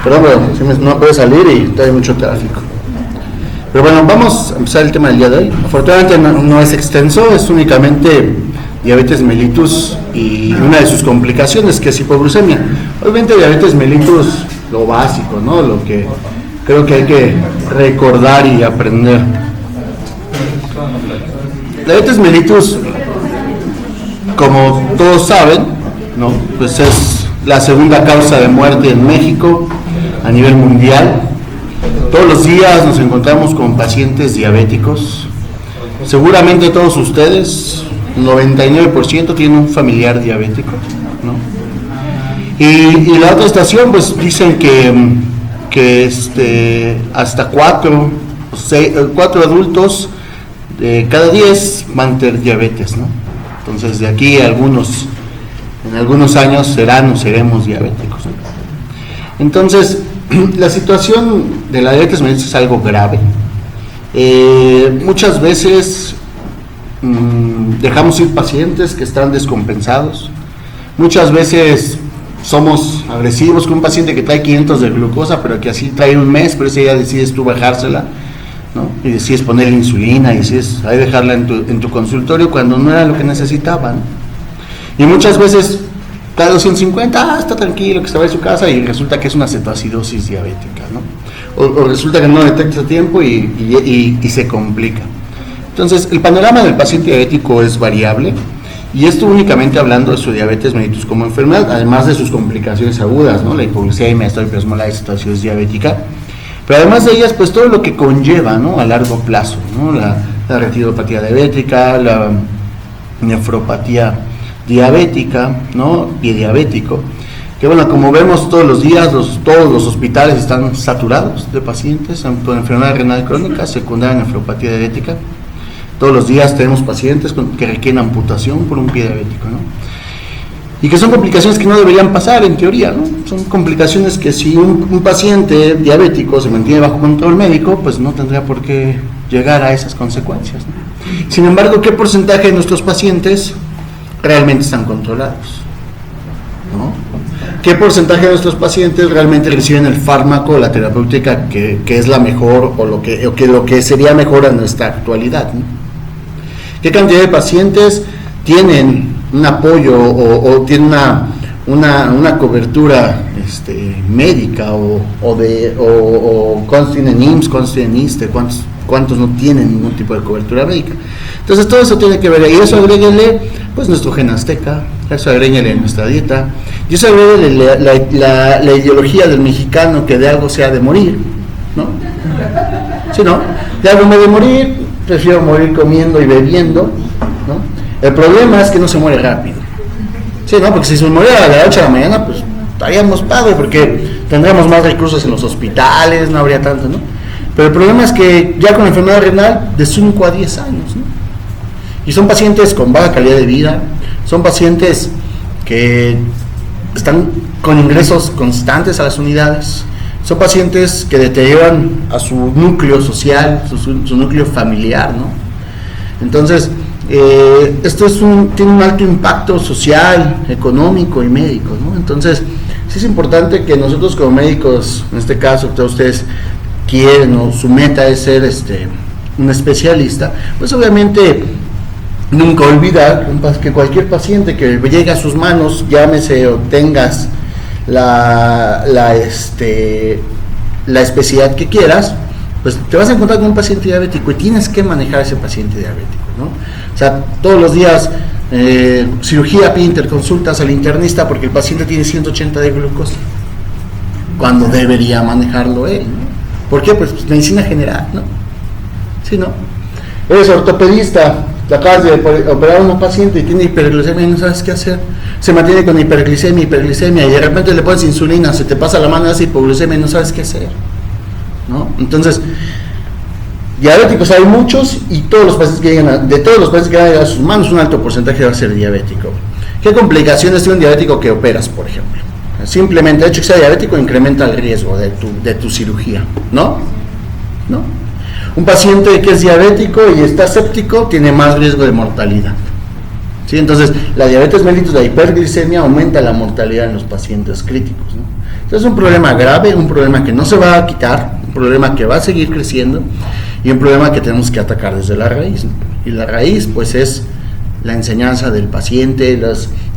Perdón, pero no puede salir y hay mucho tráfico. Pero bueno, vamos a empezar el tema del día de hoy. Afortunadamente no es extenso, es únicamente diabetes mellitus y una de sus complicaciones, que es hipoglucemia. Obviamente diabetes mellitus, lo básico, ¿no? Lo que creo que hay que recordar y aprender. Diabetes mellitus, como todos saben, ¿no? Pues es la segunda causa de muerte en México a nivel mundial. Todos los días nos encontramos con pacientes diabéticos. Seguramente todos ustedes, 99% tienen un familiar diabético, ¿no? Y la otra estación, pues dicen que hasta 4 adultos de cada 10 van a tener diabetes, ¿no? Entonces de aquí en algunos años serán o seremos diabéticos, ¿no? Entonces la situación de la diabetes mellitus es algo grave. Muchas veces dejamos ir pacientes que están descompensados. Muchas veces somos agresivos con un paciente que trae 500 de glucosa, pero que así trae un mes, pero ese día decides tú bajársela, ¿no? Y decides ponerle insulina y decides ahí dejarla en tu consultorio cuando no era lo que necesitaban. Y muchas veces trae 250, está tranquilo, que se va de su casa, y resulta que es una cetoacidosis diabética, ¿no? O resulta que no detecta a tiempo y se complica. Entonces, el panorama del paciente diabético es variable, y esto únicamente hablando de su diabetes mellitus como enfermedad, además de sus complicaciones agudas, ¿no? La hipoglucemia, esteatohepatosmolaridis, cetoacidosis diabética, pero además de ellas, pues todo lo que conlleva, ¿no? A largo plazo, ¿no? La retinopatía diabética, la nefropatía diabética, ¿no? Pie diabético, que bueno, como vemos todos los días, todos los hospitales están saturados de pacientes con enfermedad renal crónica, secundaria nefropatía diabética. Todos los días tenemos pacientes que requieren amputación por un pie diabético, ¿no? Y que son complicaciones que no deberían pasar en teoría, ¿no? Son complicaciones que si un paciente diabético se mantiene bajo control médico, pues no tendría por qué llegar a esas consecuencias, ¿no? Sin embargo, ¿qué porcentaje de nuestros pacientes realmente están controlados, ¿no? ¿Qué porcentaje de nuestros pacientes realmente reciben el fármaco, la terapéutica que es la mejor o lo que sería mejor en nuestra actualidad, ¿no? ¿Qué cantidad de pacientes tienen un apoyo o tienen una cobertura médica o constan en IMSS, constan en ISSSTE? ¿Cuántos no tienen ningún tipo de cobertura médica? Entonces todo eso tiene que ver, y eso agréguenle pues nuestro gen azteca, eso agréguenle nuestra dieta, y eso agréguenle la ideología del mexicano que de algo se ha de morir, ¿no? ¿Sí, no? De algo me he de morir, prefiero morir comiendo y bebiendo, ¿no? El problema es que no se muere rápido, ¿sí, no? Porque si se muriera a la noche a la mañana, pues estaríamos padre, porque tendríamos más recursos en los hospitales, no habría tanto, ¿no? Pero el problema es que ya con enfermedad renal de 5 a 10 años, ¿no? Y son pacientes con baja calidad de vida, son pacientes que están con ingresos constantes a las unidades, son pacientes que deterioran a su núcleo social, su núcleo familiar, ¿no? Entonces, esto tiene un alto impacto social, económico y médico, ¿no? Entonces, sí es importante que nosotros como médicos, en este caso, todos ustedes quieren o su meta es ser un especialista, pues obviamente nunca olvidar que cualquier paciente que llegue a sus manos, llámese o tengas la especialidad que quieras, pues te vas a encontrar con un paciente diabético y tienes que manejar a ese paciente diabético, ¿no? O sea, todos los días cirugía, interconsultas al internista porque el paciente tiene 180 de glucosa, cuando debería manejarlo él, ¿no? ¿Por qué? Pues medicina general, ¿no? ¿Sí, no? Eres ortopedista, te acabas de operar a un paciente y tiene hiperglicemia y no sabes qué hacer. Se mantiene con hiperglicemia y de repente le pones insulina, se te pasa la mano, hace hipoglucemia y no sabes qué hacer, ¿no? Entonces, diabéticos hay muchos y todos los pacientes que llegan a sus manos, un alto porcentaje va a ser diabético. ¿Qué complicaciones tiene un diabético que operas, por ejemplo? Simplemente el hecho de que sea diabético incrementa el riesgo de tu cirugía, ¿no? Un paciente que es diabético y está séptico tiene más riesgo de mortalidad, ¿sí? Entonces, la diabetes mellitus, la hiperglicemia aumenta la mortalidad en los pacientes críticos, ¿no? Entonces es un problema grave, un problema que no se va a quitar, un problema que va a seguir creciendo y un problema que tenemos que atacar desde la raíz. Y la raíz pues es la enseñanza del paciente,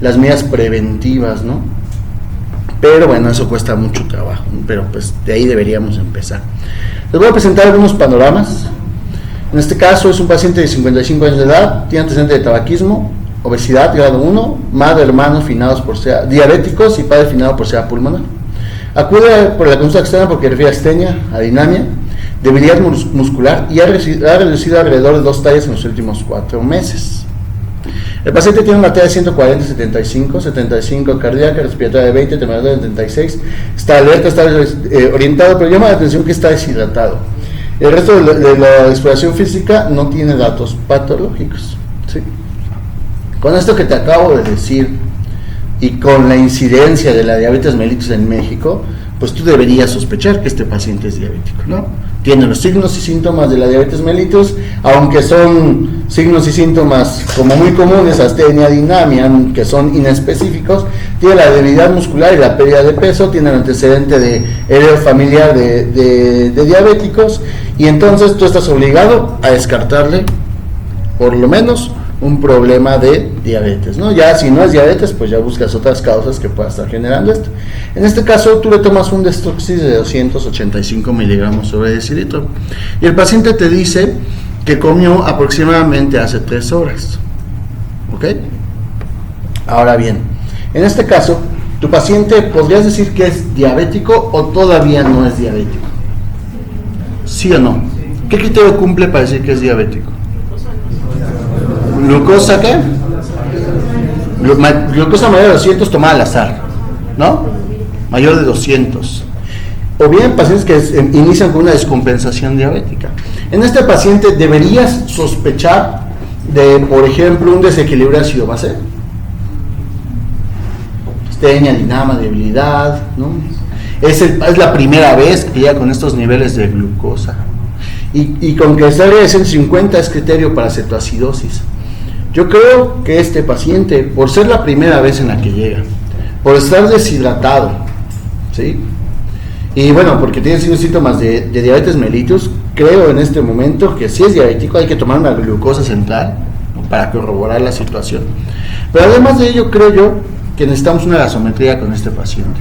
las medidas preventivas, ¿no? Pero bueno, eso cuesta mucho trabajo, ¿no? Pero pues de ahí deberíamos empezar. Les voy a presentar algunos panoramas. En este caso es un paciente de 55 años de edad, tiene antecedente de tabaquismo, obesidad grado 1, madre, hermanos finados por SEA, diabéticos y padre finado por SEA pulmonar. Acude por la consulta externa porque refiere a astenia, adinamia, debilidad muscular y ha reducido alrededor de 2 tallas en los últimos 4 meses. El paciente tiene una talla de 140, 75 cardíaca, respiratoria de 20, temperatura de 36, está alerta, está orientado, pero llama la atención que está deshidratado. El resto de la exploración física no tiene datos patológicos, ¿sí? Con esto que te acabo de decir y con la incidencia de la diabetes mellitus en México, pues tú deberías sospechar que este paciente es diabético, ¿no? Tiene los signos y síntomas de la diabetes mellitus, aunque son signos y síntomas como muy comunes, astenia, dinamia, que son inespecíficos. Tiene la debilidad muscular y la pérdida de peso, tiene el antecedente de heredo familiar de diabéticos, y entonces tú estás obligado a descartarle por lo menos un problema de diabetes, ¿no? Ya si no es diabetes, pues ya buscas otras causas que puedan estar generando esto. En este caso, tú le tomas un Destoxis de 285 miligramos sobre decilitro y el paciente te dice que comió aproximadamente hace 3 horas, ¿ok? Ahora bien, en este caso, tu paciente, ¿podrías decir que es diabético o todavía no es diabético? ¿Sí o no? ¿Qué criterio cumple para decir que es diabético? ¿Glucosa qué? Glucosa mayor de 200 tomada al azar, ¿no? Mayor de 200. O bien pacientes que inician con una descompensación diabética. En este paciente deberías sospechar de, por ejemplo, un desequilibrio ácido-base. Astenia, dinama, debilidad, ¿no? Es la primera vez que llega con estos niveles de glucosa. Y con que salga de 150 es criterio para cetoacidosis. Yo creo que este paciente, por ser la primera vez en la que llega, por estar deshidratado, ¿sí? Y bueno, porque tiene síntomas de diabetes mellitus, creo en este momento que si es diabético hay que tomar una glucosa central, ¿no?, para corroborar la situación. Pero además de ello, creo yo que necesitamos una gasometría con este paciente.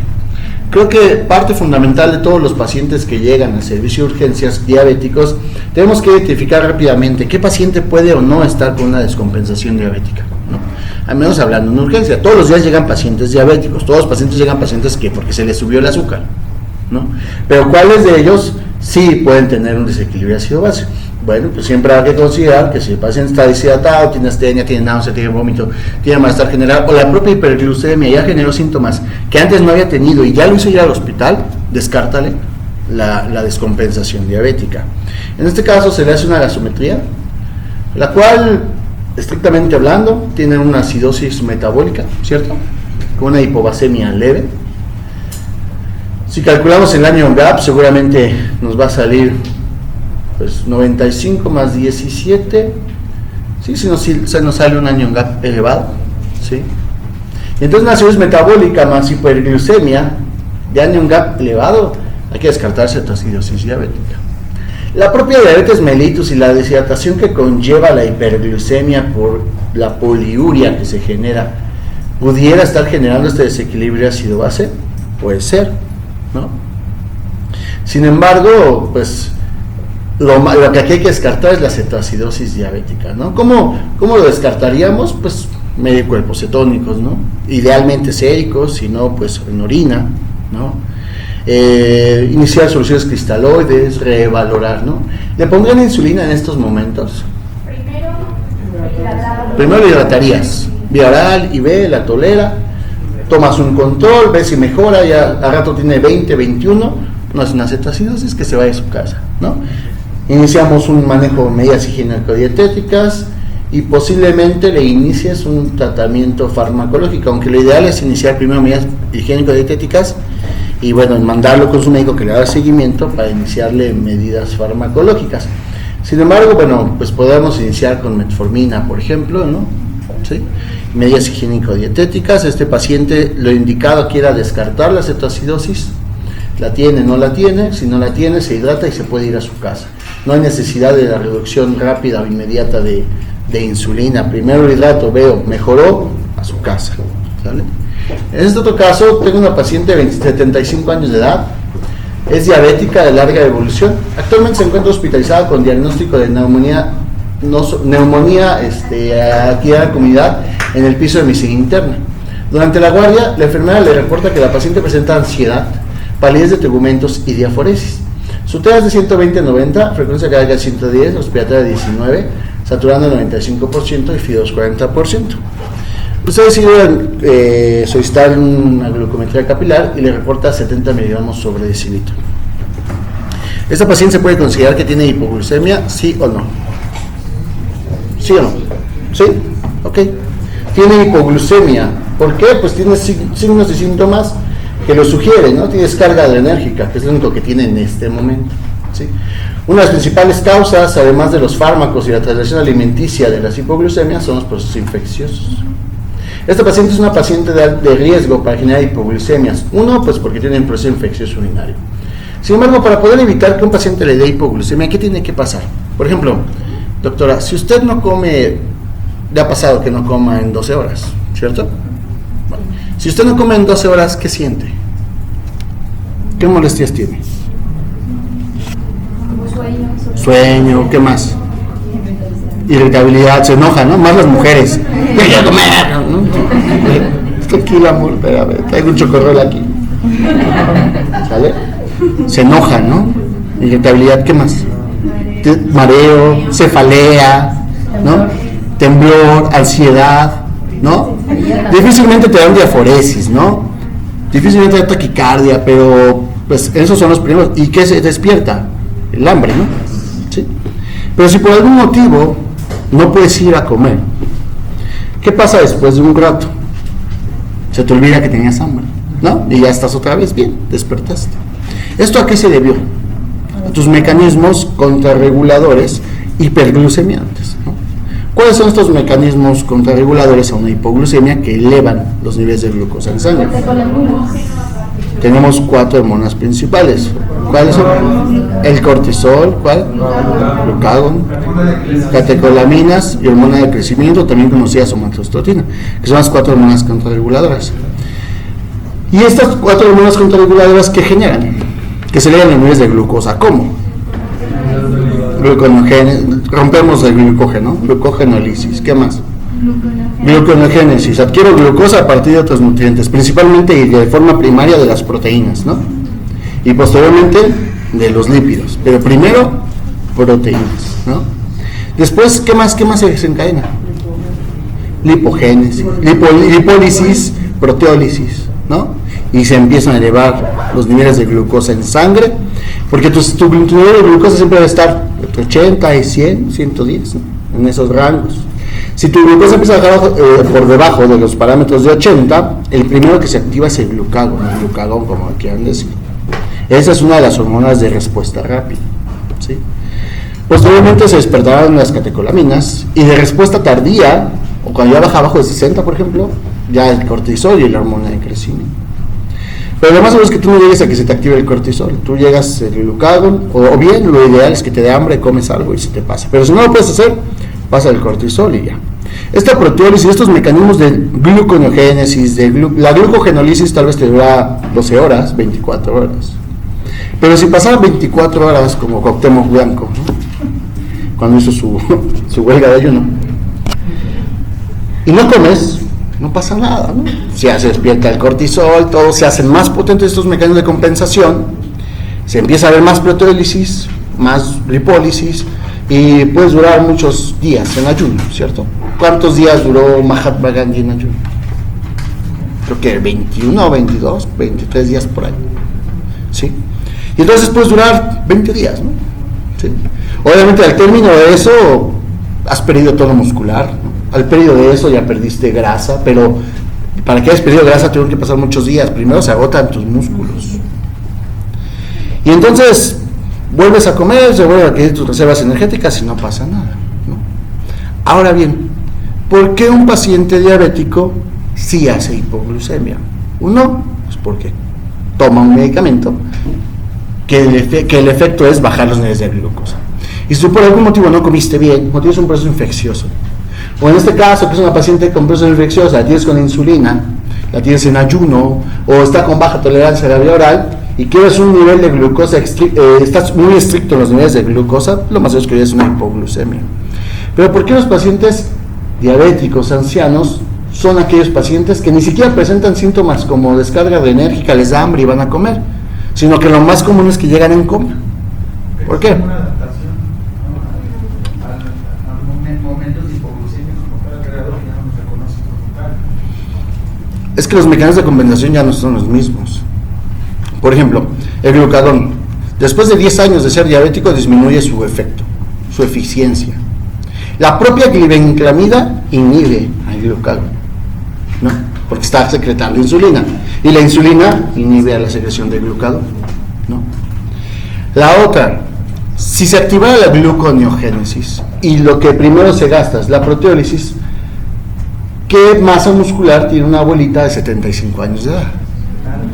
Creo que parte fundamental de todos los pacientes que llegan al servicio de urgencias diabéticos, tenemos que identificar rápidamente qué paciente puede o no estar con una descompensación diabética, ¿no? Al menos hablando en urgencia. Todos los días llegan pacientes diabéticos, todos los pacientes llegan pacientes que porque se les subió el azúcar, ¿no? Pero ¿cuáles de ellos sí pueden tener un desequilibrio ácido-base? Bueno, pues siempre hay que considerar que si el paciente está deshidratado, tiene astenia, tiene náusea, tiene vómito, tiene malestar general, o la propia hiperglucemia ya generó síntomas que antes no había tenido y ya lo hizo ir al hospital, descártale la descompensación diabética. En este caso se le hace una gasometría, la cual, estrictamente hablando, tiene una acidosis metabólica, ¿cierto?, con una hipobasemia leve. Si calculamos el anion gap, seguramente nos va a salir pues 95 más 17, ¿sí? Si nos sale un anion gap elevado, ¿sí? Y entonces una acidosis metabólica más hiperglucemia de anion gap elevado, hay que descartar cetoacidosis diabética. La propia diabetes mellitus y la deshidratación que conlleva la hiperglucemia por la poliuria que se genera, ¿pudiera estar generando este desequilibrio ácido-base? Puede ser, ¿no? Sin embargo, pues lo que aquí hay que descartar es la cetoacidosis diabética, ¿no? ¿Cómo lo descartaríamos? Pues medir cuerpos cetónicos, ¿no? Idealmente séricos, si no, pues en orina, ¿no? Iniciar soluciones cristaloides, revalorar, ¿no? ¿Le pondrían insulina en estos momentos? Primero lo hidratarías, vía oral, IV, la tolera, tomas un control, ves si mejora, ya a rato tiene 20, 21, no es una cetoacidosis, que se vaya a su casa, ¿no? Iniciamos un manejo de medidas higiénico-dietéticas y posiblemente le inicies un tratamiento farmacológico, aunque lo ideal es iniciar primero medidas higiénico-dietéticas y bueno, mandarlo con su médico que le haga seguimiento para iniciarle medidas farmacológicas. Sin embargo, bueno, pues podemos iniciar con metformina, por ejemplo, ¿no? ¿Sí? Medidas higiénico-dietéticas. Este paciente, lo indicado aquí era descartar la cetoacidosis, la tiene, no la tiene, si no la tiene se hidrata y se puede ir a su casa. No hay necesidad de la reducción rápida o inmediata de insulina. Primero el hidrato, veo, mejoró, a su casa, ¿sale? En este otro caso tengo una paciente de 75 años de edad, es diabética de larga evolución, actualmente se encuentra hospitalizada con diagnóstico de neumonía aquí en la comunidad en el piso de medicina interna. Durante la guardia, la enfermera le reporta que la paciente presenta ansiedad, palidez de tegumentos y diaforesis. Su TEA es de 120-90, frecuencia cardíaca 110, respiratoria 19, saturando el 95% y FIDOS 40%. Ustedes deciden solicitar una glucometría capilar y le reporta 70 miligramos sobre decilitro. ¿Esta paciente se puede considerar que tiene hipoglucemia, sí o no? ¿Sí o no? ¿Sí? Ok. Tiene hipoglucemia. ¿Por qué? Pues tiene signos y síntomas que lo sugieren, ¿no? Tiene descarga adrenérgica, que es lo único que tiene en este momento, ¿sí? Una de las principales causas, además de los fármacos y la transgresión alimenticia de las hipoglucemias, son los procesos infecciosos. Esta paciente es una paciente de riesgo para generar hipoglucemias. Uno, pues porque tiene un proceso infeccioso urinario. Sin embargo, para poder evitar que un paciente le dé hipoglucemia, ¿qué tiene que pasar? Por ejemplo, doctora, si usted no come, le ha pasado que no coma en 12 horas, ¿cierto? Bueno, si usted no come en 12 horas, ¿qué siente? ¿Qué molestias tiene? Sueño, ¿qué más? Irritabilidad, se enoja, ¿no? Más las mujeres. ¡Ya quiero comer! ¿No? Tranquila, amor, espérame, traigo un chocorrol aquí. ¿Sale? Se enoja, ¿no? Irritabilidad, ¿qué más? Mareo, cefalea, ¿no? Temblor, ansiedad, ¿no? Difícilmente te dan diaforesis, ¿no? Difícilmente te da taquicardia, pero pues esos son los primeros. ¿Y qué se despierta? El hambre, ¿no? ¿Sí? Pero si por algún motivo no puedes ir a comer, ¿qué pasa después de un rato? Se te olvida que tenías hambre, ¿no? Y ya estás otra vez bien, despertaste. ¿Esto a qué se debió? A tus mecanismos contrarreguladores hiperglucemiantes, ¿no? ¿Cuáles son estos mecanismos contrarreguladores a una hipoglucemia que elevan los niveles de glucosa en sangre? Tenemos 4 hormonas principales. ¿Cuáles son? El cortisol, ¿cuál? Glucagón, catecolaminas y hormona de crecimiento, también conocida como testosterona, que son las 4 hormonas contrarreguladoras. Y estas 4 hormonas contrarreguladoras, ¿qué generan? Que se elevan los niveles de glucosa. ¿Cómo? Rompemos el glucógeno, glucogenólisis. ¿Qué más? Gluconogénesis. Adquiero glucosa a partir de otros nutrientes, principalmente y de forma primaria de las proteínas, ¿no? Y posteriormente de los lípidos, pero primero proteínas, ¿no? Después, ¿qué más se desencadena? Lipogénesis, lipólisis, proteólisis, ¿no? Y se empiezan a elevar los niveles de glucosa en sangre, porque tu nivel de glucosa siempre debe estar entre 80 y 100, 110, ¿no? En esos rangos. Si tu glucosa empieza a bajar por debajo de los parámetros de 80, el primero que se activa es el glucagón, como quieran decir. Esa es una de las hormonas de respuesta rápida, ¿sí? Posteriormente se despertarán las catecolaminas, y de respuesta tardía, o cuando ya baja abajo de 60, por ejemplo, ya el cortisol y la hormona de crecimiento. Pero lo más seguro es que tú no llegues a que se te active el cortisol, tú llegas el glucagón, o bien lo ideal es que te dé hambre, comes algo y se te pasa. Pero si no lo puedes hacer, pasa el cortisol y ya. Esta proteólisis, estos mecanismos de gluconogénesis, la glucogenólisis tal vez te dura 12 horas, 24 horas. Pero si pasaban 24 horas como Cuauhtémoc Blanco, ¿no? Cuando hizo su huelga de ayuno, y no comes, no pasa nada, ¿no? Ya se despierta el cortisol, todo se hacen más potentes estos mecanismos de compensación, se empieza a ver más proteólisis, más lipólisis, y puedes durar muchos días en ayuno, ¿cierto? ¿Cuántos días duró Mahatma Gandhi en ayuno? Creo que 21, 22, 23 días por ahí, ¿sí? Y entonces puedes durar 20 días, ¿no? ¿Sí? Obviamente al término de eso has perdido tono muscular, ¿no? Al periodo de eso ya perdiste grasa, pero para que hayas perdido grasa tuvieron que pasar muchos días. Primero se agotan tus músculos. Y entonces vuelves a comer, se vuelven a adquirir tus reservas energéticas y no pasa nada, ¿no? Ahora bien, ¿por qué un paciente diabético sí hace hipoglucemia? Uno, pues ¿por qué? toma un medicamento que el efecto es bajar los niveles de glucosa. Y si tú por algún motivo no comiste bien, o tienes un proceso infeccioso, o en este caso que es una paciente con proceso infeccioso, la tienes con insulina, la tienes en ayuno, o está con baja tolerancia a la vía oral, y quieres un nivel de glucosa, estás muy estricto en los niveles de glucosa, lo más seguro es que es una hipoglucemia. Pero ¿por qué los pacientes diabéticos ancianos son aquellos pacientes que ni siquiera presentan síntomas como descarga adrenérgica, les da hambre y van a comer, sino que lo más común es que llegan en coma? ¿Por qué? Una adaptación, ¿no? a momentos de hipoglucemia como tal alrededor que ya no nos reconoce como tal. Es que los mecanismos de compensación ya no son los mismos. Por ejemplo, el glucagón, después de 10 años de ser diabético, disminuye su efecto, su eficiencia. La propia glibenclamida inhibe al glucagón, ¿no? Porque está secretando insulina, y la insulina inhibe a la secreción de glucagón, ¿no? La otra, si se activara la gluconeogénesis y lo que primero se gasta es la proteólisis, ¿qué masa muscular tiene una abuelita de 75 años de edad?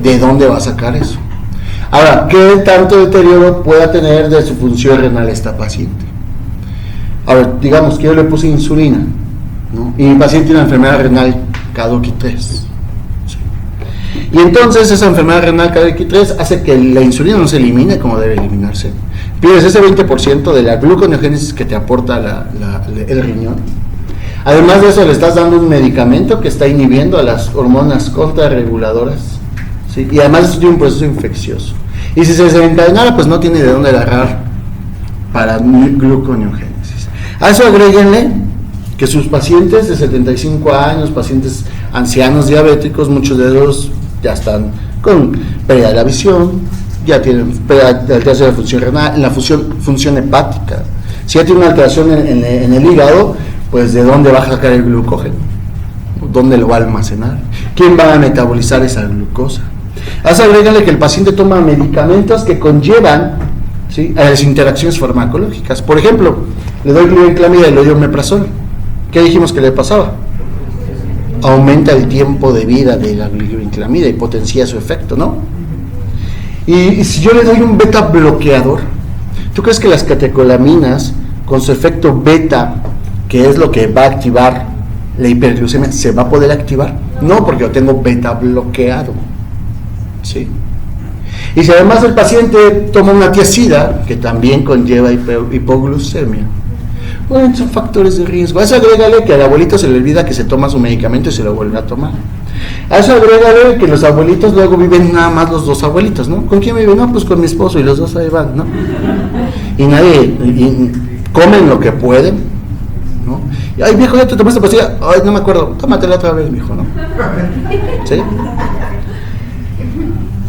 ¿De dónde va a sacar eso? Ahora, ¿qué tanto deterioro pueda tener de su función renal esta paciente? Ahora, digamos que yo le puse insulina, ¿no? Y mi paciente tiene una enfermedad renal KDOQI3. ¿Sí? Y entonces esa enfermedad renal KDOQI3 hace que la insulina no se elimine como debe eliminarse. Pierdes ese 20% de la gluconeogénesis que te aporta el riñón. Además de eso, le estás dando un medicamento que está inhibiendo a las hormonas contrarreguladoras, ¿sí? Y además eso tiene un proceso infeccioso. Y si se desencadenara, pues no tiene de dónde agarrar para gluconeogénesis. A eso agréguenle que sus pacientes de 75 años, pacientes ancianos diabéticos, muchos de ellos ya están con pérdida de la visión, ya tienen pérdida de alteración de la función renal, en la función hepática. Si ya tiene una alteración en el hígado, pues ¿de dónde va a sacar el glucógeno? ¿Dónde lo va a almacenar? ¿Quién va a metabolizar esa glucosa? A eso agrégale que el paciente toma medicamentos que conllevan, ¿sí?, a las interacciones farmacológicas. Por ejemplo, le doy glibenclamida y le doy omeprazol. ¿Qué dijimos que le pasaba? Aumenta el tiempo de vida de la glibenclamida y potencia su efecto, ¿no? Y si yo le doy un beta bloqueador, ¿tú crees que las catecolaminas con su efecto beta, que es lo que va a activar la hiperglucemia, se va a poder activar? No, porque yo tengo beta bloqueado, ¿sí? Y si además el paciente toma una tiazida, que también conlleva hipoglucemia, bueno, son factores de riesgo. A eso agrégale que al abuelito se le olvida que se toma su medicamento y se lo vuelve a tomar. A eso agrégale que los abuelitos luego viven nada más los dos abuelitos, ¿no? ¿Con quién viven? No, pues con mi esposo, y los dos ahí van, ¿no? Y comen lo que pueden, ¿no? Y, ay, viejo, ya te tomaste pastilla. Ay, no me acuerdo, tómatela otra vez, viejo, ¿no? ¿Sí?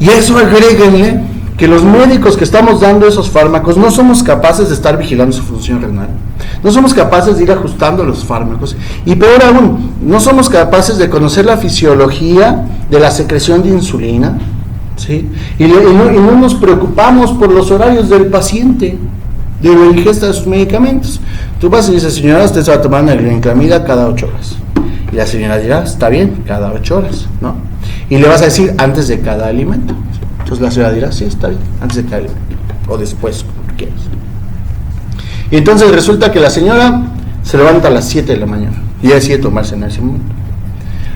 Y a eso agréguenle que los médicos que estamos dando esos fármacos no somos capaces de estar vigilando su función renal, no somos capaces de ir ajustando los fármacos, y peor aún, no somos capaces de conocer la fisiología de la secreción de insulina, ¿sí? Y no nos preocupamos por los horarios del paciente, de la ingesta de sus medicamentos. Tú vas y dices, señora, usted se va a tomar una glibenclamida cada 8 horas. Y la señora dirá, está bien, cada 8 horas, ¿no? Y le vas a decir, antes de cada alimento. Entonces la señora dirá, sí, está bien, antes de cada alimento. O después, como tú quieras. Y entonces resulta que la señora se levanta a las 7 de la mañana. Y ella decide tomarse en ese momento.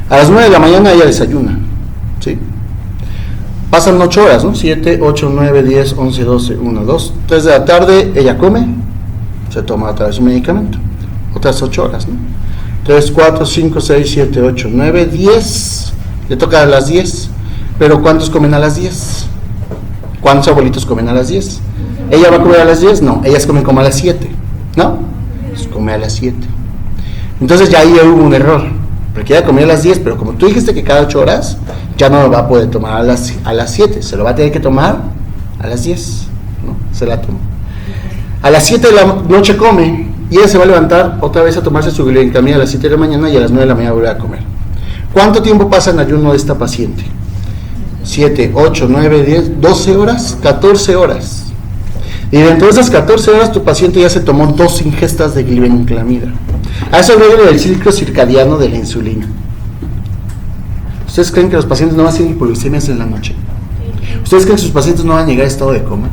A las 9 de la mañana ella desayuna, ¿sí? Pasan 8 horas, ¿no? 7, 8, 9, 10, 11, 12, 1, 2, 3 de la tarde, ella come, se toma otra vez su medicamento. Otras 8 horas, ¿no? 3, 4, 5, 6, 7, 8, 9, 10. Le toca a las 10. Pero ¿cuántos comen a las 10? ¿Cuántos abuelitos comen a las 10? ¿Ella va a comer a las 10? No, ellas comen como a las 7, ¿no? Pues come a las 7. Entonces ya ahí hubo un error, porque ella comió a las 10, pero como tú dijiste que cada 8 horas, ya no lo va a poder tomar a las 7, se lo va a tener que tomar a las 10, ¿no? Se la toma. A las 7 de la noche come, y ella se va a levantar otra vez a tomarse su glibenclamida a las 7 de la mañana, y a las 9 de la mañana vuelve a comer. ¿Cuánto tiempo pasa en ayuno de esta paciente? 7, 8, 9, 10, 12 horas, 14 horas. Y dentro de esas 14 horas tu paciente ya se tomó 2 ingestas de glibenclamida. A eso agrega el ciclo circadiano de la insulina. ¿Ustedes creen que los pacientes no hacen hipoglucemias en la noche? ¿Ustedes creen que sus pacientes no van a llegar a estado de coma?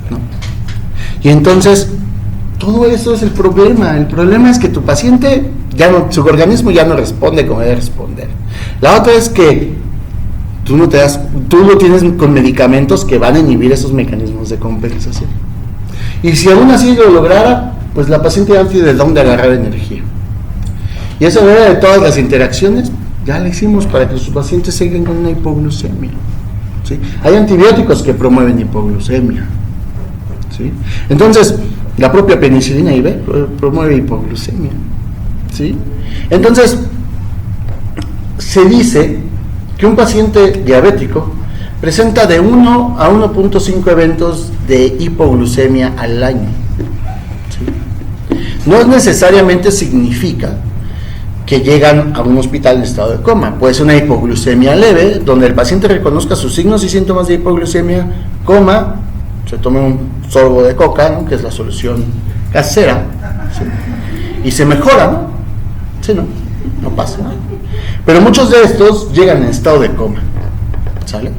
No. Y entonces, todo eso es el problema. El problema es que tu paciente, su organismo ya no responde como debe responder. La otra es que tú lo tienes con medicamentos que van a inhibir esos mecanismos de compensación. Y si aún así lo lograra, pues la paciente ya tiene de dónde agarrar energía. Y esa de todas las interacciones, ya la hicimos para que sus pacientes sigan con una hipoglucemia. ¿Sí? Hay antibióticos que promueven hipoglucemia. ¿Sí? Entonces, la propia penicilina IV promueve hipoglucemia. ¿Sí? Entonces, se dice que un paciente diabético presenta de 1 a 1.5 eventos de hipoglucemia al año. ¿Sí? No necesariamente significa que llegan a un hospital en estado de coma. Puede ser una hipoglucemia leve, donde el paciente reconozca sus signos y síntomas de hipoglucemia, coma, se tome un sorbo de coca, ¿no? Que es la solución casera, ¿sí? Y se mejora, ¿no? Sí, no pasa nada. Pero muchos de estos llegan en estado de coma, ¿sale?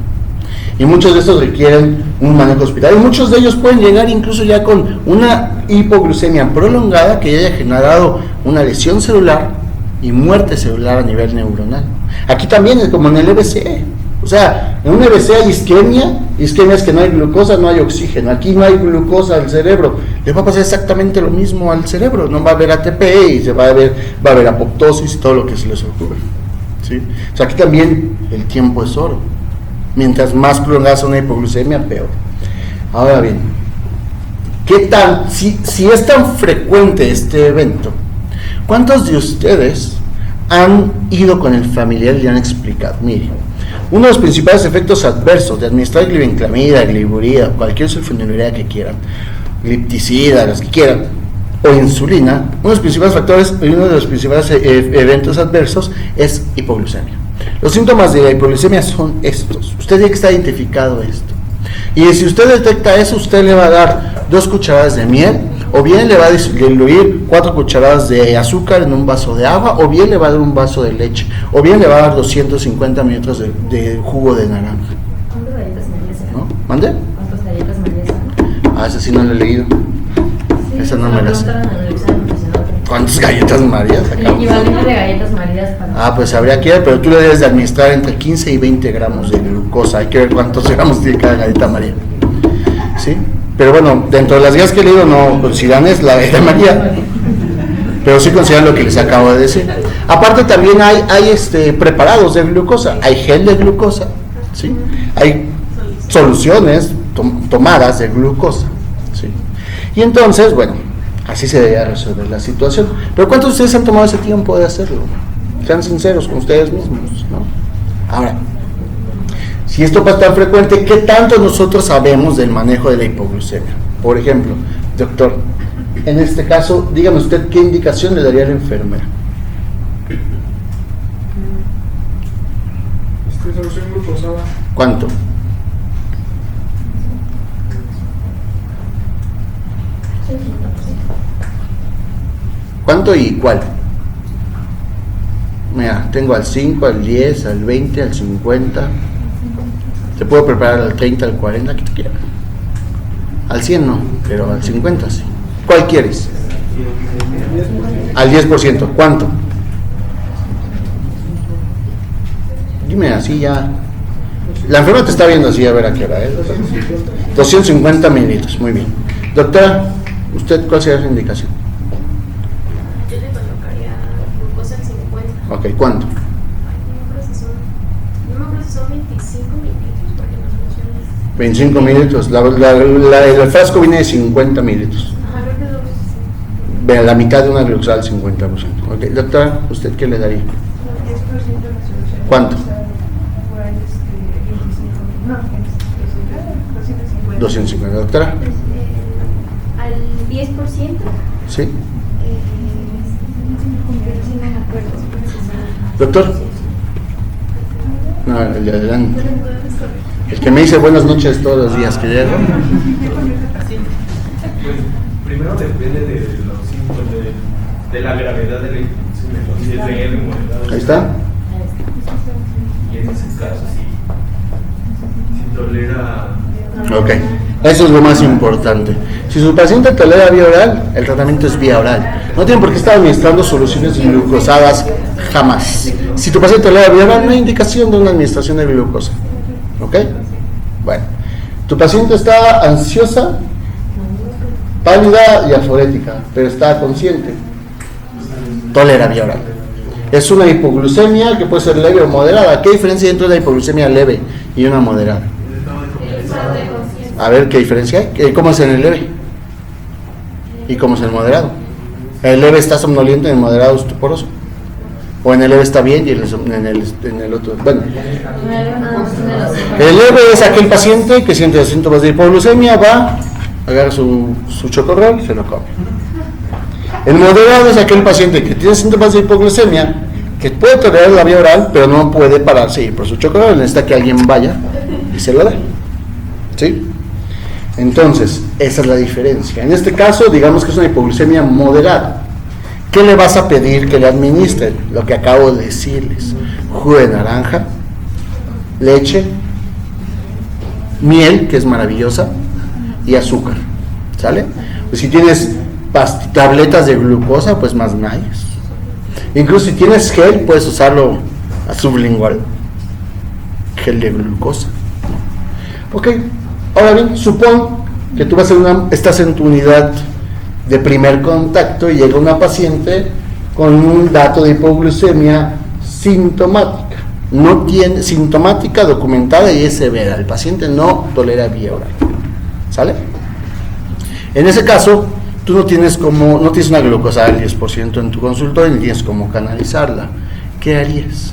Y muchos de estos requieren un manejo hospitalario. Y muchos de ellos pueden llegar incluso ya con una hipoglucemia prolongada que haya generado una lesión celular y muerte celular a nivel neuronal. Aquí también es como en el EBC. O sea, en un EBC hay isquemia es que no hay glucosa, no hay oxígeno. Aquí no hay glucosa al cerebro. Le va a pasar exactamente lo mismo al cerebro. No va a haber ATP y va a haber apoptosis y todo lo que se les ocurre. ¿Sí? O sea, aquí también el tiempo es oro. Mientras más prolongada sea una hipoglucemia, peor. Ahora bien, si es tan frecuente este evento, ¿cuántos de ustedes han ido con el familiar y le han explicado? Mire, uno de los principales efectos adversos de administrar glibenclamida, gliburida, cualquier sulfonilurea que quieran, glipticida, las que quieran, o insulina, uno de los principales factores y uno de los principales eventos adversos es hipoglucemia. Los síntomas de la hipoglucemia son estos. Usted tiene que estar identificado esto. Y si usted detecta eso, usted le va a dar 2 cucharadas de miel, o bien le va a diluir 4 cucharadas de azúcar en un vaso de agua, o bien le va a dar un vaso de leche, o bien le va a dar 250 mililitros de jugo de naranja. ¿Cuántas galletas María serán? ¿No? ¿Mande? ¿Cuántas galletas María serán? Esa sí no la he leído. Sí, Esa no me la sé. ¿Cuántas galletas Marías? El equivalente de galletas Marías para... Pues habría que ver, pero tú le debes de administrar entre 15 y 20 gramos de glucosa. Hay que ver cuántos gramos tiene cada galleta María. ¿Sí? Pero bueno, dentro de las guías que he leído no consideran es la galleta María, pero sí consideran lo que les acabo de decir. Aparte también hay preparados de glucosa, hay gel de glucosa, ¿sí? Hay soluciones tomadas de glucosa, ¿sí? Y entonces, bueno, así se debería resolver la situación. Pero ¿cuántos de ustedes han tomado ese tiempo de hacerlo? Sean sinceros con ustedes mismos, ¿no? Ahora, si esto pasa tan frecuente, ¿qué tanto nosotros sabemos del manejo de la hipoglucemia? Por ejemplo, doctor, en este caso, dígame usted qué indicación le daría a la enfermera. Solución glucosada. ¿Cuánto? ¿Cuánto y cuál? Mira, tengo al 5, al 10, al 20, al 50. Te puedo preparar al 30, al 40, que tú quieras. Al 100 no, pero al 50 sí. ¿Cuál quieres? Al 10%. ¿Cuánto? Dime así ya. La enfermera te está viendo así, a ver a qué hora es. 250 mililitros, muy bien. Doctora, ¿usted cuál sería su indicación? Yo le colocaría glucosa al 50. Ok, ¿cuánto? No me acuerdo si son 25 mililitros porque no funciona. 25 mililitros. El frasco viene de 50 mililitros. Ajá, creo que es lo que Ve, la mitad de una glucosal, 50%. Ok, doctora, ¿usted qué le daría? 10% la solución. ¿Cuánto? Por ahí, 25. No, 250. 250, doctora. al 10%. ¿Sí? Sí, no me acuerdo. Doctor. No, el de adelante. El que me dice buenas noches todos los días que llego. Pues primero depende de los síntomas, de la gravedad de la infección, si es leve o moderada. Ahí está. Y en ese caso, si tolera. Ok, eso es lo más importante. Si su paciente tolera vía oral, el tratamiento es vía oral. No tiene por qué estar administrando soluciones glucosadas jamás. Si tu paciente tolera vía oral, no hay indicación de una administración de glucosa. ¿Ok? Bueno, tu paciente está ansiosa, pálida y aforética, pero está consciente. Tolera vía oral. Es una hipoglucemia que puede ser leve o moderada. ¿Qué diferencia hay entre una hipoglucemia leve y una moderada? A ver, ¿qué diferencia hay? ¿Cómo es en el leve? ¿Y cómo es en el moderado? El leve está somnoliento y en el moderado estuporoso. O en el leve está bien y en el otro. Bueno, el leve es aquel paciente que siente síntomas de hipoglucemia, va, agarra su chocorrol y se lo come. El moderado es aquel paciente que tiene síntomas de hipoglucemia, que puede tolerar la vía oral, pero no puede pararse y ir por su chocorrol, necesita que alguien vaya y se lo dé. ¿Sí? Entonces, esa es la diferencia. En este caso, digamos que es una hipoglucemia moderada. ¿Qué le vas a pedir que le administren? Lo que acabo de decirles: jugo de naranja, leche, miel, que es maravillosa, y azúcar. ¿Sale? Pues si tienes tabletas de glucosa, pues más nice. Incluso si tienes gel, puedes usarlo a sublingual, gel de glucosa. Ok, ahora bien, supón que tú estás en tu unidad de primer contacto y llega una paciente con un dato de hipoglucemia sintomática. No tiene sintomática documentada y es severa. El paciente no tolera vía oral. ¿Sale? En ese caso, tú no tienes una glucosa del 10% en tu consultorio ni tienes cómo canalizarla. ¿Qué harías?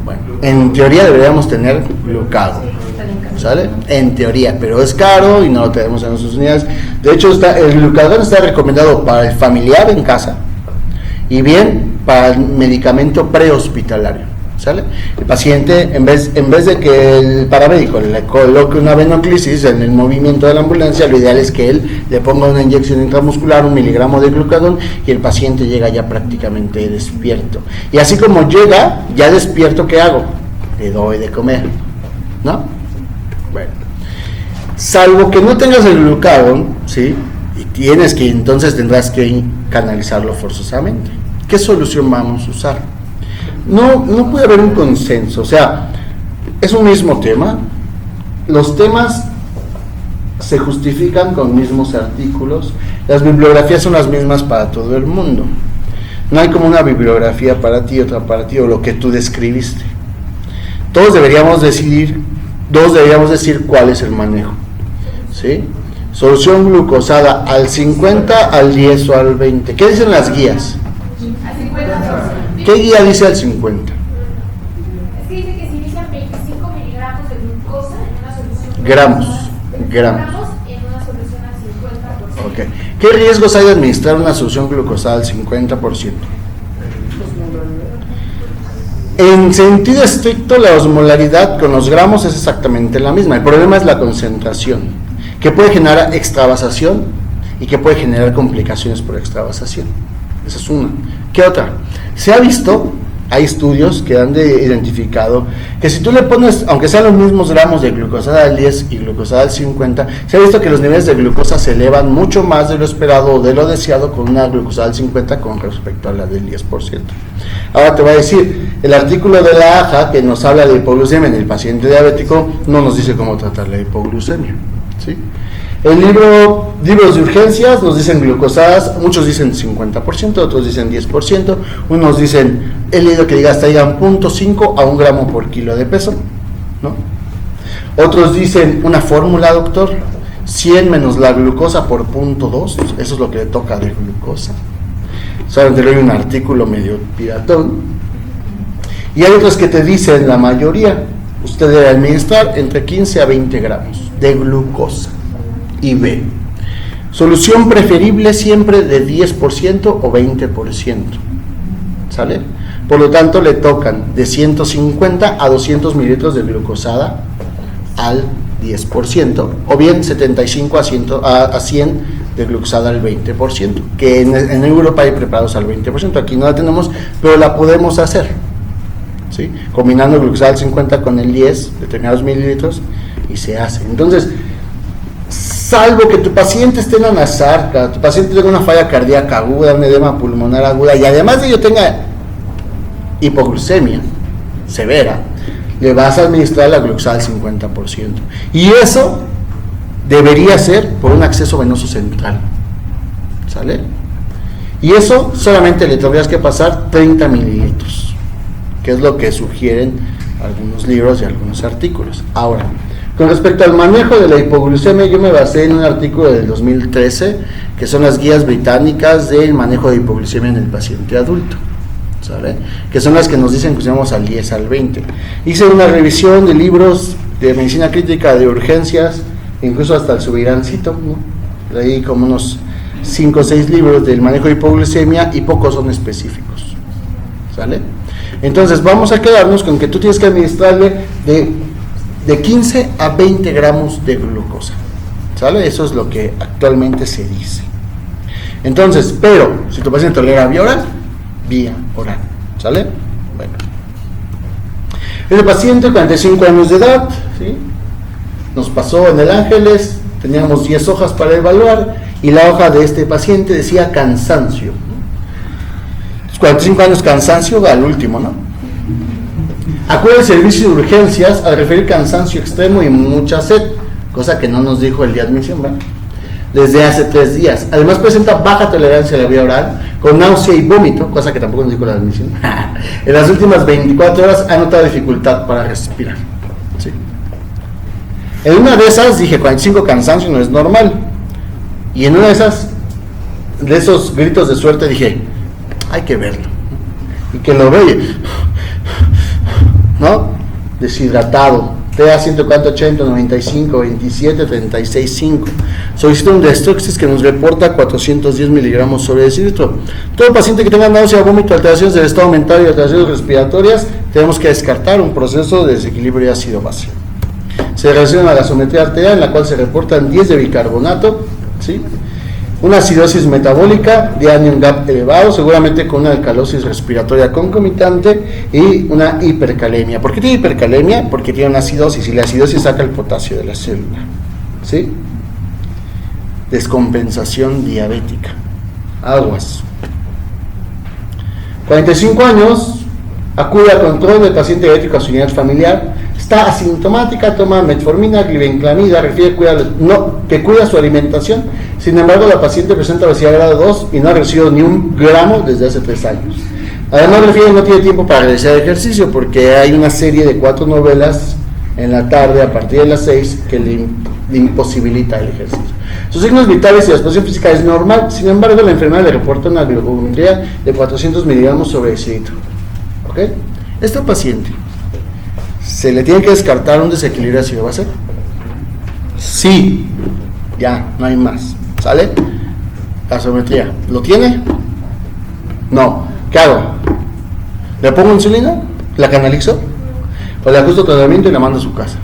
Bueno, en teoría deberíamos tener glucagón, ¿sale? En teoría, pero es caro y no lo tenemos en nuestras unidades. De hecho, el glucagón está recomendado para el familiar en casa y bien para el medicamento prehospitalario, ¿sale? El paciente, en vez de que el paramédico le coloque una venoclisis en el movimiento de la ambulancia, lo ideal es que él le ponga una inyección intramuscular, 1 miligramo de glucagón, y el paciente llega ya prácticamente despierto. Y así como llega ya despierto, ¿qué hago? Le doy de comer, ¿no? Bueno, salvo que no tengas el glucagón, ¿sí? Y entonces tendrás que canalizarlo forzosamente. ¿Qué solución vamos a usar? No puede haber un consenso, o sea, es un mismo tema. Los temas se justifican con mismos artículos, las bibliografías son las mismas para todo el mundo. No hay como una bibliografía para ti, otra para ti, o lo que tú describiste. Todos deberíamos decir cuál es el manejo, ¿sí? Solución glucosada al 50, al 10 o al 20. ¿Qué dicen las guías? ¿Qué guía dice al 50? Es que dice que si inician 25 miligramos de glucosa en una solución. Gramos en una solución al 50%. Ok. ¿Qué riesgos hay de administrar una solución glucosada al 50%? En sentido estricto, la osmolaridad con los gramos es exactamente la misma. El problema es la concentración, que puede generar extravasación y que puede generar complicaciones por extravasación. Esa es una. ¿Qué otra? Se ha visto, hay estudios que han identificado que si tú le pones, aunque sean los mismos gramos de glucosada al 10 y glucosada al 50, se ha visto que los niveles de glucosa se elevan mucho más de lo esperado o de lo deseado con una glucosada al 50 con respecto a la del 10%. Ahora te voy a decir, el artículo de la AJA que nos habla de hipoglucemia en el paciente diabético no nos dice cómo tratar la hipoglucemia, ¿sí? El libros de urgencias nos dicen glucosadas, muchos dicen 50%, otros dicen 10%, unos dicen, he leído que hasta digan 0.5 a 1 gramo por kilo de peso, ¿no? Otros dicen una fórmula, doctor, 100 menos la glucosa por 0.2, eso es lo que le toca de glucosa. Solamente leí un artículo medio piratón. Y hay otros que te dicen, la mayoría, usted debe administrar entre 15 a 20 gramos de glucosa. Y B, solución preferible siempre de 10% o 20%, ¿sale? Por lo tanto, le tocan de 150 a 200 mililitros de glucosada al 10%, o bien 75 a 100 de glucosada al 20%, que en Europa hay preparados al 20%, aquí no la tenemos, pero la podemos hacer, ¿sí? ¿sí? Combinando el glucosal 50 con el 10, determinados mililitros, y se hace. Entonces, salvo que tu paciente esté en anasarca, tu paciente tenga una falla cardíaca aguda, un edema pulmonar aguda, y además de ello tenga hipoglucemia severa, le vas a administrar la glucosal 50%. Y eso debería ser por un acceso venoso central. ¿Sale? Y eso solamente le tendrías que pasar 30 mililitros, que es lo que sugieren algunos libros y algunos artículos. Ahora, con respecto al manejo de la hipoglucemia, yo me basé en un artículo del 2013, que son las guías británicas del manejo de hipoglucemia en el paciente adulto, ¿sale? Que son las que nos dicen que usamos al 10 al 20. Hice una revisión de libros de medicina crítica, de urgencias, incluso hasta el subirancito, ¿no? Leí como unos 5 o 6 libros del manejo de hipoglucemia y pocos son específicos, ¿sale? Entonces vamos a quedarnos con que tú tienes que administrarle de 15 a 20 gramos de glucosa, ¿sale? Eso es lo que actualmente se dice. Entonces, pero si tu paciente tolera vía oral, ¿sale? Bueno, el paciente, 45 años de edad, ¿sí? Nos pasó en el Ángeles, teníamos 10 hojas para evaluar y la hoja de este paciente decía cansancio. 45 años, cansancio al último, ¿no? Acude al servicio de urgencias al referir cansancio extremo y mucha sed, cosa que no nos dijo el día de admisión, ¿verdad? Desde hace 3 días. Además presenta baja tolerancia a la vía oral, con náusea y vómito, cosa que tampoco nos dijo la admisión. En las últimas 24 horas ha notado dificultad para respirar. ¿Sí? En una de esas dije, 45 cansancio no es normal. Y en una de esos gritos de suerte dije, hay que verlo. Y que lo vea, ¿no? Deshidratado, TA 180, 95, 27, 36, 5. Solicita un Destruxis que nos reporta 410 miligramos sobre decilitro. Todo paciente que tenga náusea, vómito, alteraciones del estado mental y alteraciones respiratorias, tenemos que descartar un proceso de desequilibrio de ácido-base. Se relaciona a la gasometría arterial, en la cual se reportan 10 de bicarbonato, ¿sí? Una acidosis metabólica de anion gap elevado, seguramente con una alcalosis respiratoria concomitante y una hipercalemia. ¿Por qué tiene hipercalemia? Porque tiene una acidosis y la acidosis saca el potasio de la célula, ¿sí? Descompensación diabética. Aguas. 45 años, acude a control del paciente diabético a su unidad familiar, está asintomática, toma metformina, glibenclamida, refiere que cuida su alimentación. Sin embargo, la paciente presenta obesidad grado 2 y no ha recibido ni un gramo desde hace 3 años. Además, refiere que no tiene tiempo para realizar ejercicio porque hay una serie de 4 novelas en la tarde a partir de las 6 que le imposibilita el ejercicio. Sus signos vitales y la exposición física es normal, sin embargo, la enfermera le reporta una glucometría de 400 miligramos sobre decilitro. ¿Ok? Este paciente, ¿se le tiene que descartar un desequilibrio ácido-base? Sí, ya, no hay más. ¿Sale? Gasometría, ¿lo tiene? No. ¿Qué hago? ¿Le pongo insulina? ¿La canalizo? ¿O le ajusto tratamiento y la mando a su casa?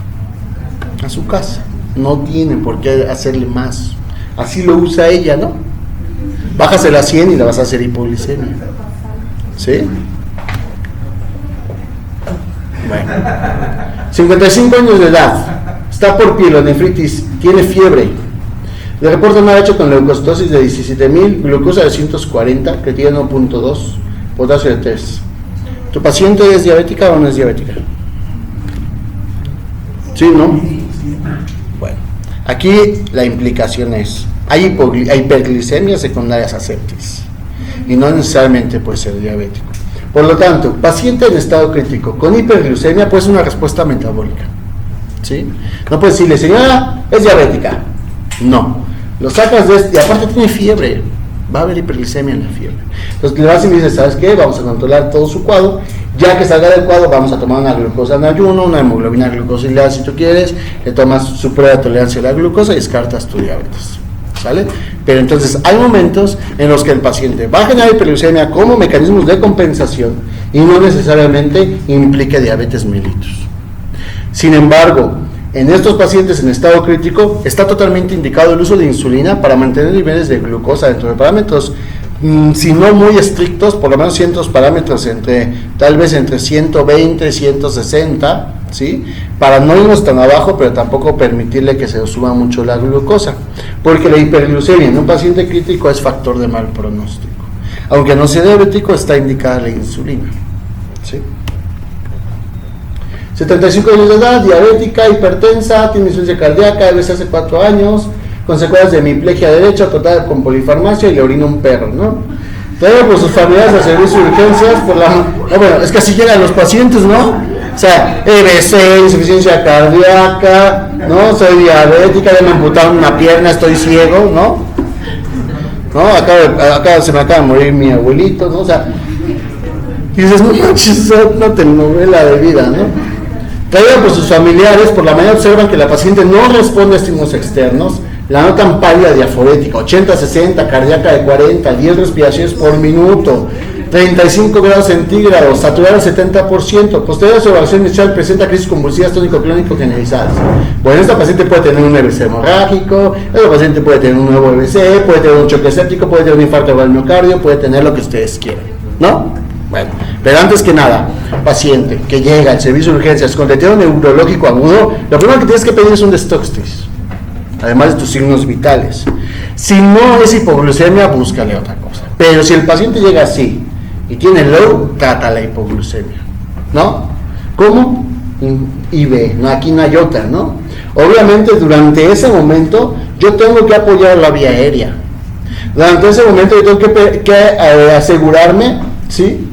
A su casa. No tiene por qué hacerle más. Así lo usa ella, ¿no? Bájasela a 100 y la vas a hacer hipoglicemia. ¿Sí? Bueno. 55 años de edad. Está por pielonefritis. Tiene fiebre. Le reporta una hecho con leucocitosis de 17,000, glucosa de 240, creatinina 1.2, potasio de 3. ¿Tu paciente es diabética o no es diabética? Sí, ¿no? Bueno, aquí la implicación es, hay hiperglicemias secundarias a sepsis y no necesariamente puede ser diabético. Por lo tanto, paciente en estado crítico con hiperglucemia puede ser una respuesta metabólica, ¿sí? No puedes decirle, señora, es diabética. No. Lo sacas de y aparte tiene fiebre, va a haber hiperglicemia en la fiebre. Entonces le vas y me dices, ¿sabes qué? Vamos a controlar todo su cuadro. Ya que salga del cuadro, vamos a tomar una glucosa en ayuno, una hemoglobina glucosilada si tú quieres, le tomas su prueba de tolerancia a la glucosa y descartas tu diabetes, ¿sale? Pero entonces hay momentos en los que el paciente va a generar hiperglucemia como mecanismos de compensación y no necesariamente implica diabetes mellitus. Sin embargo, en estos pacientes en estado crítico está totalmente indicado el uso de insulina para mantener niveles de glucosa dentro de parámetros si no muy estrictos, por lo menos ciertos parámetros tal vez entre 120 y 160, ¿sí? Para no irnos tan abajo, pero tampoco permitirle que se suba mucho la glucosa, porque la hiperglucemia en un paciente crítico es factor de mal pronóstico. Aunque no sea diabético, está indicada la insulina, ¿sí? 75 años de edad, diabética, hipertensa, tiene insuficiencia cardíaca, debe ser hace 4 años, con secuelas de hemiplegia derecha, tratada con polifarmacia y le orina un perro, ¿no? Traído por sus familiares al servicio de urgencias, bueno, es que así llegan los pacientes, ¿no? O sea, EBC, insuficiencia cardíaca, ¿no? Soy diabética, ya me amputaron una pierna, estoy ciego, ¿no? Acá se me acaba de morir mi abuelito, ¿no? O sea, y dices, no manches, es una telenovela de vida, ¿no? Traído por sus familiares, por la mañana observan que la paciente no responde a estímulos externos, la notan pálida diaforética, 80-60, cardíaca de 40, 10 respiraciones por minuto, 35 grados centígrados, saturada al 70%, posterior a su evaluación inicial presenta crisis convulsivas tónico-clónico generalizadas. Bueno, esta paciente puede tener un EBC hemorrágico, esta paciente puede tener un nuevo EBC, puede tener un choque séptico, puede tener un infarto del miocardio, puede tener lo que ustedes quieran, ¿no? Bueno, pero antes que nada, paciente que llega al servicio de urgencias con deterioro neurológico agudo, lo primero que tienes que pedir es un detox, además de tus signos vitales. Si no es hipoglucemia, búscale otra cosa. Pero si el paciente llega así y tiene low, trata la hipoglucemia, ¿no? ¿Cómo? IV, no, aquí no hay otra, ¿no? Obviamente durante ese momento yo tengo que apoyar la vía aérea. Durante ese momento yo tengo que asegurarme, ¿sí?,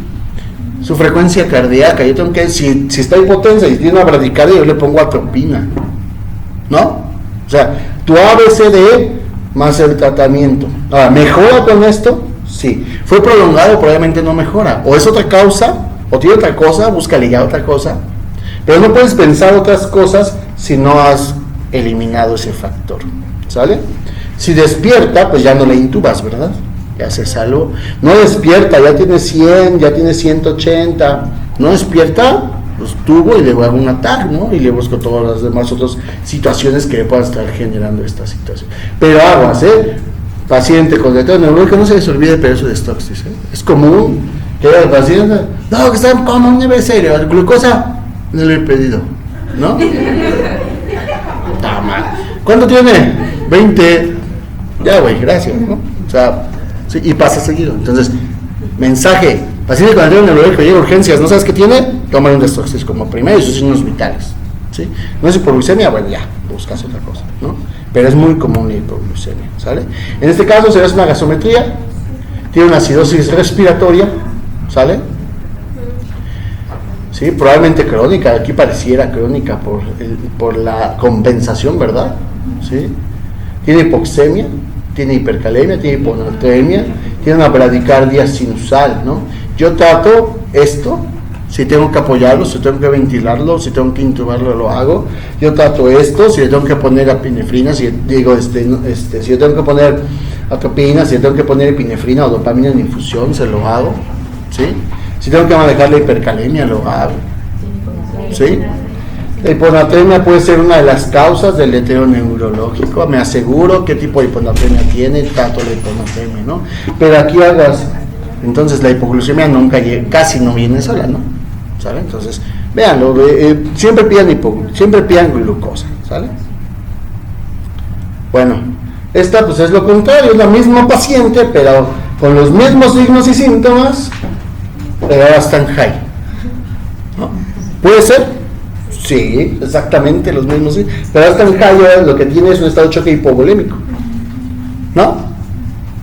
su frecuencia cardíaca. Yo tengo que, si está hipotensa y tiene una bradicardia, yo le pongo atropina, ¿no? O sea, tu ABCDE más el tratamiento. Ahora, ¿mejora con esto? Sí. ¿Fue prolongado? Probablemente no mejora. O es otra causa, o tiene otra cosa, búscale ya otra cosa. Pero no puedes pensar otras cosas si no has eliminado ese factor, ¿sale? Si despierta, pues ya no le intubas, ¿verdad? Ya se salvó. No despierta, ya tiene 100, ya tiene 180. No despierta, pues tubo y le hago un ataque, ¿no? Y le busco todas las demás otras situaciones que puedan estar generando esta situación. Pero aguas, paciente con deterioro neurológico, no se les olvide, pero eso de Stoxis, es común que el paciente, no, que está como un nivel serio, glucosa, no le he pedido, ¿no? Está mal. ¿Cuánto tiene? 20. Ya, güey, gracias, ¿no? O sea, sí, y pasa seguido. Entonces, mensaje: paciente con deterioro neurológico llega a urgencias, ¿no sabes qué tiene? Toma un Stoxis como primero y sus signos vitales, ¿sí? No es hipoglucemia, bueno, ya, buscas otra cosa, ¿no? Pero es muy común la hipoglucemia, ¿sale? En este caso se hace una gasometría, tiene una acidosis respiratoria, ¿sale? Sí, probablemente crónica, aquí pareciera crónica por la compensación, ¿verdad? ¿Sí? Tiene hipoxemia, tiene hipercalemia, tiene hiponatremia, tiene una bradicardia sinusal, ¿no? yo trato esto, si tengo que apoyarlo, si tengo que ventilarlo, si tengo que intubarlo, lo hago. Yo trato esto, si le tengo que poner epinefrina, si yo tengo que poner atropina, si le tengo que poner epinefrina o dopamina en infusión, se lo hago, ¿sí? Si tengo que manejar la hipercalemia, lo hago, ¿sí? La hiponatremia puede ser una de las causas del deterioro neurológico. Me aseguro qué tipo de hiponatremia tiene, trato la hiponatremia, ¿no? Pero aquí hagas, entonces la hipoglucemia nunca llega, casi no viene sola, ¿no? ¿Sale? Entonces, véanlo, siempre pidan glucosa, ¿sale? Bueno, esta pues es lo contrario, es la misma paciente, pero con los mismos signos y síntomas, pero ahora están high, ¿no? ¿Puede ser? Sí, exactamente los mismos, sí. Pero hasta en high lo que tiene es un estado de choque hipovolémico, ¿no?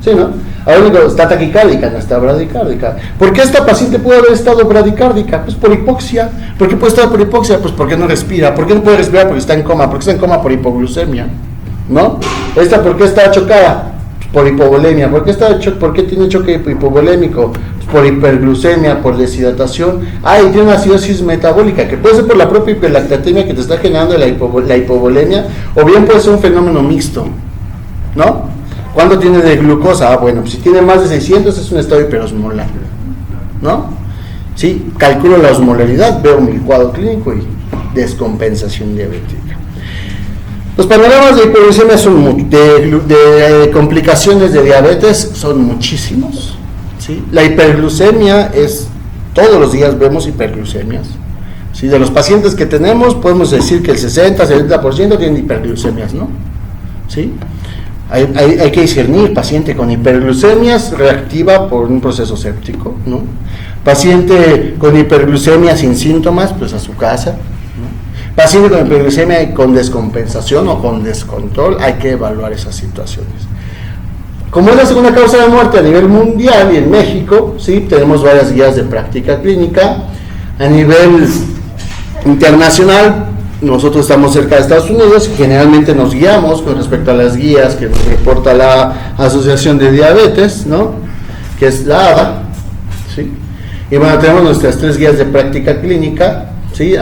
Sí, ¿no? Ahora está taquicárdica, no está bradicárdica. ¿Por qué esta paciente puede haber estado bradicárdica? Pues por hipoxia. ¿Por qué puede estar por hipoxia? Pues porque no respira. ¿Por qué no puede respirar? Porque está en coma. ¿Por qué está en coma? Por hipoglucemia, ¿no? ¿Esta por qué está chocada? Por hipovolemia. ¿Por qué tiene choque hipovolémico? Por hiperglucemia, por deshidratación. Y tiene una acidosis metabólica, que puede ser por la propia hiperlactatemia que te está generando la hipovolemia, o bien puede ser un fenómeno mixto, ¿no? ¿Cuánto tiene de glucosa? Bueno, si tiene más de 600 es un estado hiperosmolar, ¿no? Sí, calculo la osmolaridad, veo mi cuadro clínico y descompensación diabética. Los panoramas de hiperglucemia son de complicaciones de diabetes son muchísimos, ¿sí? La hiperglucemia es, todos los días vemos hiperglucemias, ¿sí? De los pacientes que tenemos podemos decir que el 60-70% tienen hiperglucemias, ¿no? ¿Sí? Hay que discernir paciente con hiperglucemias reactiva por un proceso séptico, ¿no? Paciente con hiperglucemia sin síntomas, pues a su casa, ¿no? Paciente con hiperglucemia y con descompensación o con descontrol, hay que evaluar esas situaciones. Como es la segunda causa de muerte a nivel mundial y en México, ¿sí? Tenemos varias guías de práctica clínica. A nivel internacional, nosotros estamos cerca de Estados Unidos y generalmente nos guiamos con respecto a las guías que nos reporta la Asociación de Diabetes, ¿no? Que es la ADA, ¿sí? Y bueno, tenemos nuestras 3 guías de práctica clínica, ¿sí?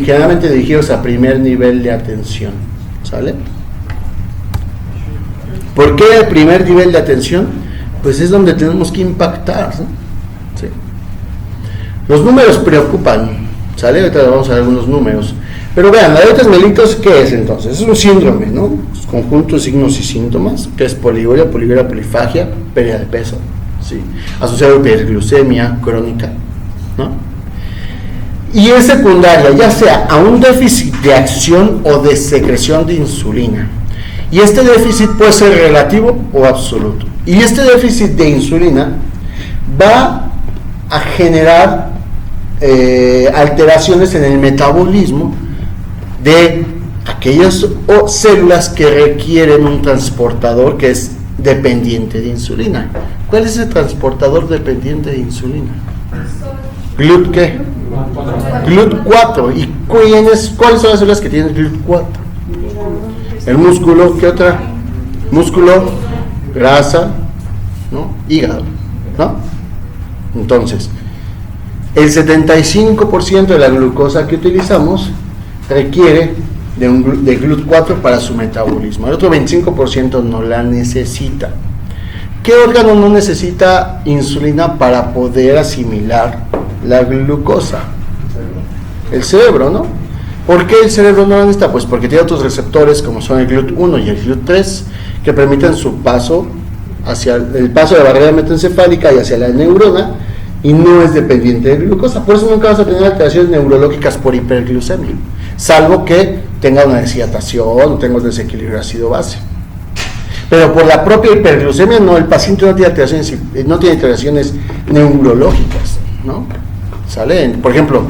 Generalmente dirigidos a primer nivel de atención, ¿sale? ¿Por qué el primer nivel de atención? Pues es donde tenemos que impactar, ¿no? ¿Sí? Los números preocupan, ¿sale? Ahorita vamos a ver algunos números. Pero vean, la diabetes mellitus, ¿qué es entonces? Es un síndrome, ¿no? Es conjunto de signos y síntomas, que es poliuria, polifagia, pérdida de peso, ¿sí? Asociado a hiperglucemia crónica, ¿no? Y es secundaria, ya sea a un déficit de acción o de secreción de insulina. Y este déficit puede ser relativo o absoluto. Y este déficit de insulina va a generar alteraciones en el metabolismo de aquellas células que requieren un transportador que es dependiente de insulina. ¿Cuál es el transportador dependiente de insulina? GLUT ¿qué? GLUT4. ¿Y cuáles son las células que tienen GLUT4? El músculo, ¿qué otra? Músculo, grasa, ¿no? Hígado, ¿no? Entonces, el 75% de la glucosa que utilizamos requiere de GLUT4 para su metabolismo. El otro 25% no la necesita. ¿Qué órgano no necesita insulina para poder asimilar la glucosa? El cerebro, ¿no? ¿Por qué el cerebro no la necesita? Pues porque tiene otros receptores como son el GLUT1 y el GLUT3 que permiten su paso hacia el paso de la barrera hematoencefálica y hacia la neurona, y no es dependiente de glucosa. Por eso nunca vas a tener alteraciones neurológicas por hiperglucemia, salvo que tenga una deshidratación o tenga un desequilibrio ácido-base. Pero por la propia hiperglucemia no, el paciente no tiene alteraciones neurológicas, ¿no? ¿Sale? Por ejemplo,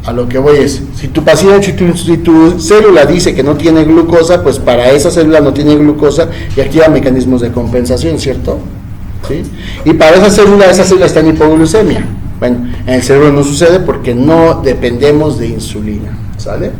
a lo que voy es, si tu paciente, si tu célula dice que no tiene glucosa, pues para esa célula no tiene glucosa y activa mecanismos de compensación, ¿cierto? ¿Sí? Y para esa célula está en hipoglucemia. Bueno, en el cerebro no sucede porque no dependemos de insulina, ¿sale?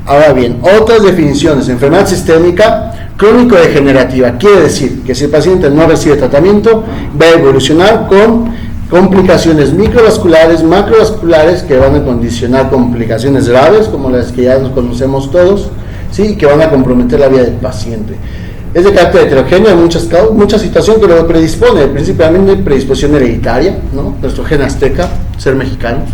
Ahora bien, otras definiciones: enfermedad sistémica crónico-degenerativa. Quiere decir que si el paciente no recibe tratamiento, va a evolucionar con complicaciones microvasculares, macrovasculares, que van a condicionar complicaciones graves, como las que ya nos conocemos todos, ¿sí? Que van a comprometer la vida del paciente. Es de carácter heterogéneo, hay muchas situaciones que lo predispone, principalmente predisposición hereditaria, ¿no? Nuestro gen azteca, ser mexicanos,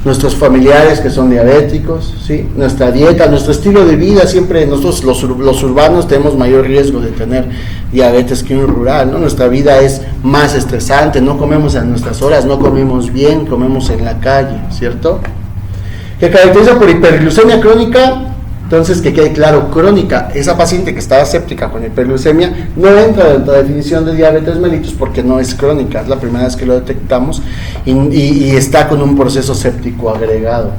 nuestros familiares que son diabéticos, ¿sí? Nuestra dieta, nuestro estilo de vida, siempre nosotros los urbanos tenemos mayor riesgo de tener diabetes que un rural, ¿no? Nuestra vida es más estresante, no comemos a nuestras horas, no comemos bien, comemos en la calle, ¿cierto? ¿Qué caracteriza por hiperglucemia crónica? Entonces, que quede claro, crónica, esa paciente que estaba séptica con hiperglucemia no entra dentro de la definición de diabetes mellitus porque no es crónica, es la primera vez que lo detectamos y está con un proceso séptico agregado.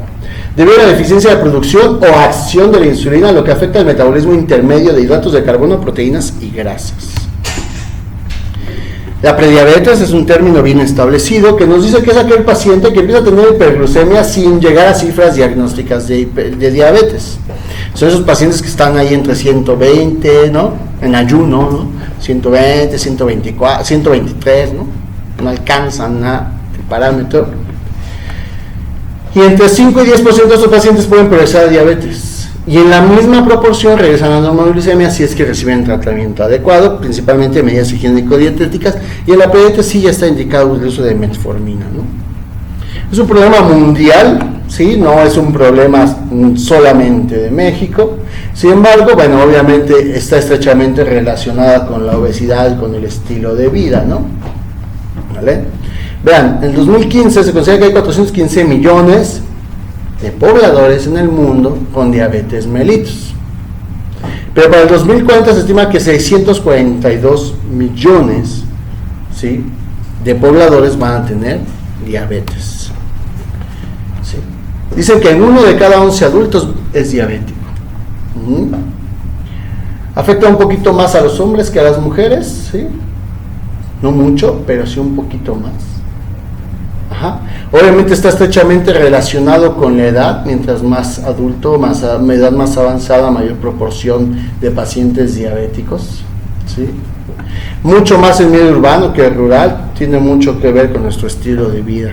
Debido a la deficiencia de producción o acción de la insulina, lo que afecta el metabolismo intermedio de hidratos de carbono, proteínas y grasas. La prediabetes es un término bien establecido que nos dice que es aquel paciente que empieza a tener hiperglucemia sin llegar a cifras diagnósticas de diabetes. Son esos pacientes que están ahí entre 120, ¿no? En ayuno, ¿no? 120, 124, 123, ¿no? No alcanzan el parámetro. Y entre 5 y 10% de estos pacientes pueden progresar a diabetes. Y en la misma proporción regresan a la normoglucemia si es que reciben tratamiento adecuado, principalmente medidas higiénico-dietéticas, y en la prediabetes sí ya está indicado el uso de metformina, ¿no? Es un problema mundial, ¿sí? No es un problema solamente de México. Sin embargo, bueno, obviamente está estrechamente relacionada con la obesidad y con el estilo de vida, ¿no? ¿Vale? Vean, en el 2015 se considera que hay 415 millones de pobladores en el mundo con diabetes mellitus. Pero para el 2040 se estima que 642 millones, ¿sí?, de pobladores van a tener diabetes. ¿Sí? Dicen que en 1 de cada 11 adultos es diabético. Afecta un poquito más a los hombres que a las mujeres, ¿sí? No mucho, pero sí un poquito más. Ajá. Obviamente está estrechamente relacionado con la edad. Mientras más adulto, edad más avanzada, mayor proporción de pacientes diabéticos, ¿sí? Mucho más en medio urbano que el rural. Tiene mucho que ver con nuestro estilo de vida.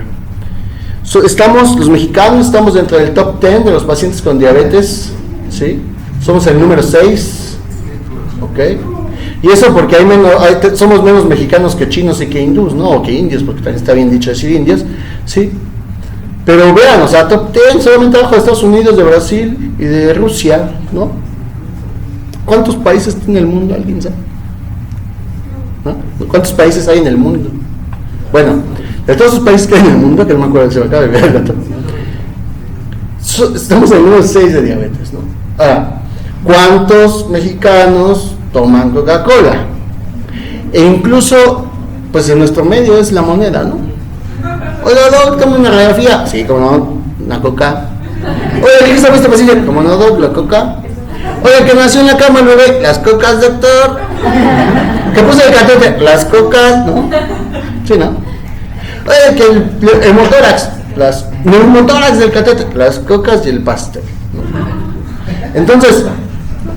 Los mexicanos estamos dentro del top 10 de los pacientes con diabetes, ¿sí? Somos el número 6, ¿ok? Y eso porque somos menos mexicanos que chinos y que hindús, ¿no? O que indios, porque también está bien dicho decir indios, ¿sí? Pero vean, o sea, top 10 solamente abajo de Estados Unidos, de Brasil y de Rusia, ¿no? ¿Cuántos países tiene el mundo? ¿Alguien sabe? ¿No? ¿Cuántos países hay en el mundo? Bueno, de todos los países que hay en el mundo, que no me acuerdo, se me acaba de ver el dato, estamos en el número 6 de diabetes, ¿no? Ahora, ¿cuántos mexicanos toman Coca-Cola? E incluso, pues en nuestro medio es la moneda, ¿no? Oiga, Doc, toma una radiografía. Sí, como no, una coca. Oiga, ¿qué sabe este paciente? Como no, Doc, la coca. Oiga, que nació en la cama el bebé, las cocas, doctor. Que puse el catete, las cocas, ¿no? Sí, ¿no? Oiga, que el hemotórax, las neumotórax del catete, las cocas y el pastel, ¿no? Entonces,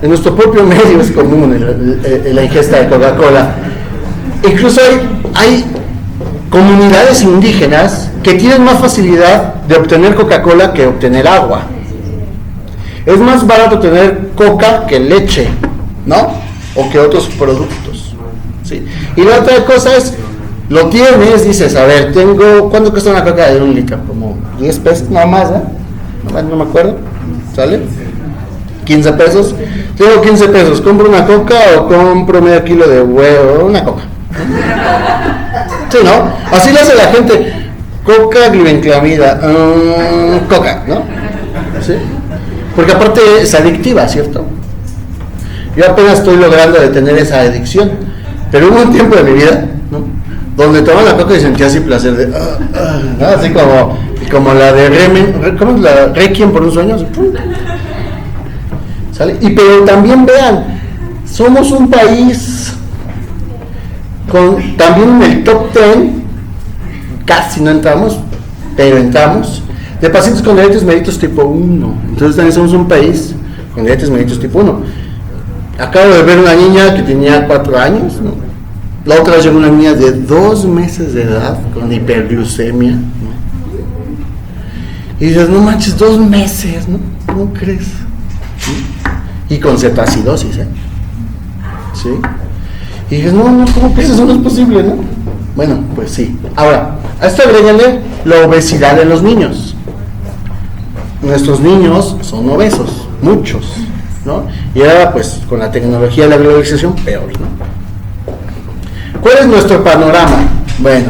en nuestro propio medio es común la ingesta de Coca-Cola. Incluso hay comunidades indígenas que tienen más facilidad de obtener Coca-Cola que obtener agua. Es más barato tener coca que leche, ¿no? O que otros productos, ¿sí? Y la otra cosa es, lo tienes, dices, a ver, ¿cuánto cuesta una coca de 1 litro? Como 10 pesos, nada más, ¿eh? No me acuerdo, ¿sale? 15 pesos. Tengo 15 pesos, ¿compro una coca o compro medio kilo de huevo? Una coca. Sí, ¿no? Así le hace la gente. Coca, glibenclamida, coca, ¿no? ¿Sí? Porque aparte es adictiva, ¿cierto? Yo apenas estoy logrando detener esa adicción, pero hubo un tiempo de mi vida, ¿no?, donde tomaba la coca y sentía así placer de ¿no? Así como la de ¿cómo es la Requiem por un sueño? Así, ¿sale? Pero también vean, somos un país también en el top 10, casi no entramos, pero entramos, de pacientes con diabetes mellitus tipo 1. Entonces también somos un país con diabetes mellitus tipo 1. Acabo de ver una niña que tenía 4 años, ¿no? La otra vez llegó una niña de 2 meses de edad con hiperglucemia, ¿no? Y dices, no manches, 2 meses, ¿no? ¿Cómo crees? ¿Sí? Y con cetacidosis, ¿eh? ¿Sí? Y dices, no, ¿cómo crees? Eso no es posible, ¿no? Bueno, pues sí. Ahora, a esto agréguenle la obesidad de los niños. Nuestros niños son obesos, muchos, ¿no? Y ahora, pues, con la tecnología de la globalización, peor, ¿no? ¿Cuál es nuestro panorama? Bueno,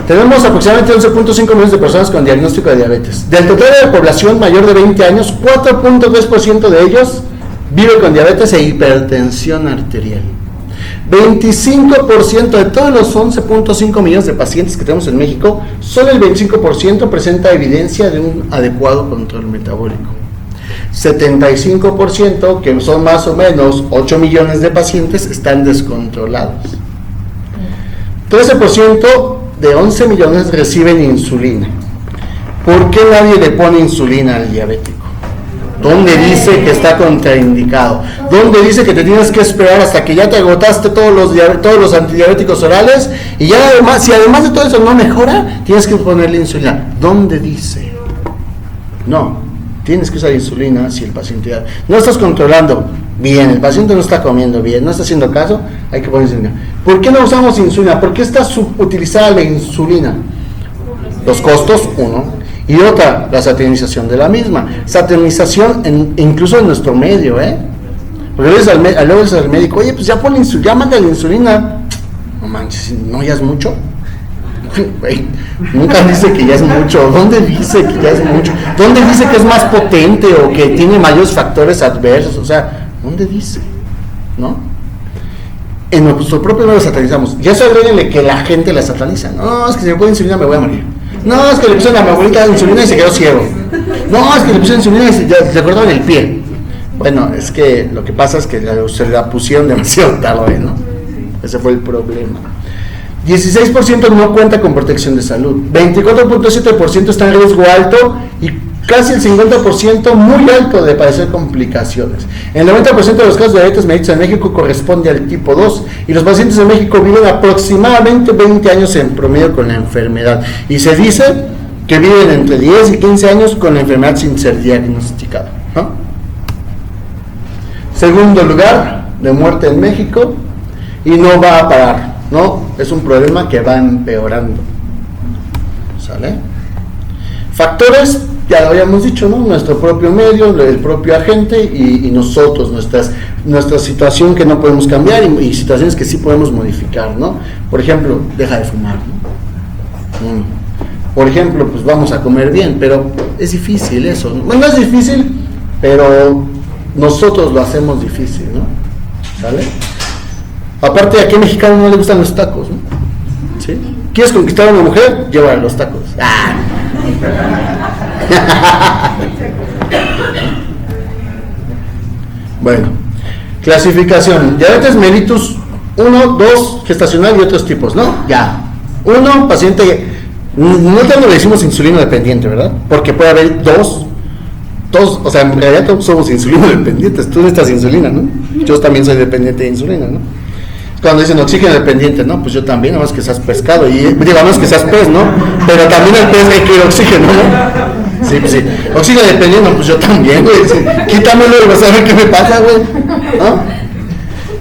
tenemos aproximadamente 11.5 millones de personas con diagnóstico de diabetes. Del total de la población mayor de 20 años, 4.3% de ellos vive con diabetes e hipertensión arterial. 25% de todos los 11.5 millones de pacientes que tenemos en México, solo el 25% presenta evidencia de un adecuado control metabólico. 75%, que son más o menos 8 millones de pacientes, están descontrolados. 13% de 11 millones reciben insulina. ¿Por qué nadie le pone insulina al diabético? ¿Dónde dice que está contraindicado? ¿Dónde dice que te tienes que esperar hasta que ya te agotaste todos los antidiabéticos orales? Y ya además, si además de todo eso no mejora, tienes que ponerle insulina. ¿Dónde dice? No, tienes que usar insulina si el paciente ya no estás controlando bien, el paciente no está comiendo bien, no está haciendo caso, hay que poner insulina. ¿Por qué no usamos insulina? ¿Por qué está subutilizada la insulina? Los costos, uno. Y otra, la satanización de la misma. Satanización incluso en nuestro medio, Porque luego dices al médico, oye, pues ya pon insulina, ya manda la insulina. No manches, ¿no ya es mucho? Güey, nunca dice que ya es mucho. ¿Dónde dice que ya es mucho? ¿Dónde dice que es más potente o que tiene mayores factores adversos? O sea, ¿dónde dice? ¿No? En nuestro propio medio satanizamos. Y eso agréguenle que la gente la sataniza. No, es que si me pone insulina me voy a morir. No, es que le pusieron a mi abuelita insulina y se quedó ciego. No, es que le pusieron insulina y le cortaron el pie. Bueno, es que lo que pasa es que se la pusieron demasiado tarde, ¿no? Ese fue el problema. 16% no cuenta con protección de salud, 24.7% está en riesgo alto y casi el 50% muy alto de padecer complicaciones. El 90% de los casos de diabetes mellitus en México corresponde al tipo 2 y los pacientes en México viven aproximadamente 20 años en promedio con la enfermedad y se dice que viven entre 10 y 15 años con la enfermedad sin ser diagnosticada, ¿no? Segundo lugar de muerte en México y no va a parar, ¿no? Es un problema que va empeorando. ¿Sale? Factores, ya lo habíamos dicho, ¿no? Nuestro propio medio, el propio agente y nosotros, nuestra situación que no podemos cambiar y situaciones que sí podemos modificar, ¿no? Por ejemplo, deja de fumar, ¿no? Por ejemplo, pues vamos a comer bien, pero es difícil eso, ¿no? Bueno, no es difícil, pero nosotros lo hacemos difícil, ¿no? ¿Sale? Aparte, aquí a mexicano no le gustan los tacos, ¿no? ¿Sí? ¿Quieres conquistar a una mujer? Llévale los tacos. ¡Ah! Bueno, clasificación. Diabetes mellitus 1, 2, gestacional y otros tipos, ¿no? Ya. 1, paciente, no le decimos insulino dependiente, ¿verdad? Porque puede haber dos, o sea, en realidad todos somos insulino dependientes. Tú necesitas insulina, ¿no? Yo también soy dependiente de insulina, ¿no? Cuando dicen oxígeno dependiente, no, pues yo también, nada más que seas pescado, y digo, no es que seas pez, ¿no? Pero también el pez requiere oxígeno, ¿no? Sí, pues sí. Oxígeno dependiente, no, pues yo también, güey. Sí. Quítamelo y vas a ver qué me pasa, güey. ¿No?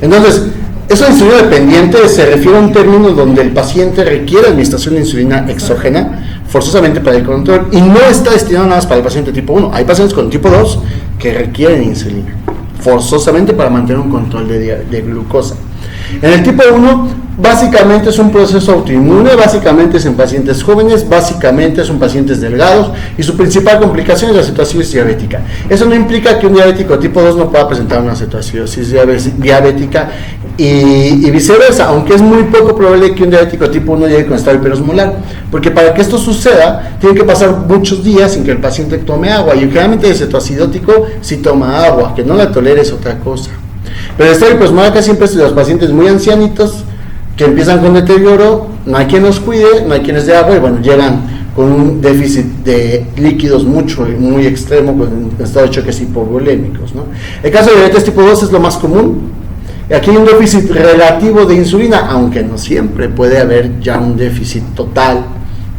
Entonces, eso de insulina dependiente se refiere a un término donde el paciente requiere administración de insulina exógena, forzosamente para el control, y no está destinado nada más para el paciente tipo 1. Hay pacientes con tipo 2 que requieren insulina, forzosamente para mantener un control de glucosa. En el tipo 1, básicamente es un proceso autoinmune, básicamente es en pacientes jóvenes, básicamente es en pacientes delgados y su principal complicación es la cetoacidosis diabética. Eso no implica que un diabético tipo 2 no pueda presentar una cetoacidosis diabética y viceversa, aunque es muy poco probable que un diabético tipo 1 llegue con estado hiperosmolar, porque para que esto suceda tiene que pasar muchos días sin que el paciente tome agua y generalmente el cetoacidótico sí toma agua, que no la tolere es otra cosa. Pero el estado hiperosmolar casi siempre es de los pacientes muy ancianitos que empiezan con deterioro, no hay quien los cuide, no hay quienes de agua y bueno, llegan con un déficit de líquidos muy extremo, con estado de choques hipovolémicos, ¿no? El caso de diabetes tipo 2 es lo más común. Aquí hay un déficit relativo de insulina, aunque no siempre puede haber ya un déficit total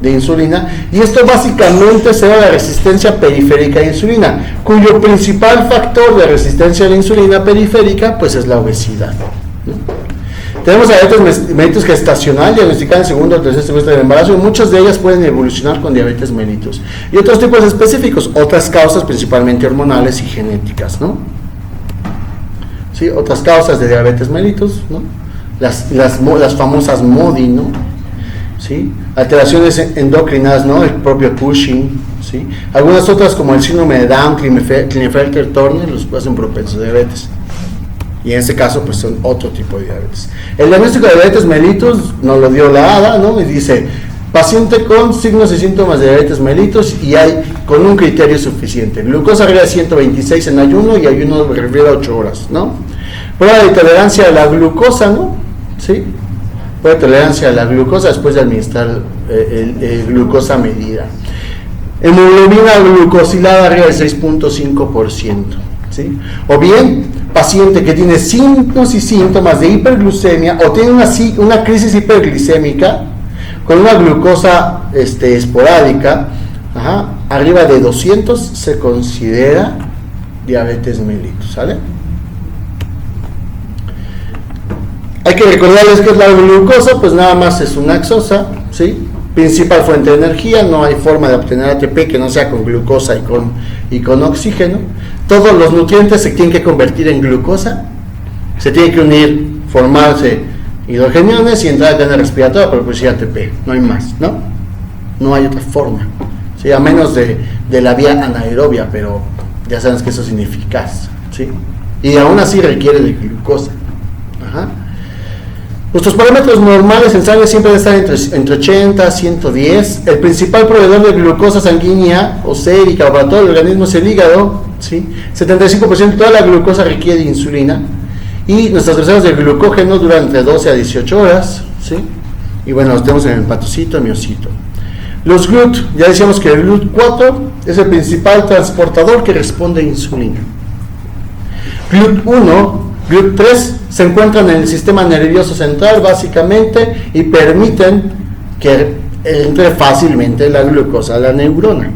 de insulina, y esto básicamente será la resistencia periférica a insulina, cuyo principal factor de resistencia a la insulina periférica pues es la obesidad, ¿no? Tenemos diabetes mellitus gestacional diagnosticada en el segundo o tercer trimestre del embarazo y muchas de ellas pueden evolucionar con diabetes mellitus y otros tipos específicos, otras causas principalmente hormonales y genéticas, ¿no? Sí, otras causas de diabetes mellitus, ¿no? Las famosas MODY, ¿no? ¿Sí? Alteraciones endocrinas, ¿no? El propio Cushing, ¿sí? Algunas otras como el síndrome de Down, Klinefelter-Turner, los hacen propensos a diabetes. Y en este caso, pues son otro tipo de diabetes. El diagnóstico de diabetes mellitus nos lo dio la ADA, ¿no? Y dice, paciente con signos y síntomas de diabetes mellitus y hay con un criterio suficiente. Glucosa arriba de 126 en ayuno y ayuno arriba de 8 horas, ¿no? Prueba de tolerancia a la glucosa, ¿no? ¿Sí? Prueba de tolerancia a la glucosa después de administrar glucosa medida. Hemoglobina glucosilada arriba del 6.5%, ¿sí? O bien, paciente que tiene signos y síntomas de hiperglucemia o tiene una crisis hiperglicémica con una glucosa esporádica, arriba de 200 se considera diabetes mellitus, ¿sale? Hay que recordarles que es la glucosa, pues nada más es una exosa, ¿sí? principal fuente de energía, no hay forma de obtener ATP que no sea con glucosa y con oxígeno. Todos los nutrientes se tienen que convertir en glucosa, se tienen que unir, formarse hidrogeniones y entrar a la cadena respiratoria para producir ATP, no hay más, ¿no? No hay otra forma, ¿sí? A menos de la vía anaerobia, pero ya sabes que eso es ineficaz, ¿sí? Y aún así requiere de glucosa. Ajá. Nuestros parámetros normales en sangre siempre deben estar entre 80 y 110. El principal proveedor de glucosa sanguínea o sérica para todo el organismo es el hígado, ¿sí? 75% de toda la glucosa requiere de insulina. Y nuestras reservas de glucógeno duran entre 12 a 18 horas, ¿sí? Y bueno, los tenemos en el hepatocito y miocito. Los GLUT, ya decíamos que el GLUT4 es el principal transportador que responde a insulina. GLUT1, GLUT3 se encuentran en el sistema nervioso central básicamente y permiten que entre fácilmente la glucosa a la neurona.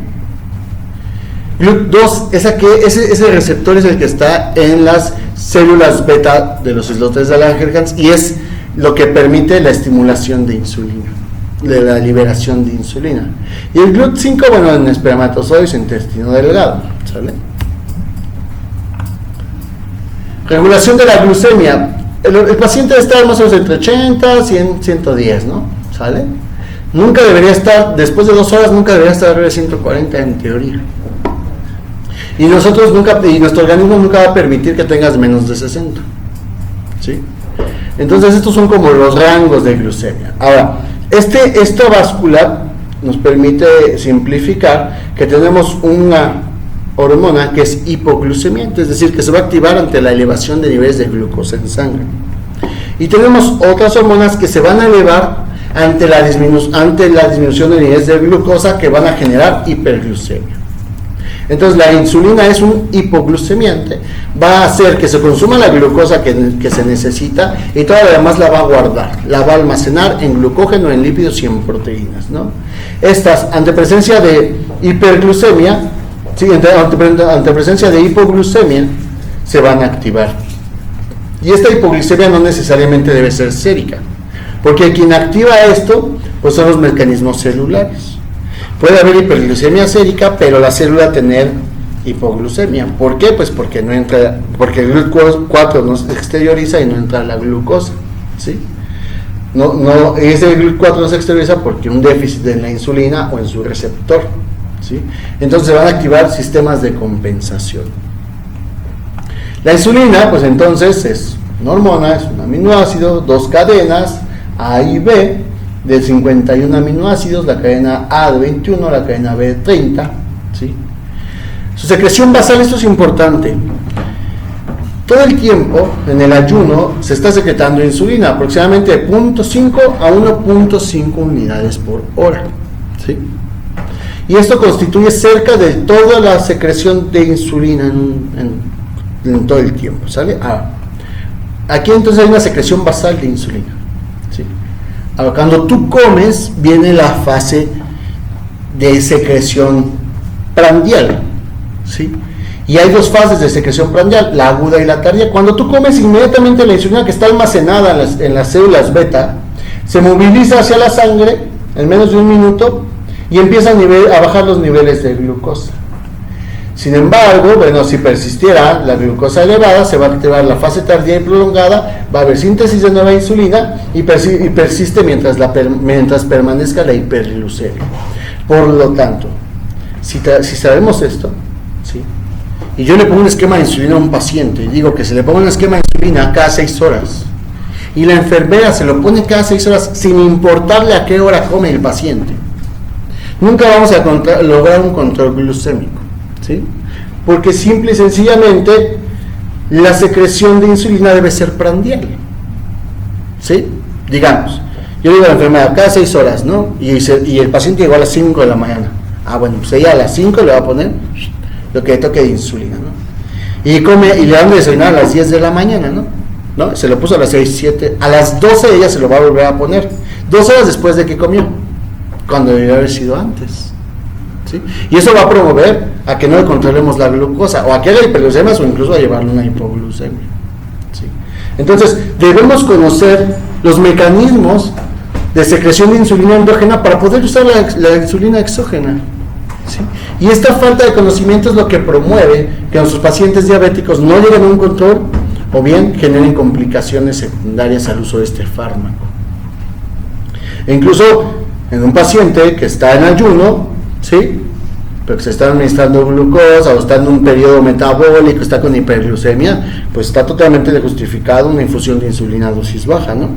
GLUT2 ese receptor es el que está en las células beta de los islotes de Langerhans y es lo que permite la estimulación de insulina, de la liberación de insulina. Y el GLUT5, bueno, en espermatozoides, intestino delgado, ¿sale? Regulación de la glucemia. El paciente debe estar más o menos entre 80 y 110, ¿no? ¿Sale? Nunca debería estar, después de 2 horas, nunca debería estar arriba de 140 en teoría. Y nuestro organismo nunca va a permitir que tengas menos de 60, ¿sí? Entonces estos son como los rangos de glucemia. Ahora, esta vascular nos permite simplificar que tenemos una hormona que es hipoglucemiante, es decir, que se va a activar ante la elevación de niveles de glucosa en sangre. Y tenemos otras hormonas que se van a elevar ante la disminución de niveles de glucosa que van a generar hiperglucemia. Entonces la insulina es un hipoglucemiante, va a hacer que se consuma la glucosa que se necesita y toda la demás la va a guardar, la va a almacenar en glucógeno, en lípidos y en proteínas, ¿no? Estas, ante presencia de hiperglucemia, sí, ante presencia de hipoglucemia, se van a activar. Y esta hipoglucemia no necesariamente debe ser sérica, porque quien activa esto, pues son los mecanismos celulares. Puede haber hiperglucemia sérica, pero la célula tener hipoglucemia. ¿Por qué? Pues porque el GLUT4 no se exterioriza y no entra la glucosa, ¿sí? Ese GLUT4 no se exterioriza porque un déficit en la insulina o en su receptor, ¿sí? Entonces se van a activar sistemas de compensación. La insulina, pues entonces es una hormona, es un aminoácido, 2 cadenas, A y B, de 51 aminoácidos, la cadena A de 21, la cadena B de 30, ¿sí? Su secreción basal, esto es importante. Todo el tiempo, en el ayuno, se está secretando insulina, aproximadamente de 0.5 a 1.5 unidades por hora, ¿sí? Y esto constituye cerca de toda la secreción de insulina en todo el tiempo, ¿sale? Aquí entonces hay una secreción basal de insulina, ¿sí? Ahora, cuando tú comes, viene la fase de secreción prandial, ¿sí? Y hay 2 fases de secreción prandial, la aguda y la tardía. Cuando tú comes, inmediatamente la insulina que está almacenada en las células beta se moviliza hacia la sangre en menos de 1 minuto y empieza a bajar los niveles de glucosa. Sin embargo, bueno, si persistiera la glucosa elevada, se va a activar la fase tardía y prolongada, va a haber síntesis de nueva insulina y persiste mientras permanezca la hiperglucemia. Por lo tanto, si sabemos esto, ¿sí? Y yo le pongo un esquema de insulina a un paciente y digo que se le ponga un esquema de insulina cada 6 horas y la enfermera se lo pone cada 6 horas sin importarle a qué hora come el paciente, nunca vamos a lograr un control glucémico, ¿sí? Porque simple y sencillamente la secreción de insulina debe ser prandial, ¿sí? Digamos, yo digo a la enfermera cada 6 horas, ¿no? Y el paciente llegó a las 5 de la mañana. Bueno, pues ella a las 5 le va a poner lo que le toque de insulina, ¿no? Y le dan de desayunar a las 10 de la mañana, ¿no? Se lo puso a las 6, 7, a las 12 ella se lo va a volver a poner, 2 horas después de que comió, cuando debería haber sido antes, ¿sí? Y eso va a promover a que no le controlemos la glucosa, o a que haga hiperglucemia o incluso a llevarle una hipoglucemia, ¿sí? Entonces, debemos conocer los mecanismos de secreción de insulina endógena para poder usar la insulina exógena. ¿Sí? Y esta falta de conocimiento es lo que promueve que nuestros pacientes diabéticos no lleguen a un control o bien generen complicaciones secundarias al uso de este fármaco. E incluso en un paciente que está en ayuno, ¿sí?, pero que se está administrando glucosa o está en un periodo metabólico, está con hiperglucemia, pues está totalmente justificado una infusión de insulina a dosis baja, ¿no?,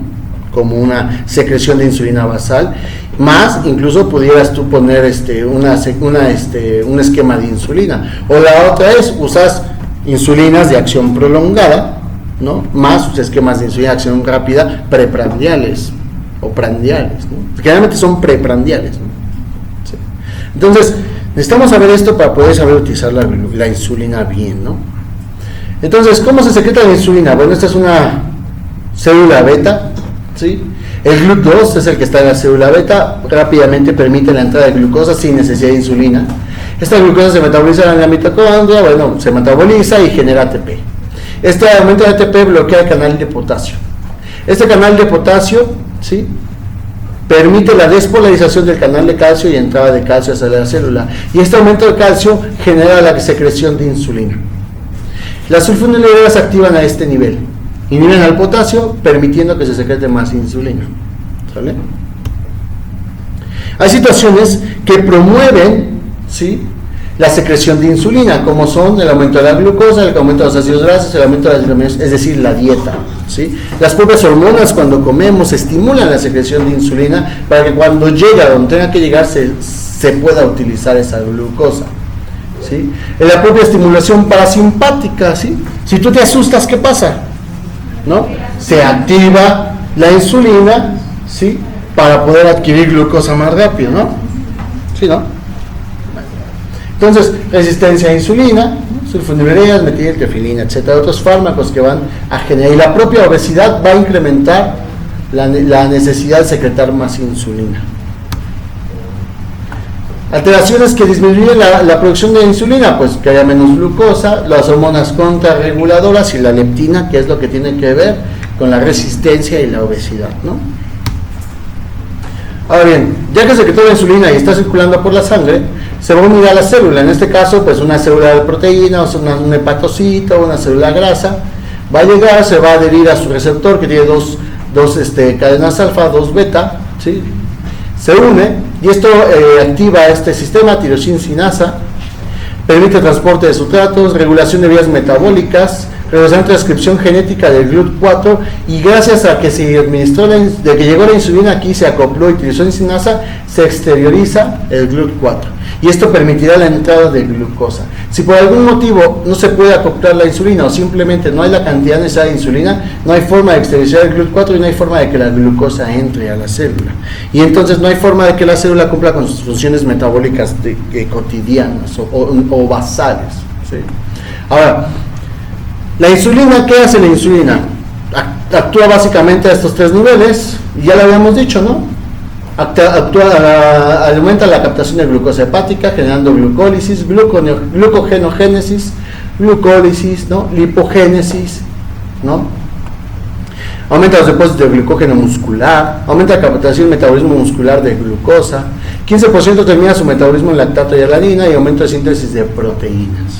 como una secreción de insulina basal, más incluso pudieras tú poner un esquema de insulina, o la otra es usas insulinas de acción prolongada, ¿no?, más esquemas de insulina de acción rápida preprandiales o prandiales, ¿no?, generalmente son preprandiales, ¿no? Sí. Entonces necesitamos saber esto para poder saber utilizar la insulina bien, ¿no? Entonces, ¿cómo se secreta la insulina? Bueno, esta es una célula beta, ¿sí? El GLUT2 es el que está en la célula beta, rápidamente permite la entrada de glucosa sin necesidad de insulina. Esta glucosa se metaboliza en la mitocondria, bueno, se metaboliza y genera ATP. Este aumento de ATP bloquea el canal de potasio. Este canal de potasio, ¿sí?, permite la despolarización del canal de calcio y entrada de calcio hacia la célula. Y este aumento de calcio genera la secreción de insulina. Las sulfonilureas activan a este nivel, inhiben al potasio, permitiendo que se secrete más insulina. ¿Sale? Hay situaciones que promueven, ¿sí?, la secreción de insulina, como son el aumento de la glucosa, el aumento de los ácidos grasos, el aumento de las vitaminas, es decir, la dieta, ¿sí? Las propias hormonas, cuando comemos, estimulan la secreción de insulina para que cuando llega donde tenga que llegar se pueda utilizar esa glucosa, ¿sí? En la propia estimulación parasimpática, ¿sí?, si tú te asustas, ¿qué pasa? ¿No? Se activa la insulina, ¿sí?, para poder adquirir glucosa más rápido, ¿no? ¿Sí, no? Entonces, resistencia a insulina, sulfonilureas, metiltrefilina, etcétera, otros fármacos que van a generar, y la propia obesidad va a incrementar la necesidad de secretar más insulina. Alteraciones que disminuyen la producción de insulina, pues que haya menos glucosa, las hormonas contrarreguladoras y la leptina, que es lo que tiene que ver con la resistencia y la obesidad, ¿no? Ahora bien, ya que secretó la insulina y está circulando por la sangre, se va a unir a la célula, en este caso pues una célula de proteína, o un hepatocito, una célula grasa, va a llegar, se va a adherir a su receptor que tiene dos cadenas alfa, 2 beta, ¿sí?, se une y esto activa este sistema, tirosina-sinasa, permite transporte de sustratos, regulación de vías metabólicas, regulación de transcripción genética del GLUT4, y gracias a que se administró de que llegó la insulina aquí, se acopló y tirosina-sinasa, se exterioriza el GLUT4. Y esto permitirá la entrada de glucosa. Si por algún motivo no se puede acoplar la insulina o simplemente no hay la cantidad necesaria de insulina, no hay forma de exteriorizar el GLUT4 y no hay forma de que la glucosa entre a la célula. Y entonces no hay forma de que la célula cumpla con sus funciones metabólicas cotidianas o basales, ¿sí? Ahora, la insulina, ¿qué hace la insulina? Actúa básicamente a estos 3 niveles, ya lo habíamos dicho, ¿no? Aumenta la captación de glucosa hepática, generando glucólisis, glucogenogénesis, glucólisis, ¿no?, lipogénesis, ¿no? Aumenta los depósitos de glucógeno muscular, aumenta la captación y metabolismo muscular de glucosa, 15% termina su metabolismo en lactato y alanina y aumento de síntesis de proteínas.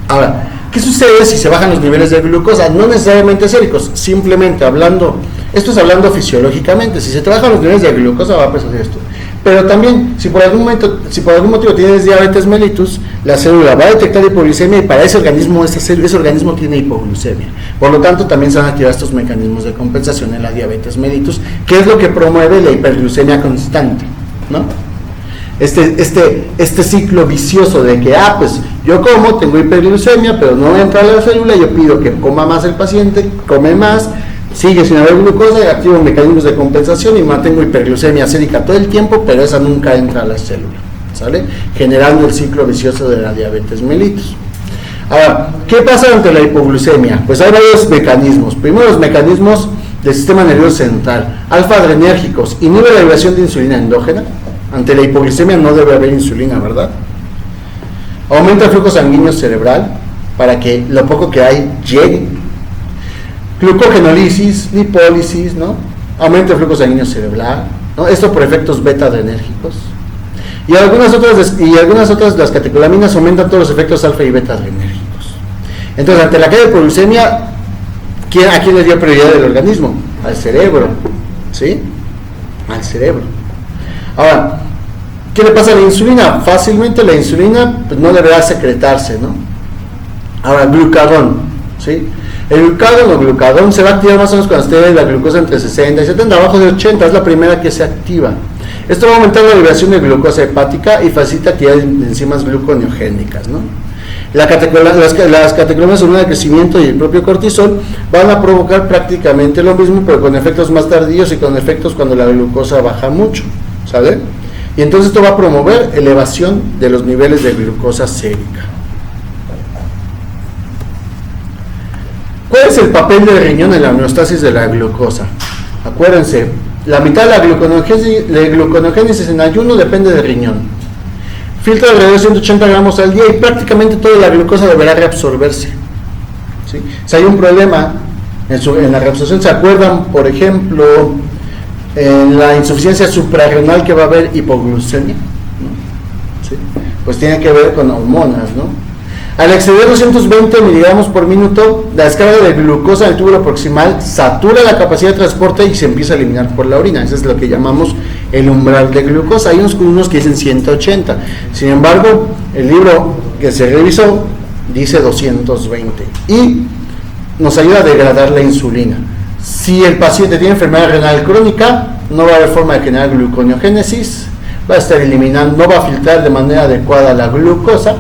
Ahora, ¿qué sucede si se bajan los niveles de glucosa? No necesariamente séricos, simplemente hablando, esto es hablando fisiológicamente, si se te bajan los niveles de glucosa va a pasar esto. Pero también, si por algún motivo tienes diabetes mellitus, la célula va a detectar hipoglucemia y para ese organismo tiene hipoglucemia. Por lo tanto, también se van a activar estos mecanismos de compensación en la diabetes mellitus, que es lo que promueve la hiperglucemia constante, ¿no? Este ciclo vicioso de que, pues yo como, tengo hiperglucemia, pero no entra a la célula, yo pido que coma más el paciente, come más, sigue sin haber glucosa, y activo mecanismos de compensación y mantengo hiperglucemia sérica todo el tiempo, pero esa nunca entra a la célula, ¿sale? Generando el ciclo vicioso de la diabetes mellitus. Ahora, ¿qué pasa ante la hipoglucemia? Pues hay varios mecanismos. Primero, los mecanismos del sistema nervioso central, alfa-adrenérgicos, inhibe la liberación de insulina endógena. Ante la hipoglucemia no debe haber insulina, ¿verdad? Aumenta el flujo sanguíneo cerebral para que lo poco que hay llegue. Glucogenólisis, lipólisis, ¿no? aumenta el flujo sanguíneo cerebral, ¿no? Esto por efectos beta-adrenérgicos. Y algunas otras, las catecolaminas aumentan todos los efectos alfa y beta-adrenérgicos. Entonces, ante la caída de hipoglucemia, ¿a quién le dio prioridad del organismo? Al cerebro, ¿sí? Al cerebro. Ahora, ¿qué le pasa a la insulina? Fácilmente la insulina pues, no deberá secretarse, ¿no? Ahora, glucagón, ¿sí? El glucagón se va a activar más o menos cuando esté la glucosa entre 60 y 70, abajo de 80, es la primera que se activa. Esto va a aumentar la liberación de glucosa hepática y facilita actividad de enzimas gluconeogénicas, ¿no? Las catecolaminas hormona de crecimiento y el propio cortisol van a provocar prácticamente lo mismo, pero con efectos más tardíos y con efectos cuando la glucosa baja mucho, ¿sale? Y entonces esto va a promover elevación de los niveles de glucosa sérica. ¿Cuál es el papel del riñón en la homeostasis de la glucosa? Acuérdense, la mitad de la gluconeogénesis en ayuno depende del riñón. Filtra alrededor de 180 gramos al día y prácticamente toda la glucosa deberá reabsorberse, ¿sí? Si hay un problema en la reabsorción, ¿se acuerdan, por ejemplo, en la insuficiencia suprarrenal que va a haber hipoglucemia? ¿No? ¿Sí? Pues tiene que ver con hormonas, ¿no? Al exceder 220 miligramos por minuto, la descarga de glucosa en el túbulo proximal satura la capacidad de transporte y se empieza a eliminar por la orina. Eso es lo que llamamos el umbral de glucosa. Hay unos que dicen 180. Sin embargo, el libro que se revisó dice 220 y nos ayuda a degradar la insulina. Si el paciente tiene enfermedad renal crónica, no va a haber forma de generar gluconeogénesis, va a estar eliminando, no va a filtrar de manera adecuada la glucosa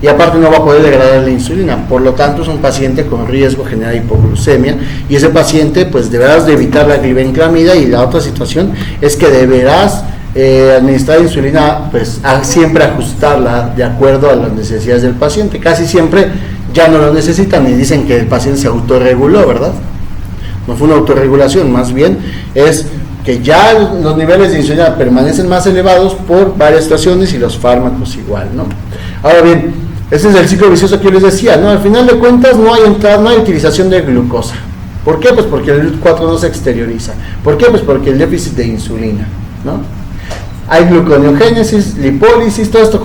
y aparte no va a poder degradar la insulina. Por lo tanto, es un paciente con riesgo de generar hipoglucemia y ese paciente pues deberás de evitar la glibenclamida. Y la otra situación es que deberás administrar insulina pues siempre ajustarla de acuerdo a las necesidades del paciente. Casi siempre ya no lo necesitan y dicen que el paciente se autorreguló, ¿verdad? No fue una autorregulación, más bien es que ya los niveles de insulina permanecen más elevados por varias situaciones y los fármacos igual, ¿no? Ahora bien, ese es el ciclo vicioso que yo les decía, ¿no? Al final de cuentas no hay entrada, no hay utilización de glucosa. ¿Por qué? Pues porque el GLUT4 no se exterioriza. ¿Por qué? Pues porque el déficit de insulina, ¿no? Hay gluconeogénesis, lipólisis, todo esto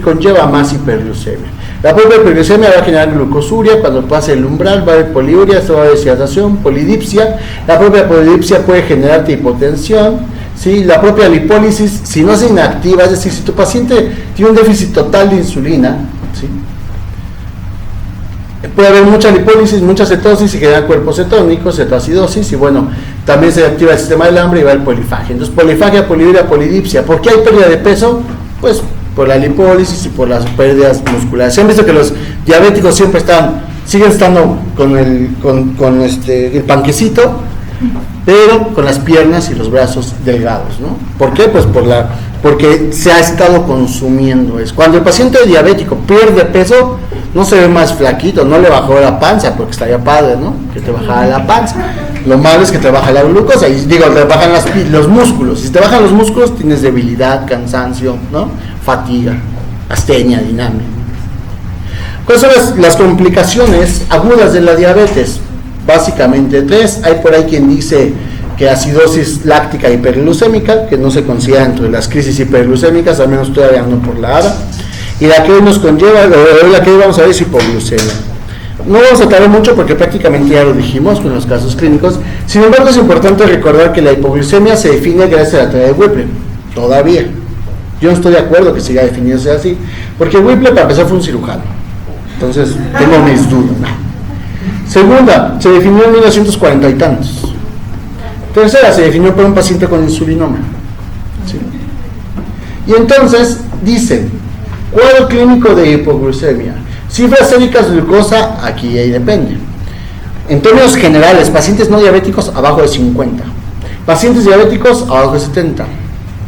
conlleva más hiperglucemia. La propia hiperglucemia va a generar glucosuria, cuando pase el umbral va a haber poliuria, esto va a haber deshidratación, polidipsia. La propia polidipsia puede generarte hipotensión, ¿sí? La propia lipólisis, si no se inactiva, es decir, si tu paciente tiene un déficit total de insulina, ¿sí? Puede haber mucha lipólisis, mucha cetosis y generar cuerpos cetónicos, cetoacidosis, y bueno, también se activa el sistema del hambre y va el polifagia. Entonces, polifagia, poliuria, polidipsia. ¿Por qué hay pérdida de peso? Pues por la lipólisis y por las pérdidas musculares. Se han visto que los diabéticos siempre siguen estando con el panquecito, pero con las piernas y los brazos delgados, ¿no? ¿Por qué? Pues porque se ha estado consumiendo eso. Cuando el paciente diabético pierde peso, no se ve más flaquito, no le bajó la panza, porque estaría padre, ¿no? Que te bajara la panza. Lo malo es que te baja la glucosa, y digo, te bajan los músculos. Si te bajan los músculos, tienes debilidad, cansancio, ¿no? Fatiga, astenia, dinámica. ¿Cuáles son las complicaciones agudas de la diabetes? Básicamente 3. Hay por ahí quien dice que acidosis láctica hiperglucémica, que no se considera dentro de las crisis hiperglucémicas, al menos todavía no por la ADA. Y la que hoy nos conlleva, la que hoy vamos a ver es hipoglucemia. No vamos a tardar mucho porque prácticamente ya lo dijimos con los casos clínicos. Sin embargo, es importante recordar que la hipoglucemia se define gracias a la teoría de Whipple. Todavía. Yo no estoy de acuerdo que siga definiéndose así, porque Whipple para empezar fue un cirujano. Entonces, tengo mis dudas, ¿no? Segunda, se definió en 1940 y tantos. Tercera, se definió por un paciente con insulinoma. ¿Sí? Y entonces, dicen, cuadro clínico de hipoglucemia. Cifras séricas de glucosa, aquí ahí depende. En términos generales, pacientes no diabéticos abajo de 50. Pacientes diabéticos abajo de 70.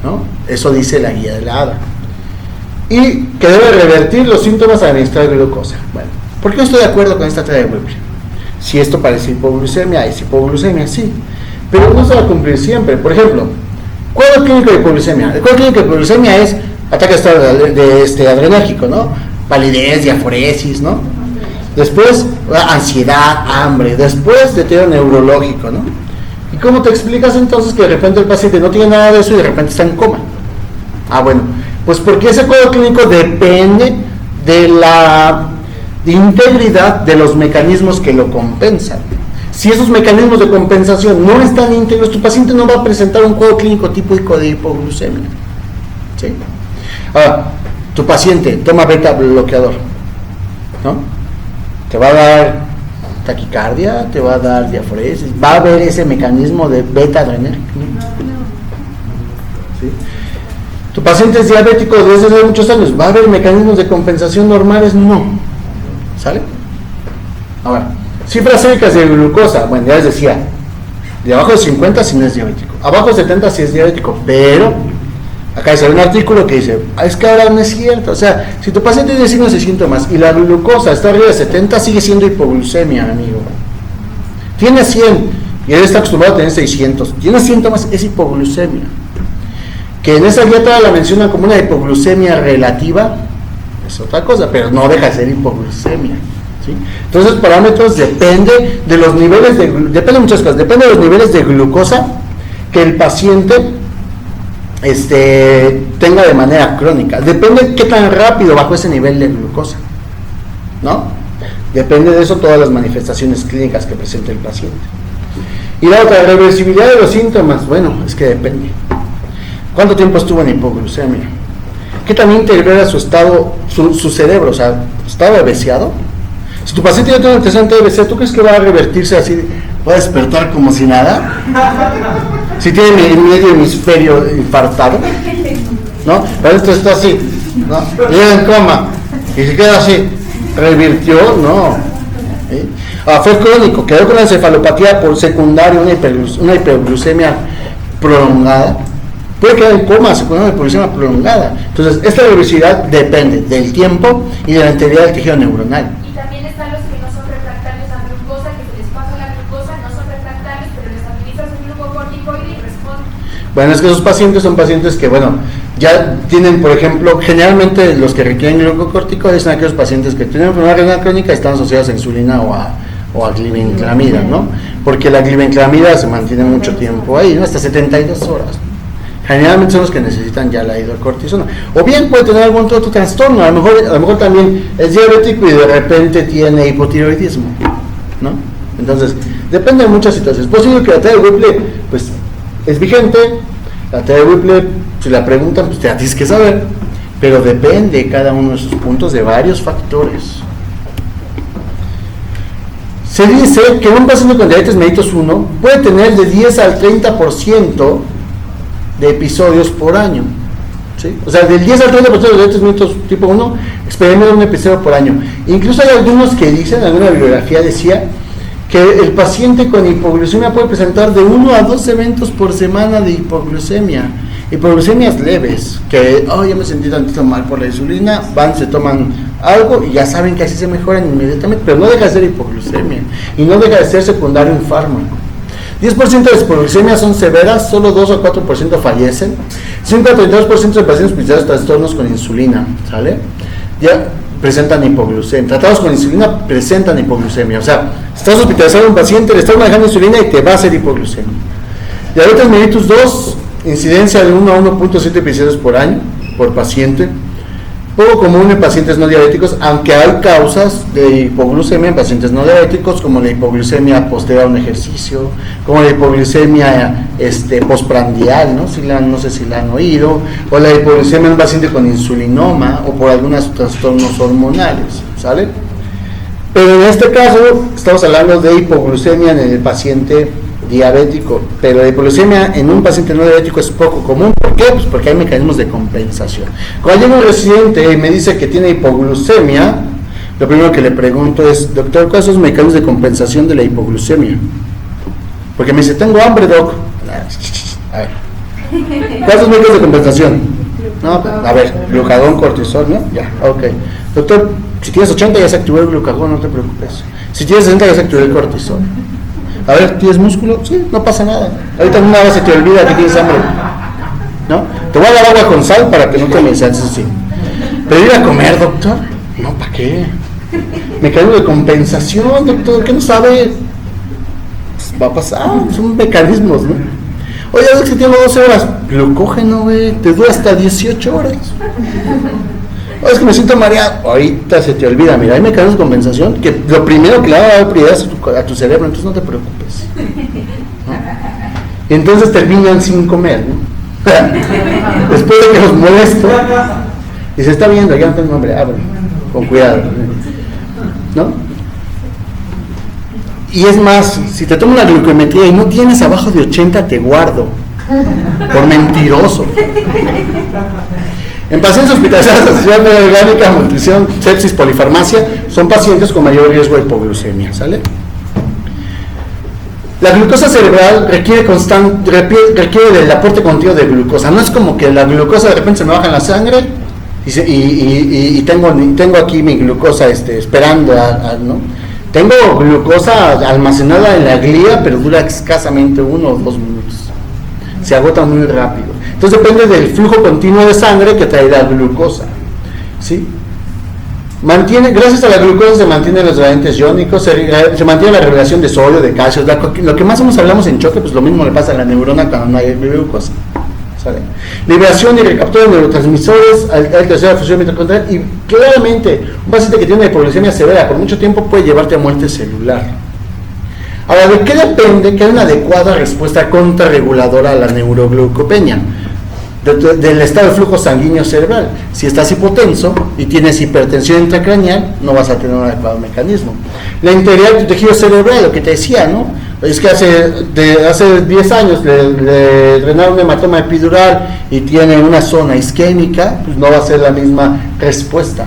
¿No? Eso dice la guía de la ADA. Y que debe revertir los síntomas al administrar glucosa. Bueno, ¿por qué no estoy de acuerdo con esta teoría de Whipple? Si esto parece hipoglucemia, es hipoglucemia, sí. Pero no se va a cumplir siempre. Por ejemplo, cuadro clínico de hipoglucemia. El cuadro clínico de hipoglucemia es ataque adrenérgico, ¿no? Palidez, diaforesis, ¿no? Después, ansiedad, hambre. Después, deterioro neurológico, ¿no? ¿Y cómo te explicas entonces que de repente el paciente no tiene nada de eso y de repente está en coma? Bueno, pues porque ese cuadro clínico depende de la integridad de los mecanismos que lo compensan. Si esos mecanismos de compensación no están íntegros, tu paciente no va a presentar un cuadro clínico típico de hipoglucemia. ¿Sí? Ahora, tu paciente toma beta bloqueador, ¿no? Te va a dar taquicardia, te va a dar diaforesis, va a haber ese mecanismo de beta adrenérgico. ¿Sí? Tu paciente es diabético desde hace muchos años, ¿va a haber mecanismos de compensación normales? No. ¿Sale? Ahora, cifras séricas de glucosa, bueno, ya les decía, de abajo de 50 si no es diabético, abajo de 70 si es diabético, pero acá dice un artículo que dice, es que ahora no es cierto, o sea, si tu paciente tiene signos y síntomas y la glucosa está arriba de 70, sigue siendo hipoglucemia, amigo. Tiene 100 y él está acostumbrado a tener 600, tiene síntomas, es hipoglucemia. Que en esa dieta la mencionan como una hipoglucemia relativa, es otra cosa, pero no deja de ser hipoglucemia. ¿Sí? Entonces, parámetros depende de los niveles depende de muchas cosas, depende de los niveles de glucosa que el paciente tenga de manera crónica, depende de qué tan rápido bajó ese nivel de glucosa, ¿no? Depende de eso todas las manifestaciones clínicas que presenta el paciente. Y la otra, reversibilidad de los síntomas, bueno, es que depende. ¿Cuánto tiempo estuvo en hipoglucemia? ¿Qué tan íntegro era su estado, su cerebro? O sea, ¿estaba viciado? Si tu paciente ya tiene un antecedente de BC, ¿tú crees que va a revertirse así? ¿Va a despertar como si nada? Si tiene medio hemisferio infartado, ¿no? Pero esto está así, ¿no? Llega en coma y se queda así. ¿Revirtió? No. ¿Sí? Fue crónico, quedó con la encefalopatía por secundaria, una hiperglucemia prolongada. Puede quedar en coma con una hipoglucemia prolongada. Entonces, esta reversibilidad depende del tiempo y de la integridad del tejido neuronal. Y también están los que no son refractarios a glucosa, que se les pasa la glucosa, no son refractarios, pero les administras un glucocorticoide y responden. Bueno, es que esos pacientes son pacientes que, bueno, ya tienen, por ejemplo, generalmente los que requieren glucocorticoides son aquellos pacientes que tienen enfermedad renal crónica y están asociados a insulina o a glibenclamida, ¿no? Porque la glibenclamida se mantiene mucho tiempo ahí, ¿no? Hasta 72 horas. Generalmente son los que necesitan ya la hidrocortisona. O bien puede tener algún otro trastorno, a lo mejor también es diabético y de repente tiene hipotiroidismo, ¿no? Entonces, depende de muchas situaciones. Es posible que la teoría de Whipple, pues, es vigente. La teoría de Whipple, si la preguntan, pues te tienes que saber, pero depende de cada uno de sus puntos de varios factores. Se dice que un paciente con diabetes mellitus 1 puede tener de 10 al 30% de episodios por año, ¿sí? O sea, del 10 al 30% de diabetes mellitus tipo 1 experimentan un episodio por año. Incluso hay algunos que dicen, alguna bibliografía decía que el paciente con hipoglucemia puede presentar de 1 a 2 eventos por semana de hipoglucemia. Hipoglucemias leves, que ya me sentí tantito mal por la insulina, van, se toman algo y ya saben que así se mejoran inmediatamente, pero no deja de ser hipoglucemia y no deja de ser secundario un fármaco. 10% de hipoglucemias son severas, solo 2 o 4% fallecen, 5 a 32% de pacientes hospitalizados trastornos con insulina, ¿sale? Ya presentan hipoglucemia, tratados con insulina presentan hipoglucemia, o sea, estás hospitalizado a un paciente, le estás manejando insulina y te va a hacer hipoglucemia. Diabetes mellitus 2, incidencia de 1 a 1.7 episodios por año, por paciente. Poco común en pacientes no diabéticos, aunque hay causas de hipoglucemia en pacientes no diabéticos, como la hipoglucemia posterior a un ejercicio, como la hipoglucemia postprandial, ¿no? No sé si la han oído, o la hipoglucemia en un paciente con insulinoma o por algunos trastornos hormonales, ¿sale? Pero en este caso estamos hablando de hipoglucemia en el paciente diabético, pero la hipoglucemia en un paciente no diabético es poco común. ¿Por qué? Pues porque hay mecanismos de compensación. Cuando llega un residente y me dice que tiene hipoglucemia, lo primero que le pregunto es, doctor, ¿cuáles son los mecanismos de compensación de la hipoglucemia? Porque me dice, tengo hambre, doc. A ver, ¿cuáles son los mecanismos de compensación? No, a ver, glucagón, cortisol, ¿no? Ya, ok. Doctor, si tienes 80 ya se activó el glucagón, no te preocupes. Si tienes 60 ya se activó el cortisol. A ver, ¿tienes músculo? Sí, no pasa nada. Ahorita en una vez se te olvida que tienes hambre, ¿no? Te voy a dar agua con sal para que no te me salses así. ¿Pero ir a comer, doctor? No, ¿para qué? Mecanismo de compensación, doctor, ¿qué no sabe? pues, va a pasar, son mecanismos, ¿no? Oye, si tengo 12 horas, glucógeno, güey, te dura hasta 18 horas. Oye, es que me siento mareado, ahorita se te olvida, mira, hay mecanismos de compensación que lo primero que le va a dar prioridad es a tu cerebro, entonces no te preocupes, ¿no? Y entonces terminan sin comer, ¿no? Después de que los molesto, y se está viendo, ya no tengo hambre, abre, con cuidado, ¿no? Y es más, si te tomo la glucometría y no tienes abajo de 80, te guardo, por mentiroso. En pacientes hospitalizados de necesidad orgánica, malnutrición, sepsis, polifarmacia, son pacientes con mayor riesgo de hipoglucemia, ¿sale? La glucosa cerebral requiere del aporte continuo de glucosa. No es como que la glucosa de repente se me baja en la sangre y tengo aquí mi glucosa esperando, ¿no? Tengo glucosa almacenada en la glía, pero dura escasamente 1 o 2 minutos. Se agota muy rápido. Entonces depende del flujo continuo de sangre que trae la glucosa, ¿sí? Gracias a la glucosa se mantienen los gradientes iónicos, se mantiene la regulación de sodio, de calcio. Lo que más o menos hablamos en choque, pues lo mismo le pasa a la neurona cuando no hay glucosa, ¿sale? Liberación y recaptura de neurotransmisores, alteración de la función mitocondrial, y claramente un paciente que tiene una hipoglucemia severa por mucho tiempo puede llevarte a muerte celular. Ahora, ¿de qué depende que haya una adecuada respuesta contrarreguladora a la neuroglucopenia? Del estado de flujo sanguíneo cerebral. Si estás hipotenso y tienes hipertensión intracraneal, no vas a tener un adecuado mecanismo. La integridad de tu tejido cerebral, lo que te decía, ¿no? Es que hace 10 años le drenaron un hematoma epidural y tiene una zona isquémica, pues no va a ser la misma respuesta.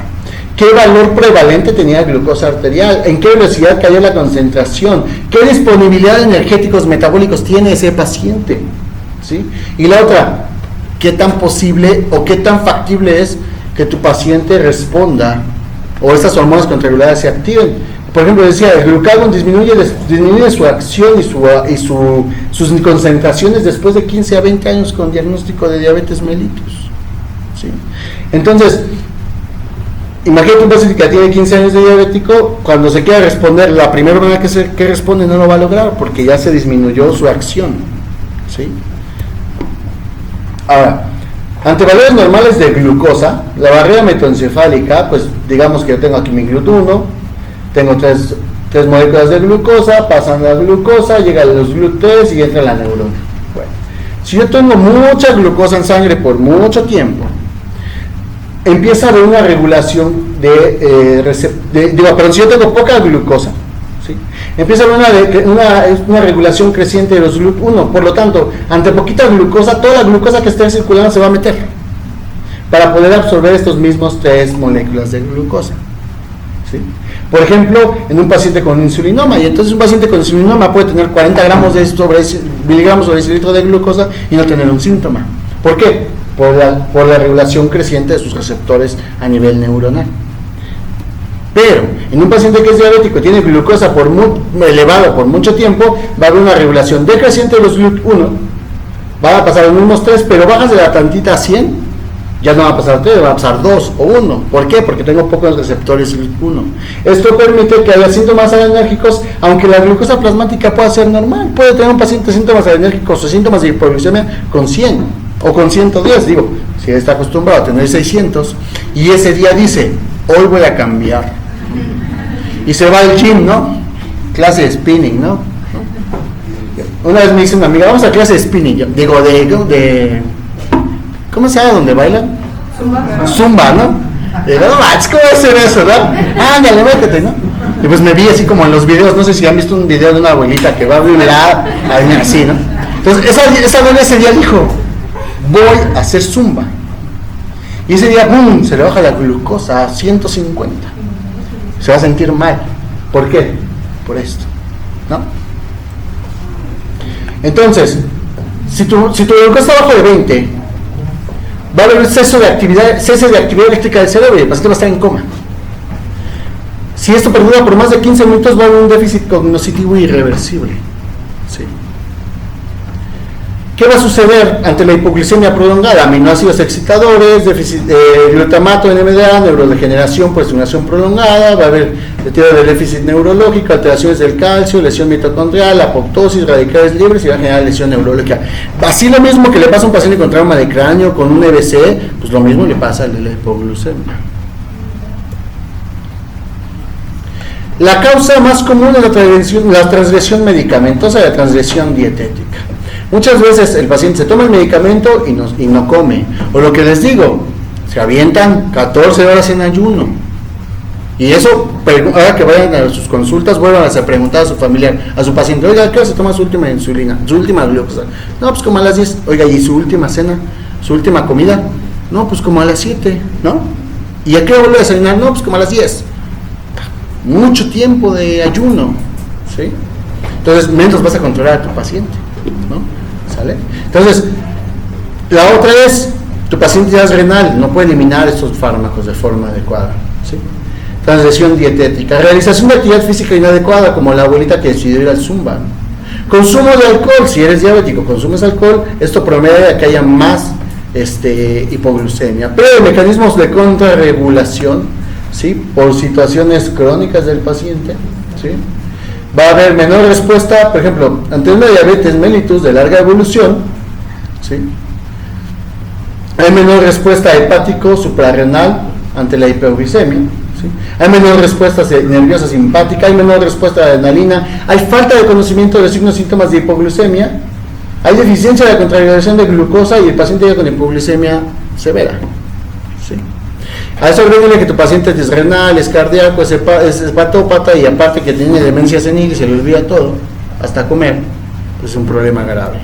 ¿Qué valor prevalente tenía la glucosa arterial? ¿En qué velocidad cayó la concentración? ¿Qué disponibilidad de energéticos metabólicos tiene ese paciente? ¿Sí? Y la otra, ¿qué tan posible o qué tan factible es que tu paciente responda o estas hormonas contrarreguladas se activen? Por ejemplo, decía, el glucagón disminuye su acción y sus concentraciones después de 15 a 20 años con diagnóstico de diabetes mellitus, ¿sí? Entonces, imagínate un paciente que tiene 15 años de diabético, cuando se quiera responder, la primera manera que responde no lo va a lograr porque ya se disminuyó su acción, ¿sí? Ahora, ante valores normales de glucosa, la barrera metoencefálica, pues digamos que yo tengo aquí mi GLUT1, tengo tres moléculas de glucosa, pasan la glucosa, llegan los GLUT3 y entra la neurona. Bueno, si yo tengo mucha glucosa en sangre por mucho tiempo, empieza a haber una regulación pero si yo tengo poca glucosa, ¿sí? Empieza a haber una regulación creciente de los GLUT1, por lo tanto, ante poquita glucosa, toda la glucosa que esté circulando se va a meter para poder absorber estos mismos 3 moléculas de glucosa, ¿sí? Por ejemplo, en un paciente con insulinoma, y entonces un paciente con insulinoma puede tener 40 miligramos sobre ese litro de glucosa y no tener un síntoma. ¿Por qué? Por la regulación creciente de sus receptores a nivel neuronal. Pero en un paciente que es diabético y tiene glucosa elevada por mucho tiempo, va a haber una regulación decreciente de los GLUT1, van a pasar los mismos 3, pero bajas de la tantita a 100, ya no va a pasar 3, va a pasar 2 o 1. ¿Por qué? Porque tengo pocos receptores GLUT1. Esto permite que haya síntomas adenérgicos, aunque la glucosa plasmática pueda ser normal. Puede tener un paciente síntomas adenérgicos o síntomas de hipoglucemia con 100 o con 110, digo, si está acostumbrado a tener 600 y ese día dice, hoy voy a cambiar, y se va al gym, ¿no? Clase de spinning, ¿no? Una vez me dice una amiga, vamos a clase de spinning. Yo digo, ¿cómo se llama donde bailan? Zumba, ¿no? Digo, no manches, ¿cómo va a ser eso, no? Ándale, métete, ¿no? Y pues me vi así como en los videos, no sé si han visto un video de una abuelita que va a vibrar, así, ¿no? Entonces, esa doña ese día dijo, voy a hacer zumba. Y ese día, ¡pum!, se le baja la glucosa a 150. Se va a sentir mal. ¿Por qué? Por esto, ¿no? Entonces, si tu glucosa está abajo de 20, va a haber cese de actividad eléctrica del cerebro y el paciente va a estar en coma. Si esto perdura por más de 15 minutos, va a haber un déficit cognitivo irreversible, ¿sí? ¿Qué va a suceder ante la hipoglucemia prolongada? Aminoácidos excitadores, déficit de glutamato, NMDA, neurodegeneración por estimulación prolongada, va a haber deterioro del déficit neurológico, alteraciones del calcio, lesión mitocondrial, apoptosis, radicales libres y va a generar lesión neurológica. Así lo mismo que le pasa a un paciente con trauma de cráneo, con un EBC, pues lo mismo le pasa al de la hipoglucemia. La causa más común es la transgresión medicamentosa y la transgresión dietética. Muchas veces el paciente se toma el medicamento y no come. O lo que les digo, se avientan 14 horas en ayuno. Y eso, ahora que vayan a sus consultas, vuelvan a preguntar a su familiar, a su paciente, oiga, ¿qué hora se toma su última insulina, su última glucosa? No, pues como a las 10. Oiga, ¿y su última cena, su última comida? No, pues como a las 7, ¿no? ¿Y a qué hora vuelve a desayunar? No, pues como a las 10. Mucho tiempo de ayuno, ¿sí? Entonces, menos vas a controlar a tu paciente, ¿no? ¿Sale? Entonces, la otra es, tu paciente ya es renal, no puede eliminar estos fármacos de forma adecuada, ¿sí? Transgresión dietética, realización de actividad física inadecuada, como la abuelita que decidió ir al Zumba. Consumo de alcohol, si eres diabético, consumes alcohol, esto promedia que haya más hipoglucemia. Pero mecanismos de contrarregulación, ¿sí? Por situaciones crónicas del paciente, ¿sí? Va a haber menor respuesta, por ejemplo, ante una diabetes mellitus de larga evolución, ¿sí? Hay menor respuesta hepático suprarrenal ante la hiperglicemia, ¿sí? Hay menor respuesta nerviosa simpática, hay menor respuesta de adrenalina, hay falta de conocimiento de los signos y síntomas de hipoglucemia, hay deficiencia de la contrarregulación de glucosa y el paciente llega con hipoglucemia severa, ¿sí? A eso agrégale que tu paciente es renal, es cardíaco, es hepatópata y aparte que tiene demencia senil y se le olvida todo, hasta comer, pues es un problema grave.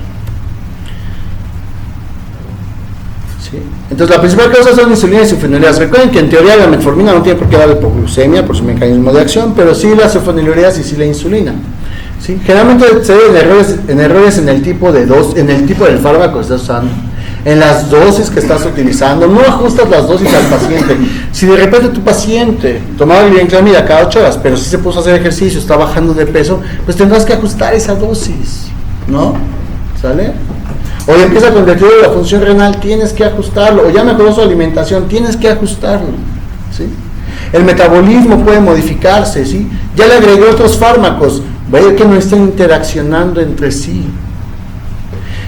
¿Sí? Entonces la principal causa son insulina y sulfonilureas. Recuerden que en teoría la metformina no tiene por qué dar hipoglucemia por su mecanismo de acción, pero sí las sulfonilureas y sí la insulina. ¿Sí? Generalmente se ven errores en el tipo del fármaco que estás usando, en las dosis que estás utilizando. No ajustas las dosis al paciente. Si de repente tu paciente tomaba glibenclamida cada 8 horas, pero si se puso a hacer ejercicio, está bajando de peso, pues tendrás que ajustar esa dosis, ¿no? ¿Sale? O empieza con deterioro de la función renal, tienes que ajustarlo. O ya mejoró su alimentación, tienes que ajustarlo, ¿sí? El metabolismo puede modificarse, ¿sí? Ya le agregué otros fármacos, vaya que no estén interaccionando entre sí.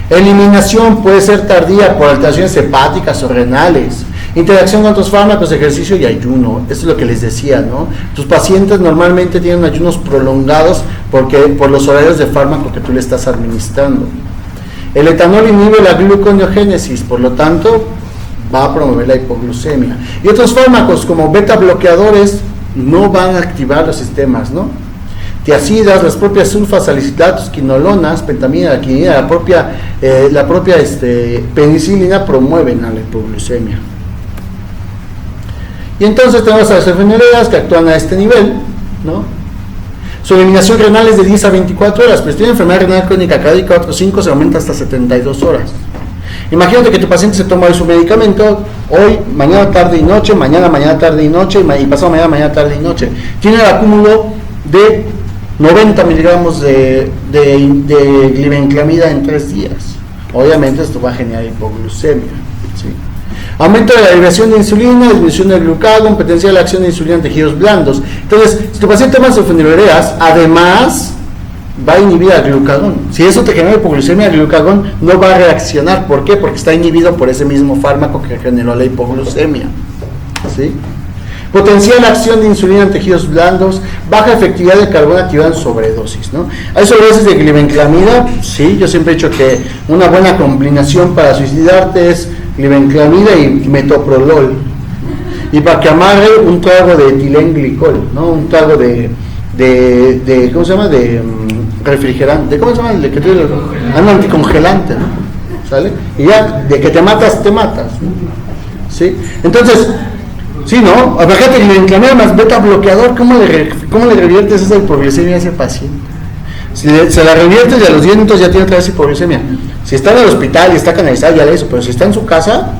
Eliminación puede ser tardía por alteraciones hepáticas o renales. Interacción con otros fármacos, ejercicio y ayuno. Eso es lo que les decía, ¿no? Tus pacientes normalmente tienen ayunos prolongados por los horarios de fármaco que tú le estás administrando. El etanol inhibe la gluconeogénesis, por lo tanto va a promover la hipoglucemia. Y otros fármacos como beta bloqueadores no van a activar los sistemas, ¿no? Tiacidas, las propias sulfas, salicilatos, quinolonas, pentamina, quinina, la propia penicilina promueven a la hipoglucemia. Y entonces tenemos a las sulfonilureas que actúan a este nivel, ¿no? Su eliminación renal es de 10 a 24 horas, pero si tiene enfermedad renal crónica cardíaca 4 o 5 se aumenta hasta 72 horas. Imagínate que tu paciente se toma hoy su medicamento, hoy, mañana, tarde y noche, mañana, tarde y noche, y pasado mañana, tarde y noche. Tiene el acúmulo de 90 miligramos de glibenclamida en 3 días. Obviamente esto va a generar hipoglucemia, ¿sí? Aumento de la liberación de insulina, disminución del glucagón, potencial de acción de insulina en tejidos blandos. Entonces, si tu paciente toma sulfonilureas, además va a inhibir al glucagón. Si eso te genera hipoglucemia, el glucagón no va a reaccionar. ¿Por qué? Porque está inhibido por ese mismo fármaco que generó la hipoglucemia, ¿sí? Potencial acción de insulina en tejidos blandos, baja efectividad de carbón activado en sobredosis, ¿no? Hay sobredosis de glibenclamida, sí, yo siempre he dicho que una buena combinación para suicidarte es glibenclamida y metoprolol, y para que amarre un trago de etilenglicol, ¿no? Un trago de ¿cómo se llama? De refrigerante, ¿cómo se llama? De que tiene anticongelante, ¿no? ¿Sale? Y ya, de que te matas, ¿no? ¿Sí? Entonces, sí, ¿no? Fíjate, glibenclamida más beta bloqueador, ¿cómo le reviertes esa hipoglucemia a ese paciente? Si se la reviertes y a los 10 minutos ya tiene otra vez hipoglucemia. Si está en el hospital y está canalizado, ya le hizo, pero si está en su casa,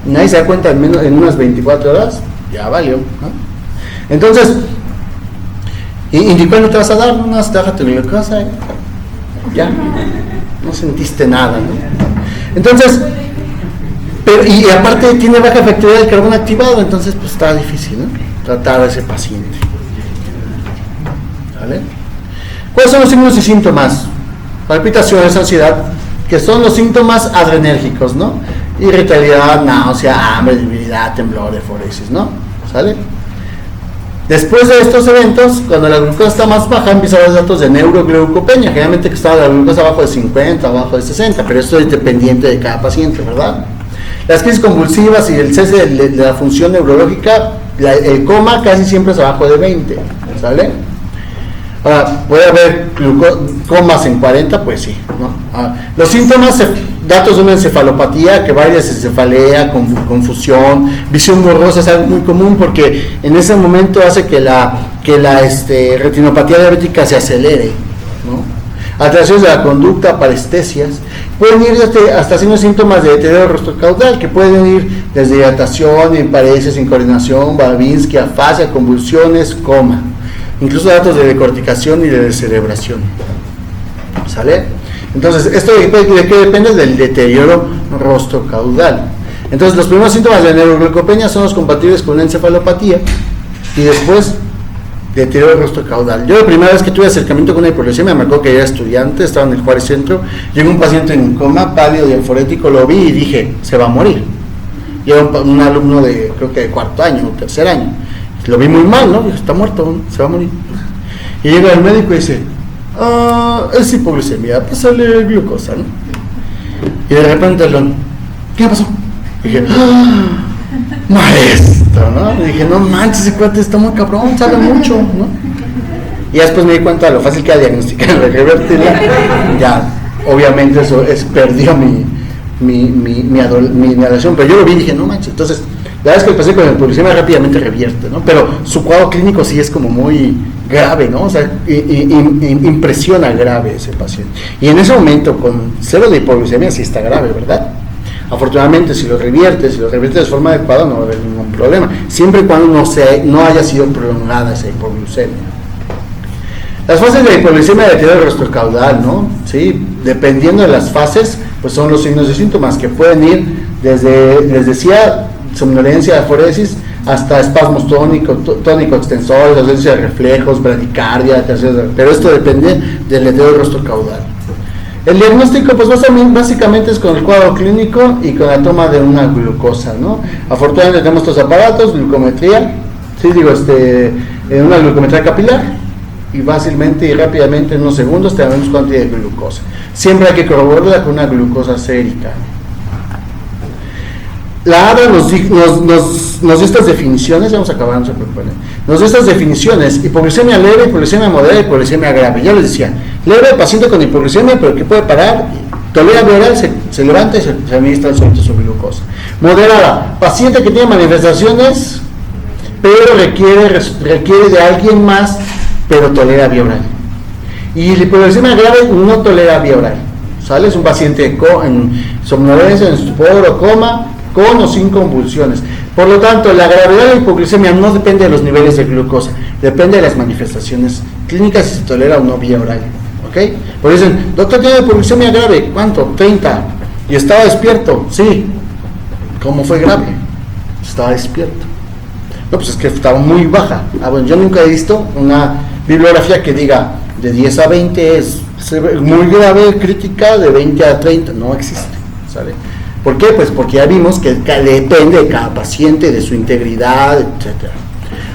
nadie se da cuenta en unas 24 horas, ya valió, ¿no? Entonces, ¿y cuándo te vas a dar? No, déjate en la casa, ya, no sentiste nada, ¿no? Entonces, y aparte tiene baja efectividad del carbón activado, entonces pues está difícil, ¿no? Tratar a ese paciente. ¿vale? ¿Cuáles son los signos y síntomas? Palpitaciones, ansiedad, que son los síntomas adrenérgicos, ¿no? Irritabilidad, náusea, hambre, debilidad, temblor, eforesis, ¿no? ¿Sale? Después de estos eventos, cuando la glucosa está más baja, empiezan los datos de neuroglucopenia, generalmente que está la glucosa abajo de 50, abajo de 60, pero esto es dependiente de cada paciente, ¿verdad? Las crisis convulsivas y el cese de la función neurológica, el coma casi siempre es abajo de 20, ¿sale? Ahora, ¿puede haber comas en 40? Pues sí, ¿no? Los síntomas, datos de una encefalopatía, que varias cefalea, confusión, visión borrosa es algo muy común porque en ese momento hace que la retinopatía diabética se acelere, ¿no? Alteraciones de la conducta, parestesias, pueden ir hasta signos síntomas de deterioro rostrocaudal, que pueden ir desde dilatación, paresis, incoordinación, Babinski, afasia, convulsiones, coma, incluso datos de decorticación y de descerebración, ¿sale? Entonces, ¿esto de qué depende? Del deterioro rostrocaudal. Entonces, los primeros síntomas de neuroglucopenia son los compatibles con una encefalopatía y después deterioro rostrocaudal. Yo la primera vez que tuve acercamiento con una hipoglucemia, me acuerdo que era estudiante, estaba en el Juárez Centro, llegó un paciente en coma, pálido y enforético, lo vi y dije, se va a morir. Y era un alumno de, creo que de cuarto año, tercer año. Lo vi muy mal, ¿no? Dije, está muerto, se va a morir. Y llega el médico y dice, es hipoglucemia, pásale glucosa, ¿no? Y de repente ¿qué pasó? Y dije, maestro, ¿no? Y dije, no manches, ese cuate está muy cabrón, sabe mucho, ¿no? Y después me di cuenta de lo fácil que era diagnosticar la revertirla. Ya, obviamente eso perdió mi adolescencia, pero yo lo vi y dije, no manches. Entonces, la verdad es que el paciente con hipoglucemia rápidamente revierte, ¿no? Pero su cuadro clínico sí es como muy grave, ¿no? O sea, impresiona grave ese paciente. Y en ese momento, con cero de hipoglucemia, sí está grave, ¿verdad? Afortunadamente, si lo revierte de forma adecuada, no va a haber ningún problema, siempre y cuando no haya sido prolongada esa hipoglucemia. Las fases de hipoglucemia de deterioro rostrocaudal, ¿no? Sí, dependiendo de las fases, pues son los signos y síntomas que pueden ir desde, les decía, somnolencia, aforesis, hasta espasmos tónico-extensores, ausencia de reflejos, bradicardia, pero esto depende del deterioro rostrocaudal. El diagnóstico, pues básicamente es con el cuadro clínico y con la toma de una glucosa, ¿no? Afortunadamente tenemos estos aparatos, glucometría, una glucometría capilar, y fácilmente y rápidamente en unos segundos tenemos cantidad de glucosa. Siempre hay que corroborarla con una glucosa sérica. La ADA nos dio estas definiciones, vamos a acabar, no se preocupen. Nos dio estas definiciones: hipoglucemia leve, hipoglucemia moderada, hipoglucemia grave. Ya les decía, leve, paciente con hipoglucemia, pero que puede parar, tolera oral, se levanta y se administra solamente su glucosa. Moderada, paciente que tiene manifestaciones, pero requiere de alguien más, pero tolera vía oral. Y la hipoglucemia grave no tolera vía oral, ¿sale? Es un paciente en somnolencia, en estupor o coma, con o sin convulsiones. Por lo tanto, la gravedad de la hipoglucemia no depende de los niveles de glucosa, depende de las manifestaciones clínicas, si se tolera o no vía oral, ¿ok? Por eso dicen, doctor, ¿tiene hipoglucemia grave? ¿Cuánto? 30. ¿Y estaba despierto? Sí. ¿Cómo fue grave? Estaba despierto. No, pues es que estaba muy baja. Bueno, yo nunca he visto una bibliografía que diga de 10 a 20 es muy grave, crítica, de 20 a 30, no existe, ¿sale? ¿Por qué? Pues porque ya vimos que depende de cada paciente, de su integridad, etc.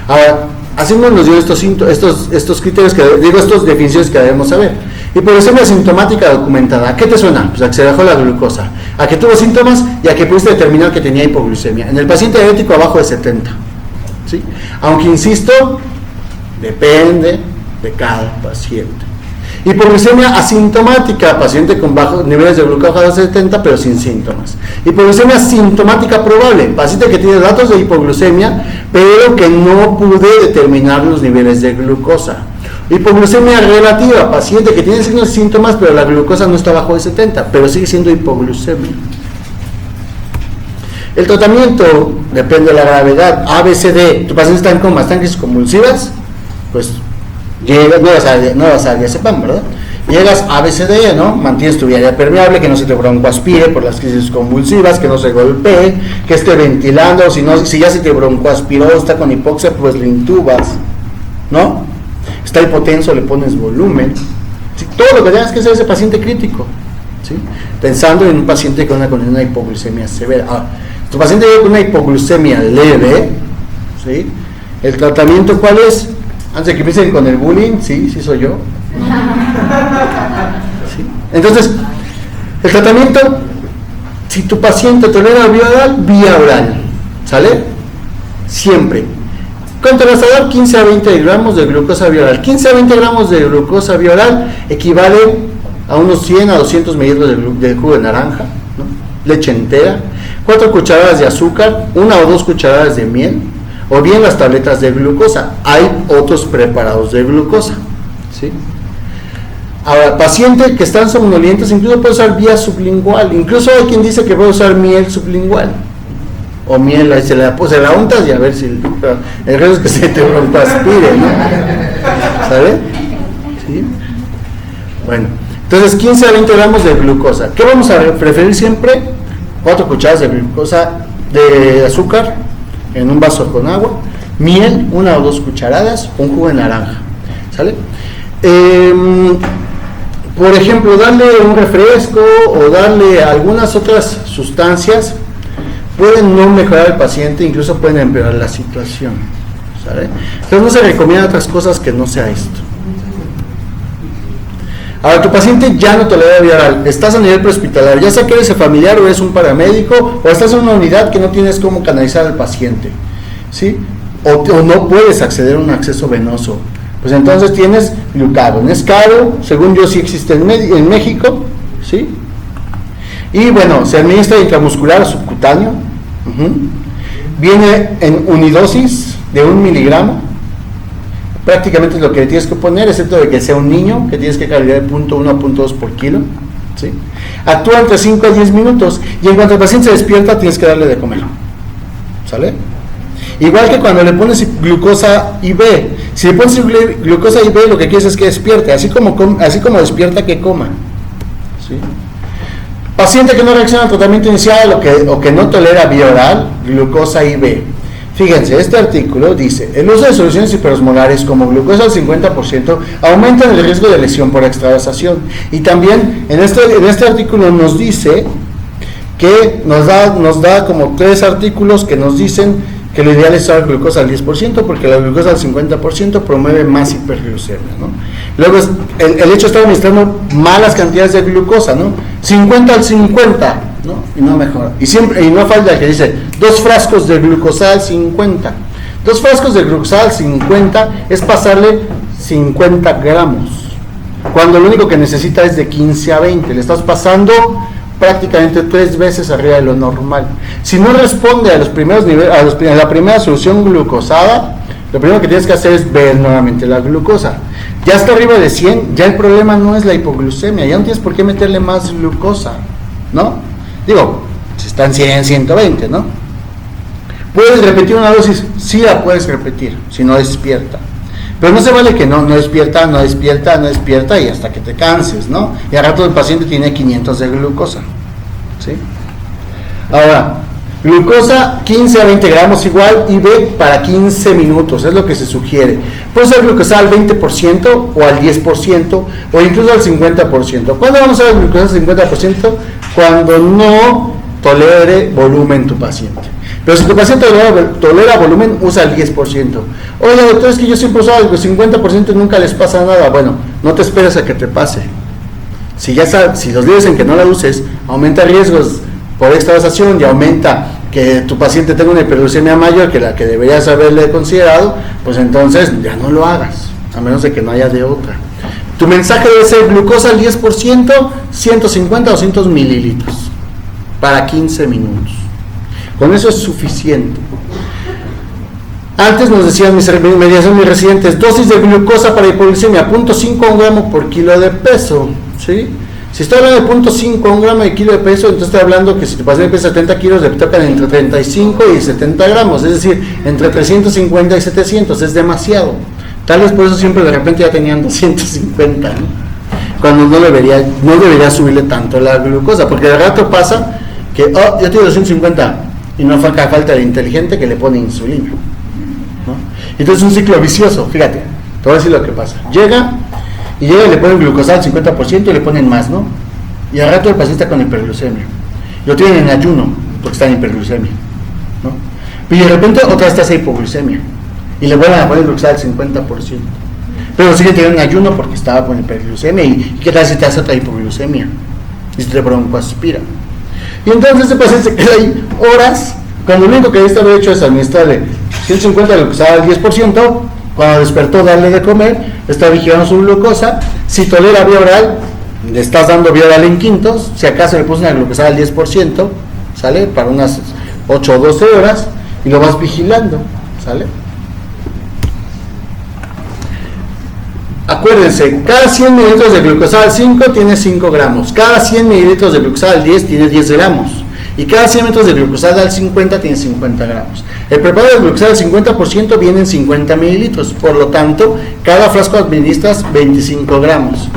Ahora, Asimov nos dio estos criterios, estas definiciones que debemos saber. Hipoglucemia sintomática documentada. ¿A qué te suena? Pues a que se bajó la glucosa, a que tuvo síntomas y a que pudiste determinar que tenía hipoglucemia. En el paciente diabético abajo de 70. ¿Sí? Aunque insisto, depende de cada paciente. Hipoglucemia asintomática, paciente con bajos niveles de glucosa de 70 pero sin síntomas. Hipoglucemia sintomática probable, paciente que tiene datos de hipoglucemia pero que no pude determinar los niveles de glucosa. Hipoglucemia relativa, paciente que tiene signos y síntomas pero la glucosa no está bajo de 70 pero sigue siendo hipoglucemia. El tratamiento depende de la gravedad. ABCD, tu paciente está en coma, está en crisis convulsivas, pues no vas a diazepam, ¿verdad? Llegas a ABCD, ¿no? Mantienes tu vía permeable, que no se te broncoaspire por las crisis convulsivas, que no se golpee, que esté ventilando, si ya se te broncoaspiró, está con hipoxia, pues le intubas, ¿no? Está hipotenso, le pones volumen. ¿Sí? Todo lo que tengas que hacer ese paciente crítico, ¿sí? Pensando en un paciente con una hipoglucemia severa. Tu paciente llega con una hipoglucemia leve, ¿sí? ¿El tratamiento cuál es? Antes de que empiecen con el bullying, sí soy yo. ¿Sí? Entonces, el tratamiento, si tu paciente tolera vía oral, ¿sale? Siempre. ¿Cuánto vas a dar? 15 a 20 gramos de glucosa vía oral. 15 a 20 gramos de glucosa vía oral equivale a unos 100 a 200 mililitros de jugo de naranja, ¿no? Leche entera, 4 cucharadas de azúcar, 1 o 2 cucharadas de miel, o bien las tabletas de glucosa. Hay otros preparados de glucosa, ¿sí? Ahora, paciente que están somnolientos, incluso puede usar vía sublingual. Incluso hay quien dice que puede usar miel sublingual. O miel, ahí se la untas y a ver si el riesgo es que se te broncoaspire, ¿no? ¿Sabe? ¿Sí? Bueno, entonces 15 a 20 gramos de glucosa. ¿Qué vamos a preferir siempre? 4 cucharadas de glucosa de azúcar en un vaso con agua, miel, 1 o 2 cucharadas, un jugo de naranja, ¿sale? Por ejemplo, darle un refresco o darle algunas otras sustancias pueden no mejorar al paciente, incluso pueden empeorar la situación, ¿sale? Entonces no se recomiendan otras cosas que no sea esto. Ahora, tu paciente ya no tolera vía oral, estás a nivel prehospitalario, ya sea que eres familiar o eres un paramédico, o estás en una unidad que no tienes cómo canalizar al paciente, ¿sí? O no puedes acceder a un acceso venoso, pues entonces tienes Glucagon. Es caro, según yo sí existe en México, ¿sí? Y bueno, se administra intramuscular o subcutáneo, viene en unidosis de 1 miligramo, prácticamente es lo que le tienes que poner, excepto de que sea un niño, que tienes que cargar de 0.1 a 0.2 por kilo, ¿sí? Actúa entre 5 a 10 minutos, y en cuanto el paciente se despierta, tienes que darle de comer, ¿sale? Igual que cuando le pones glucosa IV, si le pones glucosa IV, lo que quieres es que despierte, así como despierta, que coma, ¿sí? Paciente que no reacciona al tratamiento inicial o que no tolera vía oral, glucosa IV. Fíjense, este artículo dice: el uso de soluciones hiperosmolares como glucosa al 50% aumenta el riesgo de lesión por extravasación. Y también en este artículo nos dice que nos da como 3 artículos que nos dicen que lo ideal es usar glucosa al 10%, porque la glucosa al 50% promueve más hiperglucemia, ¿no? Luego el hecho de estar administrando malas cantidades de glucosa, ¿no? 50 al 50, ¿no? Y no mejora. Y no falta el que dice 2 frascos de glucosa al 50. 2 frascos de glucosa al 50 es pasarle 50 gramos, cuando lo único que necesita es de 15 a 20. Le estás pasando prácticamente 3 veces arriba de lo normal. Si no responde a los primeros niveles, a la primera solución glucosada, lo primero que tienes que hacer es ver nuevamente la glucosa. Ya está arriba de 100, ya el problema no es la hipoglucemia, ya no tienes por qué meterle más glucosa, ¿no? Digo, si está en 100, 120, ¿no? ¿Puedes repetir una dosis? Sí la puedes repetir, si no despierta. Pero no se vale que no despierta y hasta que te canses, ¿no? Y al rato el paciente tiene 500 de glucosa, ¿sí? Ahora, glucosa 15 a 20 gramos igual, IV para 15 minutos, es lo que se sugiere. Puede ser glucosa al 20% o al 10% o incluso al 50%. ¿Cuándo vamos a ver glucosa al 50%? Cuando no tolere volumen tu paciente. Pero si tu paciente tolera volumen, usa el 10%. Oye, doctor, es que yo siempre usaba el 50% y nunca les pasa nada. Bueno, no te esperes a que te pase. Si los días en que no la uses, aumenta riesgos por extravasación y aumenta que tu paciente tenga una hiperglucemia mayor que la que deberías haberle considerado, pues entonces ya no lo hagas, a menos de que no haya de otra. Tu mensaje debe ser glucosa al 10%, 150 o 200 mililitros para 15 minutos. Con eso es suficiente. Antes nos decían mis residentes, dosis de glucosa para hipoglucemia, 0.5 gramos por kilo de peso, ¿sí? Si estoy hablando de 0.5 gramo de kilo de peso, entonces estoy hablando que si tu paciente pesa 70 kilos, le tocan entre 35 y 70 gramos, es decir, entre 350 y 700, es demasiado. Tal vez por eso siempre de repente ya tenían 250, ¿no? Cuando no debería subirle tanto la glucosa, porque de rato pasa que, ya tiene 250, y no falta el inteligente que le pone insulina, ¿no? Entonces es un ciclo vicioso, fíjate, Te voy a decir lo que pasa. Llega y le ponen glucosal al 50% y le ponen más, ¿no? Y al rato el paciente está con hiperglucemia. Lo tienen en ayuno porque está en hiperglucemia, ¿no? Y de repente otra vez está hipoglucemia y le vuelven a poner glucosal al 50%. Pero sigue teniendo en ayuno porque estaba con hiperglucemia. ¿Y qué tal si te hace otra hipoglucemia? Y te broncoaspira. Y entonces ese paciente se queda ahí horas, cuando lo único que debe haber hecho es administrarle 150 de glucosal al 10%, cuando despertó darle de comer, está vigilando su glucosa, si tolera vía oral, le estás dando vía oral en quintos, si acaso le puso una glucosa al 10%, ¿sale? Para unas 8 o 12 horas, y lo vas vigilando, ¿sale? Acuérdense, cada 100 mililitros de glucosal 5 tiene 5 gramos, cada 100 mililitros de glucosal 10 tiene 10 gramos, y cada 100 mililitros de glucosal al 50 tiene 50 gramos. El preparado de glucosal al 50% viene en 50 mililitros, por lo tanto, cada frasco administras 25 gramos,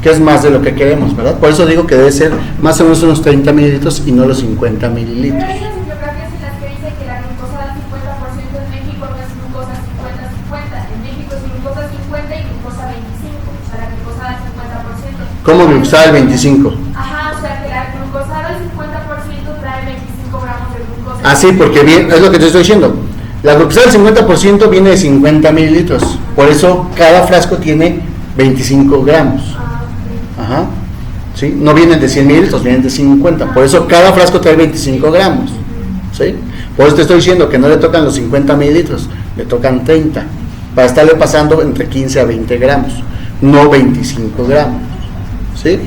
que es más de lo que queremos, ¿verdad? Por eso digo que debe ser más o menos unos 30 mililitros y no los 50 mililitros. Pero esas bibliografías en las que dice que la glucosa al 50% en México no es glucosa 50-50, en México es glucosa 50 y glucosa 25, o sea, la glucosa al 50%. ¿Cómo glucosal al 25? Ajá, o sea, que la glucosa al 50% trae 25 gramos de glucosa. Ah, sí, porque bien, es lo que te estoy diciendo. La glucosa del 50% viene de 50 mililitros, por eso cada frasco tiene 25 gramos. Ajá, ¿sí? No vienen de 100 mililitros, vienen de 50, por eso cada frasco trae 25 gramos, ¿sí? Por eso te estoy diciendo que no le tocan los 50 mililitros, le tocan 30, para estarle pasando entre 15 a 20 gramos, no 25 gramos, ¿sí?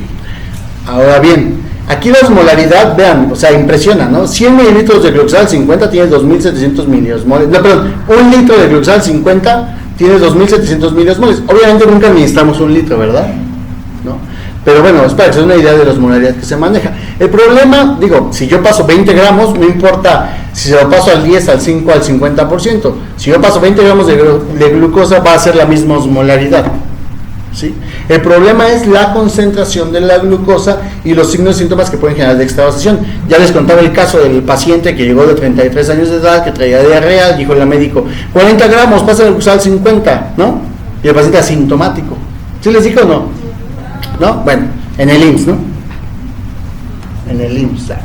Ahora bien, aquí la osmolaridad, vean, o sea, impresiona, ¿no? 100 mililitros de glucosal 50 tienes 2.700 miliosmoles, no, perdón, 1 litro de glucosal 50 tienes 2.700 miliosmoles, obviamente nunca administramos 1 litro, ¿verdad? ¿No? Pero bueno, es para que se den una idea de la osmolaridad que se maneja. El problema, digo, si yo paso 20 gramos, no importa si se lo paso al 10, al 5, al 50%. Si yo paso 20 gramos de glucosa, va a ser la misma osmolaridad, ¿sí? El problema es la concentración de la glucosa y los signos y síntomas que pueden generar de extravasación. Ya les contaba el caso del paciente que llegó de 33 años de edad, que traía diarrea, dijo el médico, 40 gramos, pasa el glucosal al 50, ¿no? Y el paciente asintomático. ¿Sí les dije o no? ¿No? Bueno, en el IMSS, ¿no? En el IMSS.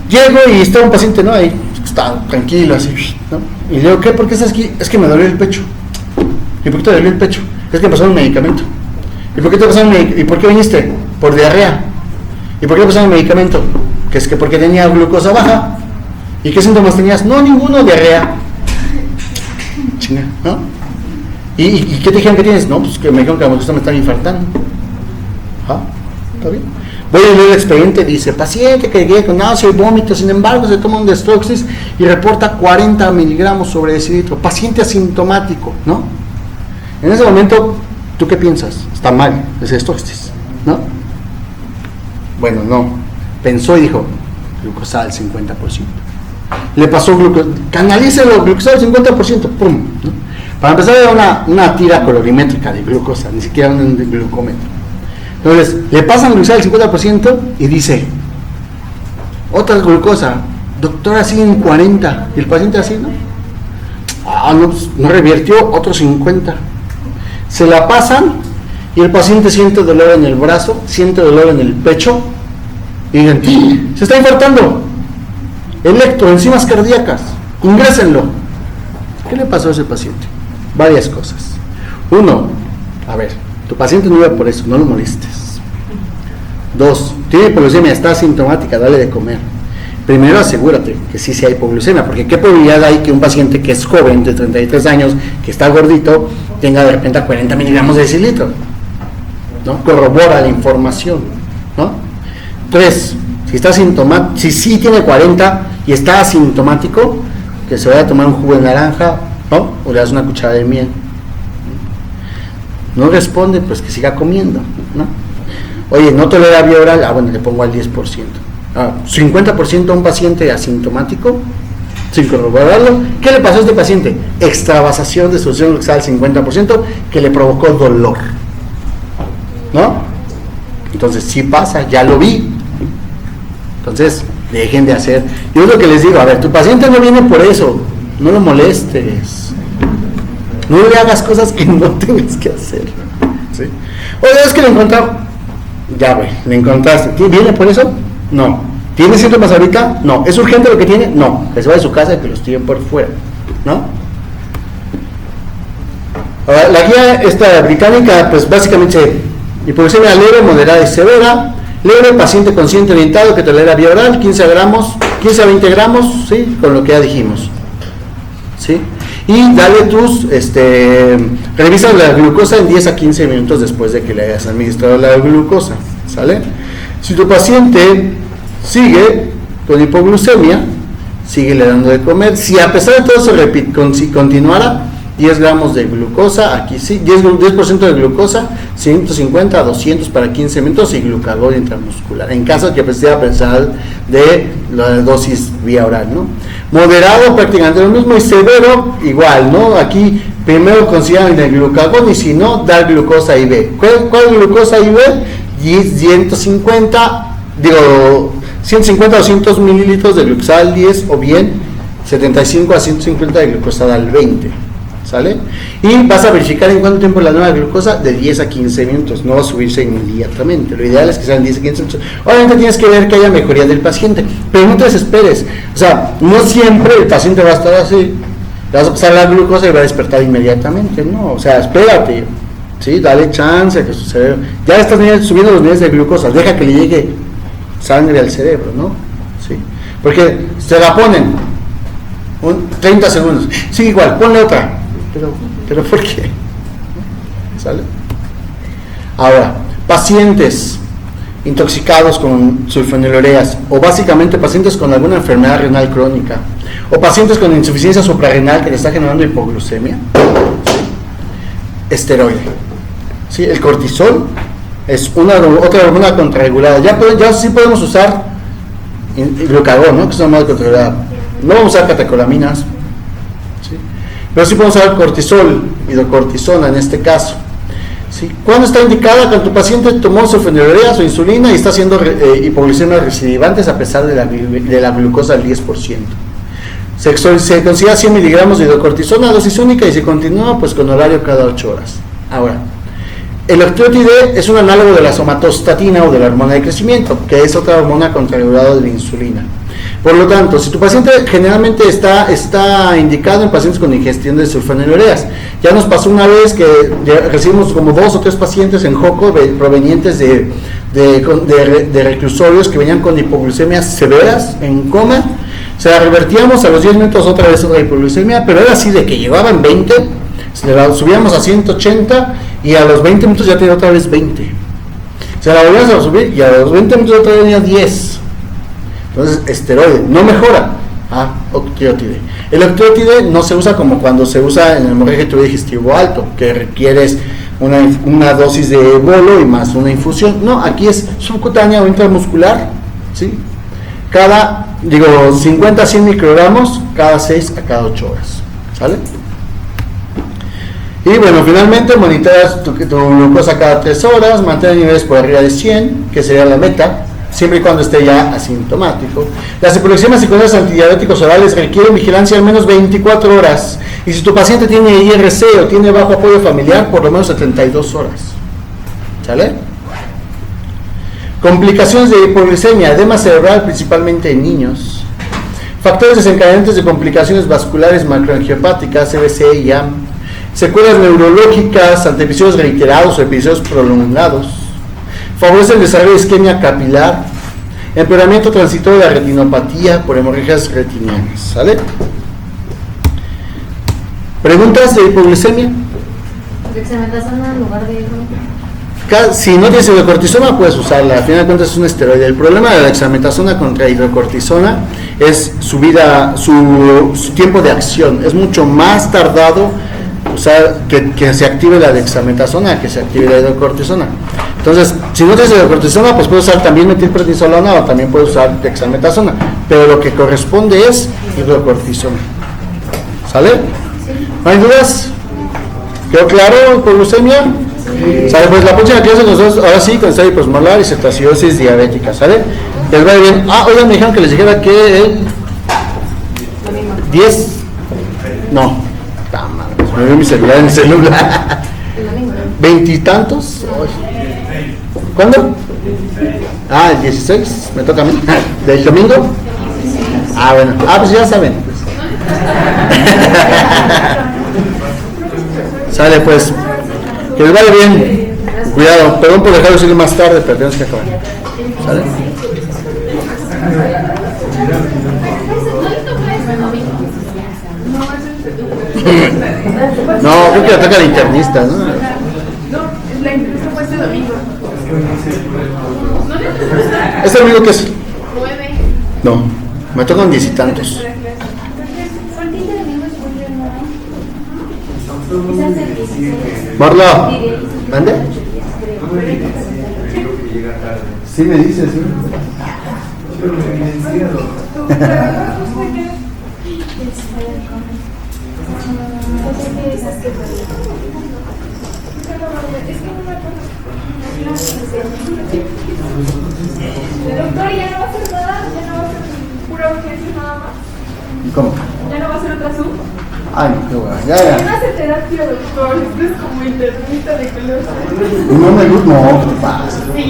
Llego y está un paciente, ¿no? Ahí está tranquilo, así, ¿no? Y le digo, ¿qué? ¿Por qué estás aquí? Es que me dolió el pecho. ¿Y por qué te dolió el pecho? Es que me pasó un medicamento. ¿Y por qué te pasó un medicamento? ¿Y por qué viniste? Por diarrea. ¿Y por qué pasó un medicamento? Que es que porque tenía glucosa baja. ¿Y qué síntomas tenías? No, ninguno, diarrea. Chinga, ¿no? ¿Y qué te dijeron que tienes? No, pues que me dijeron que a lo mejor me están infartando. ¿Ah? ¿Está bien? Voy a leer el expediente, dice, paciente que llegue con náusea y vómito, sin embargo se toma un Destroxis y reporta 40 miligramos sobre decilitro. Paciente asintomático, ¿no? En ese momento, ¿tú qué piensas? Está mal ese Destroxis, ¿no? Bueno, no. Pensó y dijo, glucosal 50%. Le pasó glucosal, canalícelo, glucosal 50%, ¡pum! ¿no? Para empezar era una tira colorimétrica de glucosa, ni siquiera un glucómetro. Entonces, le pasan glucosal al 50% y dice, otra glucosa, doctora, sigue en 40, y el paciente así, ¿no? Ah, no, pues, no revirtió, otro 50. Se la pasan y el paciente siente dolor en el brazo, siente dolor en el pecho, y dicen, se está infartando, electroenzimas cardíacas, ingrésenlo. ¿Qué le pasó a ese paciente? Varias cosas. Uno, a ver, tu paciente no iba por eso, no lo molestes. Dos, tiene hipoglucemia, está asintomática, dale de comer. Primero asegúrate que sí sea hipoglucemia, porque qué probabilidad hay que un paciente que es joven, de 33 años, que está gordito, tenga de repente 40 miligramos de decilitro, ¿no? Corrobora la información, ¿no? Tres, si está asintomático, si sí tiene 40 y está asintomático, que se vaya a tomar un jugo de naranja, ¿no? O le das una cucharada de miel. No responde, pues que siga comiendo, ¿no? Oye, no tolera vía oral, bueno, le pongo al 10%. 50% a un paciente asintomático, sin corroborarlo. ¿Qué le pasó a este paciente? Extravasación de solución glucosal al 50% que le provocó dolor, ¿no? Entonces, sí pasa, ya lo vi. Entonces, dejen de hacer. Yo es lo que les digo, a ver, tu paciente no viene por eso, no lo molestes. No le hagas cosas que no tengas que hacer. ¿Sí? Oye, es que le encontramos. Ya, güey, le encontraste. ¿Viene por eso? No. ¿Tiene síntomas ahorita? No. ¿Es urgente lo que tiene? No. Que se vaya a su casa y que los tiren por fuera. ¿No? Ahora, la guía esta británica, pues básicamente, hipoglucemia leve, moderada y severa. Leve, paciente consciente orientado que tolera vía oral, 15 a 20 gramos, ¿sí? Con lo que ya dijimos. ¿Sí? Y dale revisa la glucosa en 10 a 15 minutos después de que le hayas administrado la glucosa, ¿sale? Si tu paciente sigue con hipoglucemia, síguele dando de comer. Si a pesar de todo si continuara, 10 gramos de glucosa, aquí sí, 10% de glucosa, 150 a 200 para 15 minutos y glucagón intramuscular, en caso de que sea a pesar de la dosis vía oral, ¿no? Moderado, prácticamente lo mismo, y severo, igual, ¿no? Aquí primero consideran el glucagón y si no, dar glucosa IV. ¿Cuál glucosa IV? 150 a 200 mililitros de glucosal 10 o bien 75 a 150 de glucosal 20. ¿Sale? Y vas a verificar en cuánto tiempo la nueva glucosa, de 10 a 15 minutos, no va a subirse inmediatamente. Lo ideal es que sean 10 a 15 minutos. Obviamente tienes que ver que haya mejoría del paciente, pero no te desesperes. O sea, no siempre el paciente va a estar así, le vas a pasar la glucosa y va a despertar inmediatamente, no, o sea, espérate, ¿sí? Dale chance a que su cerebro, ya estás subiendo los niveles de glucosa, deja que le llegue sangre al cerebro, ¿no? ¿Sí? Porque se la ponen 30 segundos, sí, igual, ponle otra. Pero ¿por qué? ¿Sale? Ahora, pacientes intoxicados con sulfonilureas o básicamente pacientes con alguna enfermedad renal crónica o pacientes con insuficiencia suprarrenal que le está generando hipoglucemia, ¿sí? Esteroide. ¿Sí? El cortisol es otra hormona contrarregulada. Ya sí podemos usar glucagón, ¿no? Que es una hormona contrarregulada. No vamos a usar catecolaminas. Pero sí podemos usar cortisol, hidrocortisona en este caso. ¿Sí? ¿Cuándo está indicada? Cuando tu paciente tomó sulfonilureas o insulina y está haciendo hipoglucemias recidivantes a pesar de la glucosa al 10%. Se considera 100 miligramos de hidrocortisona, dosis única, y se continúa pues con horario cada 8 horas. Ahora, el octreotide es un análogo de la somatostatina o de la hormona de crecimiento, que es otra hormona contrarregulada de la insulina. Por lo tanto, si tu paciente generalmente está indicado en pacientes con ingestión de sulfonilureas, ya nos pasó una vez que recibimos como 2 o 3 pacientes en Joco provenientes de reclusorios que venían con hipoglucemias severas, en coma, se la revertíamos a los 10 minutos otra vez otra hipoglucemia, pero era así de que llegaban 20, se la subíamos a 180 y a los 20 minutos ya tenía otra vez 20. Se la volvíamos a subir y a los 20 minutos otra vez tenía 10. Entonces, esteroide, no mejora. Octreotide. El octreotide no se usa como cuando se usa en el hemorragia digestivo alto, que requieres una dosis de bolo y más una infusión. No, aquí es subcutánea o intramuscular, ¿sí? 50 a 100 microgramos cada 6 a cada 8 horas. ¿Sale? Y bueno, finalmente monitoreas tu glucosa cada 3 horas, mantén niveles por arriba de 100, que sería la meta, siempre y cuando esté ya asintomático. Las hipoglucemias secundarias antidiabéticos orales requieren vigilancia al menos 24 horas. Y si tu paciente tiene IRC o tiene bajo apoyo familiar, por lo menos 72 horas. ¿Sale? Complicaciones de hipoglucemia, edema cerebral principalmente en niños. Factores desencadenantes de complicaciones vasculares macroangiopáticas, CVC y AM. Secuelas neurológicas ante episodios reiterados o episodios prolongados. Favorece el desarrollo de isquemia capilar, empeoramiento transitorio de la retinopatía por hemorragias retinianas. ¿Sale? ¿Preguntas de hipoglucemia? ¿Dexametasona en lugar de Si no tienes hidrocortisona puedes usarla, al final de cuentas es un esteroide. El problema de la dexametasona contra hidrocortisona es su tiempo de acción, es mucho más tardado que se active la dexametasona que se active la hidrocortisona. Entonces, si no tienes hidrocortisona, pues puedes usar también metilprednisolona o también puedes usar dexametasona, pero lo que corresponde es hidrocortisona. ¿Sale? ¿No hay dudas? ¿Quedó claro por glucemia? Sí. ¿Sale? Pues la próxima clase nosotros, ahora sí, con estadio posmolar y cetoacidosis diabética, ¿sale? Les va bien. Oigan, me dijeron que les dijera que el 10, no, está mal. Me veo mi celular en el celular. El domingo. ¿Veintitantos? ¿Cuándo? Ah, el 16, me toca a mí. ¿Del domingo? Ah, bueno. Ah, pues ya saben. Sale pues. Que les vaya bien. Cuidado, perdón por dejarlo decirlo más tarde, pero tenemos que acabar. ¿Sale? No, creo que le toca al internista, ¿no? No, la entrevista fue este domingo. ¿Es el único que es? 9. No, me tocan 10 y tantos. ¿Por qué este domingo es julio, no? Quizás el 16. Marla, ¿mande? Llega tarde. Sí me dices, ¿sí? Pero me decía, Doctor, ¿ya no va a hacer nada? ¿Ya no va a hacer pura urgencia nada más? ¿Cómo? ¿Ya no va a hacer otra sub? Ay, no, qué guay. Ya, ¿Quién ya. hace terapia, doctor? Esto es como internista de color. No me gusta, no, ¿qué pasa? Sí,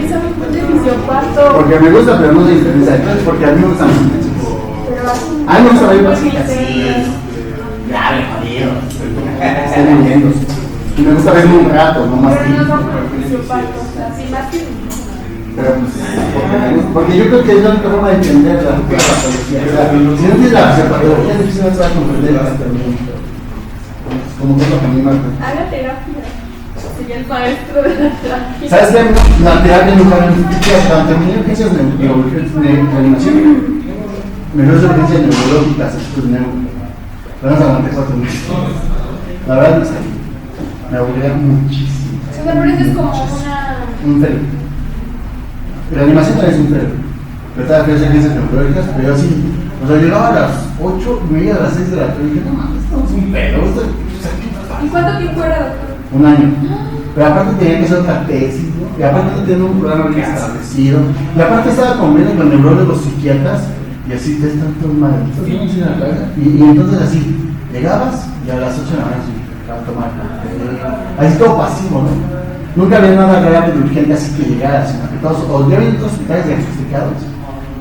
sabe mucho de fisiopato. Porque me gusta, pero no de interesa. Entonces, porque a mí me gusta mucho. Pero así. Ay, me gusta ver Pues música sí, así. Ya, me jodido. Estoy leyendo. Y me gusta verme un rato, no más Pero no tiempo. va por el fisiopato, o sea, sí, más que Pero pues, porque yo creo que es la única forma de entender la patología. O sea, si no tienes la patología, es difícil no se va a comprender la patología. Como que es lo que a mí me gusta. haga terapia. Sería el maestro de la terapia. ¿Sabes qué? La terapia nunca me durante mi urgencias de reanimación. Me dio urgencias neurológicas, esto es neuro. Apenas aguanté 4 meses. La verdad, no sé. Me aburría muchísimo. O sea, pero eso es como una... Un ferio. Reanimación también es un ferio. Pero estaba que urgencias neurológicas, pero yo así. O sea, llegaba a las 8:30 a las 6 de la tarde y dije, no mames, esto es un pedo. ¿Y cuánto tiempo era, doctor? Un año. Pero aparte tenía que hacer otra tesis, ¿no? Y aparte no tenía un programa bien establecido. Y aparte estaba conviviendo con neurólogos, psiquiatras, y así te están todos malditos, ¿no? Sí, en la plaza. Y entonces así, llegabas y a las 8 de la mañana se a tomar café. Así todo pasivo, ¿no? Nunca había nada grave de urgente así que llegara, sino que todos, o ya vienen otros hospitales diagnosticados,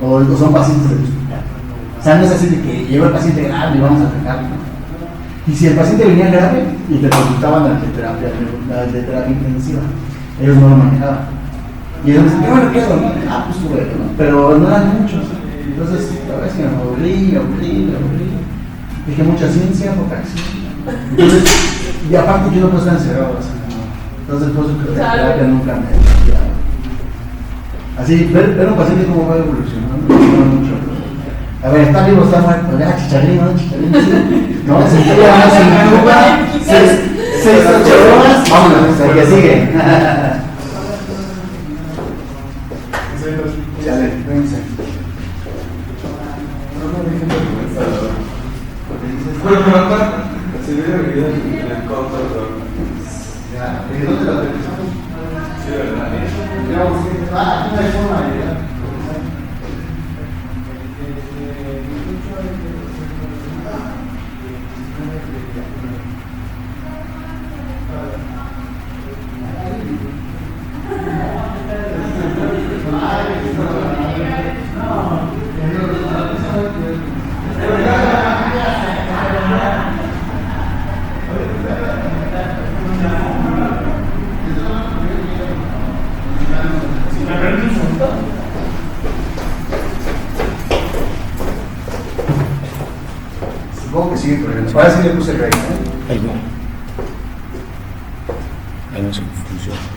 o son pacientes del hospital. O sea, no es así de que llegó el paciente grave y vamos a atacarlo, ¿no? Y si el paciente venía grave y te consultaban al de terapia intensiva, ellos no lo manejaban. Y ellos decían, bueno, ¿qué es dormir? Ah, pues bueno, ¿no? Pero no eran muchos. Entonces, la verdad es que me aburrí. Dije mucha ciencia, poca acción. Entonces, y aparte yo no puedo estar encerrado. Entonces, por eso creo que la terapia nunca me ha ayudado. Así, ver un paciente cómo va evolucionando, me ayuda mucho. A ver, está vivo, está muerto, ya, chicharrín, ¿no? Chicharrín, sí. No, se queda, se intuba, 6-8 horas, vámonos, el que sigue. Dale, vénse. Bueno, por aparte, se hubiera vivido en el contador. Ya, ¿y dónde la ves? Sí, ¿verdad? Ah, no hay forma de llegar. Supongo que sigue corriendo. Ahora sí le puse el rey, ¿no? Ahí no. Ahí no se funciona.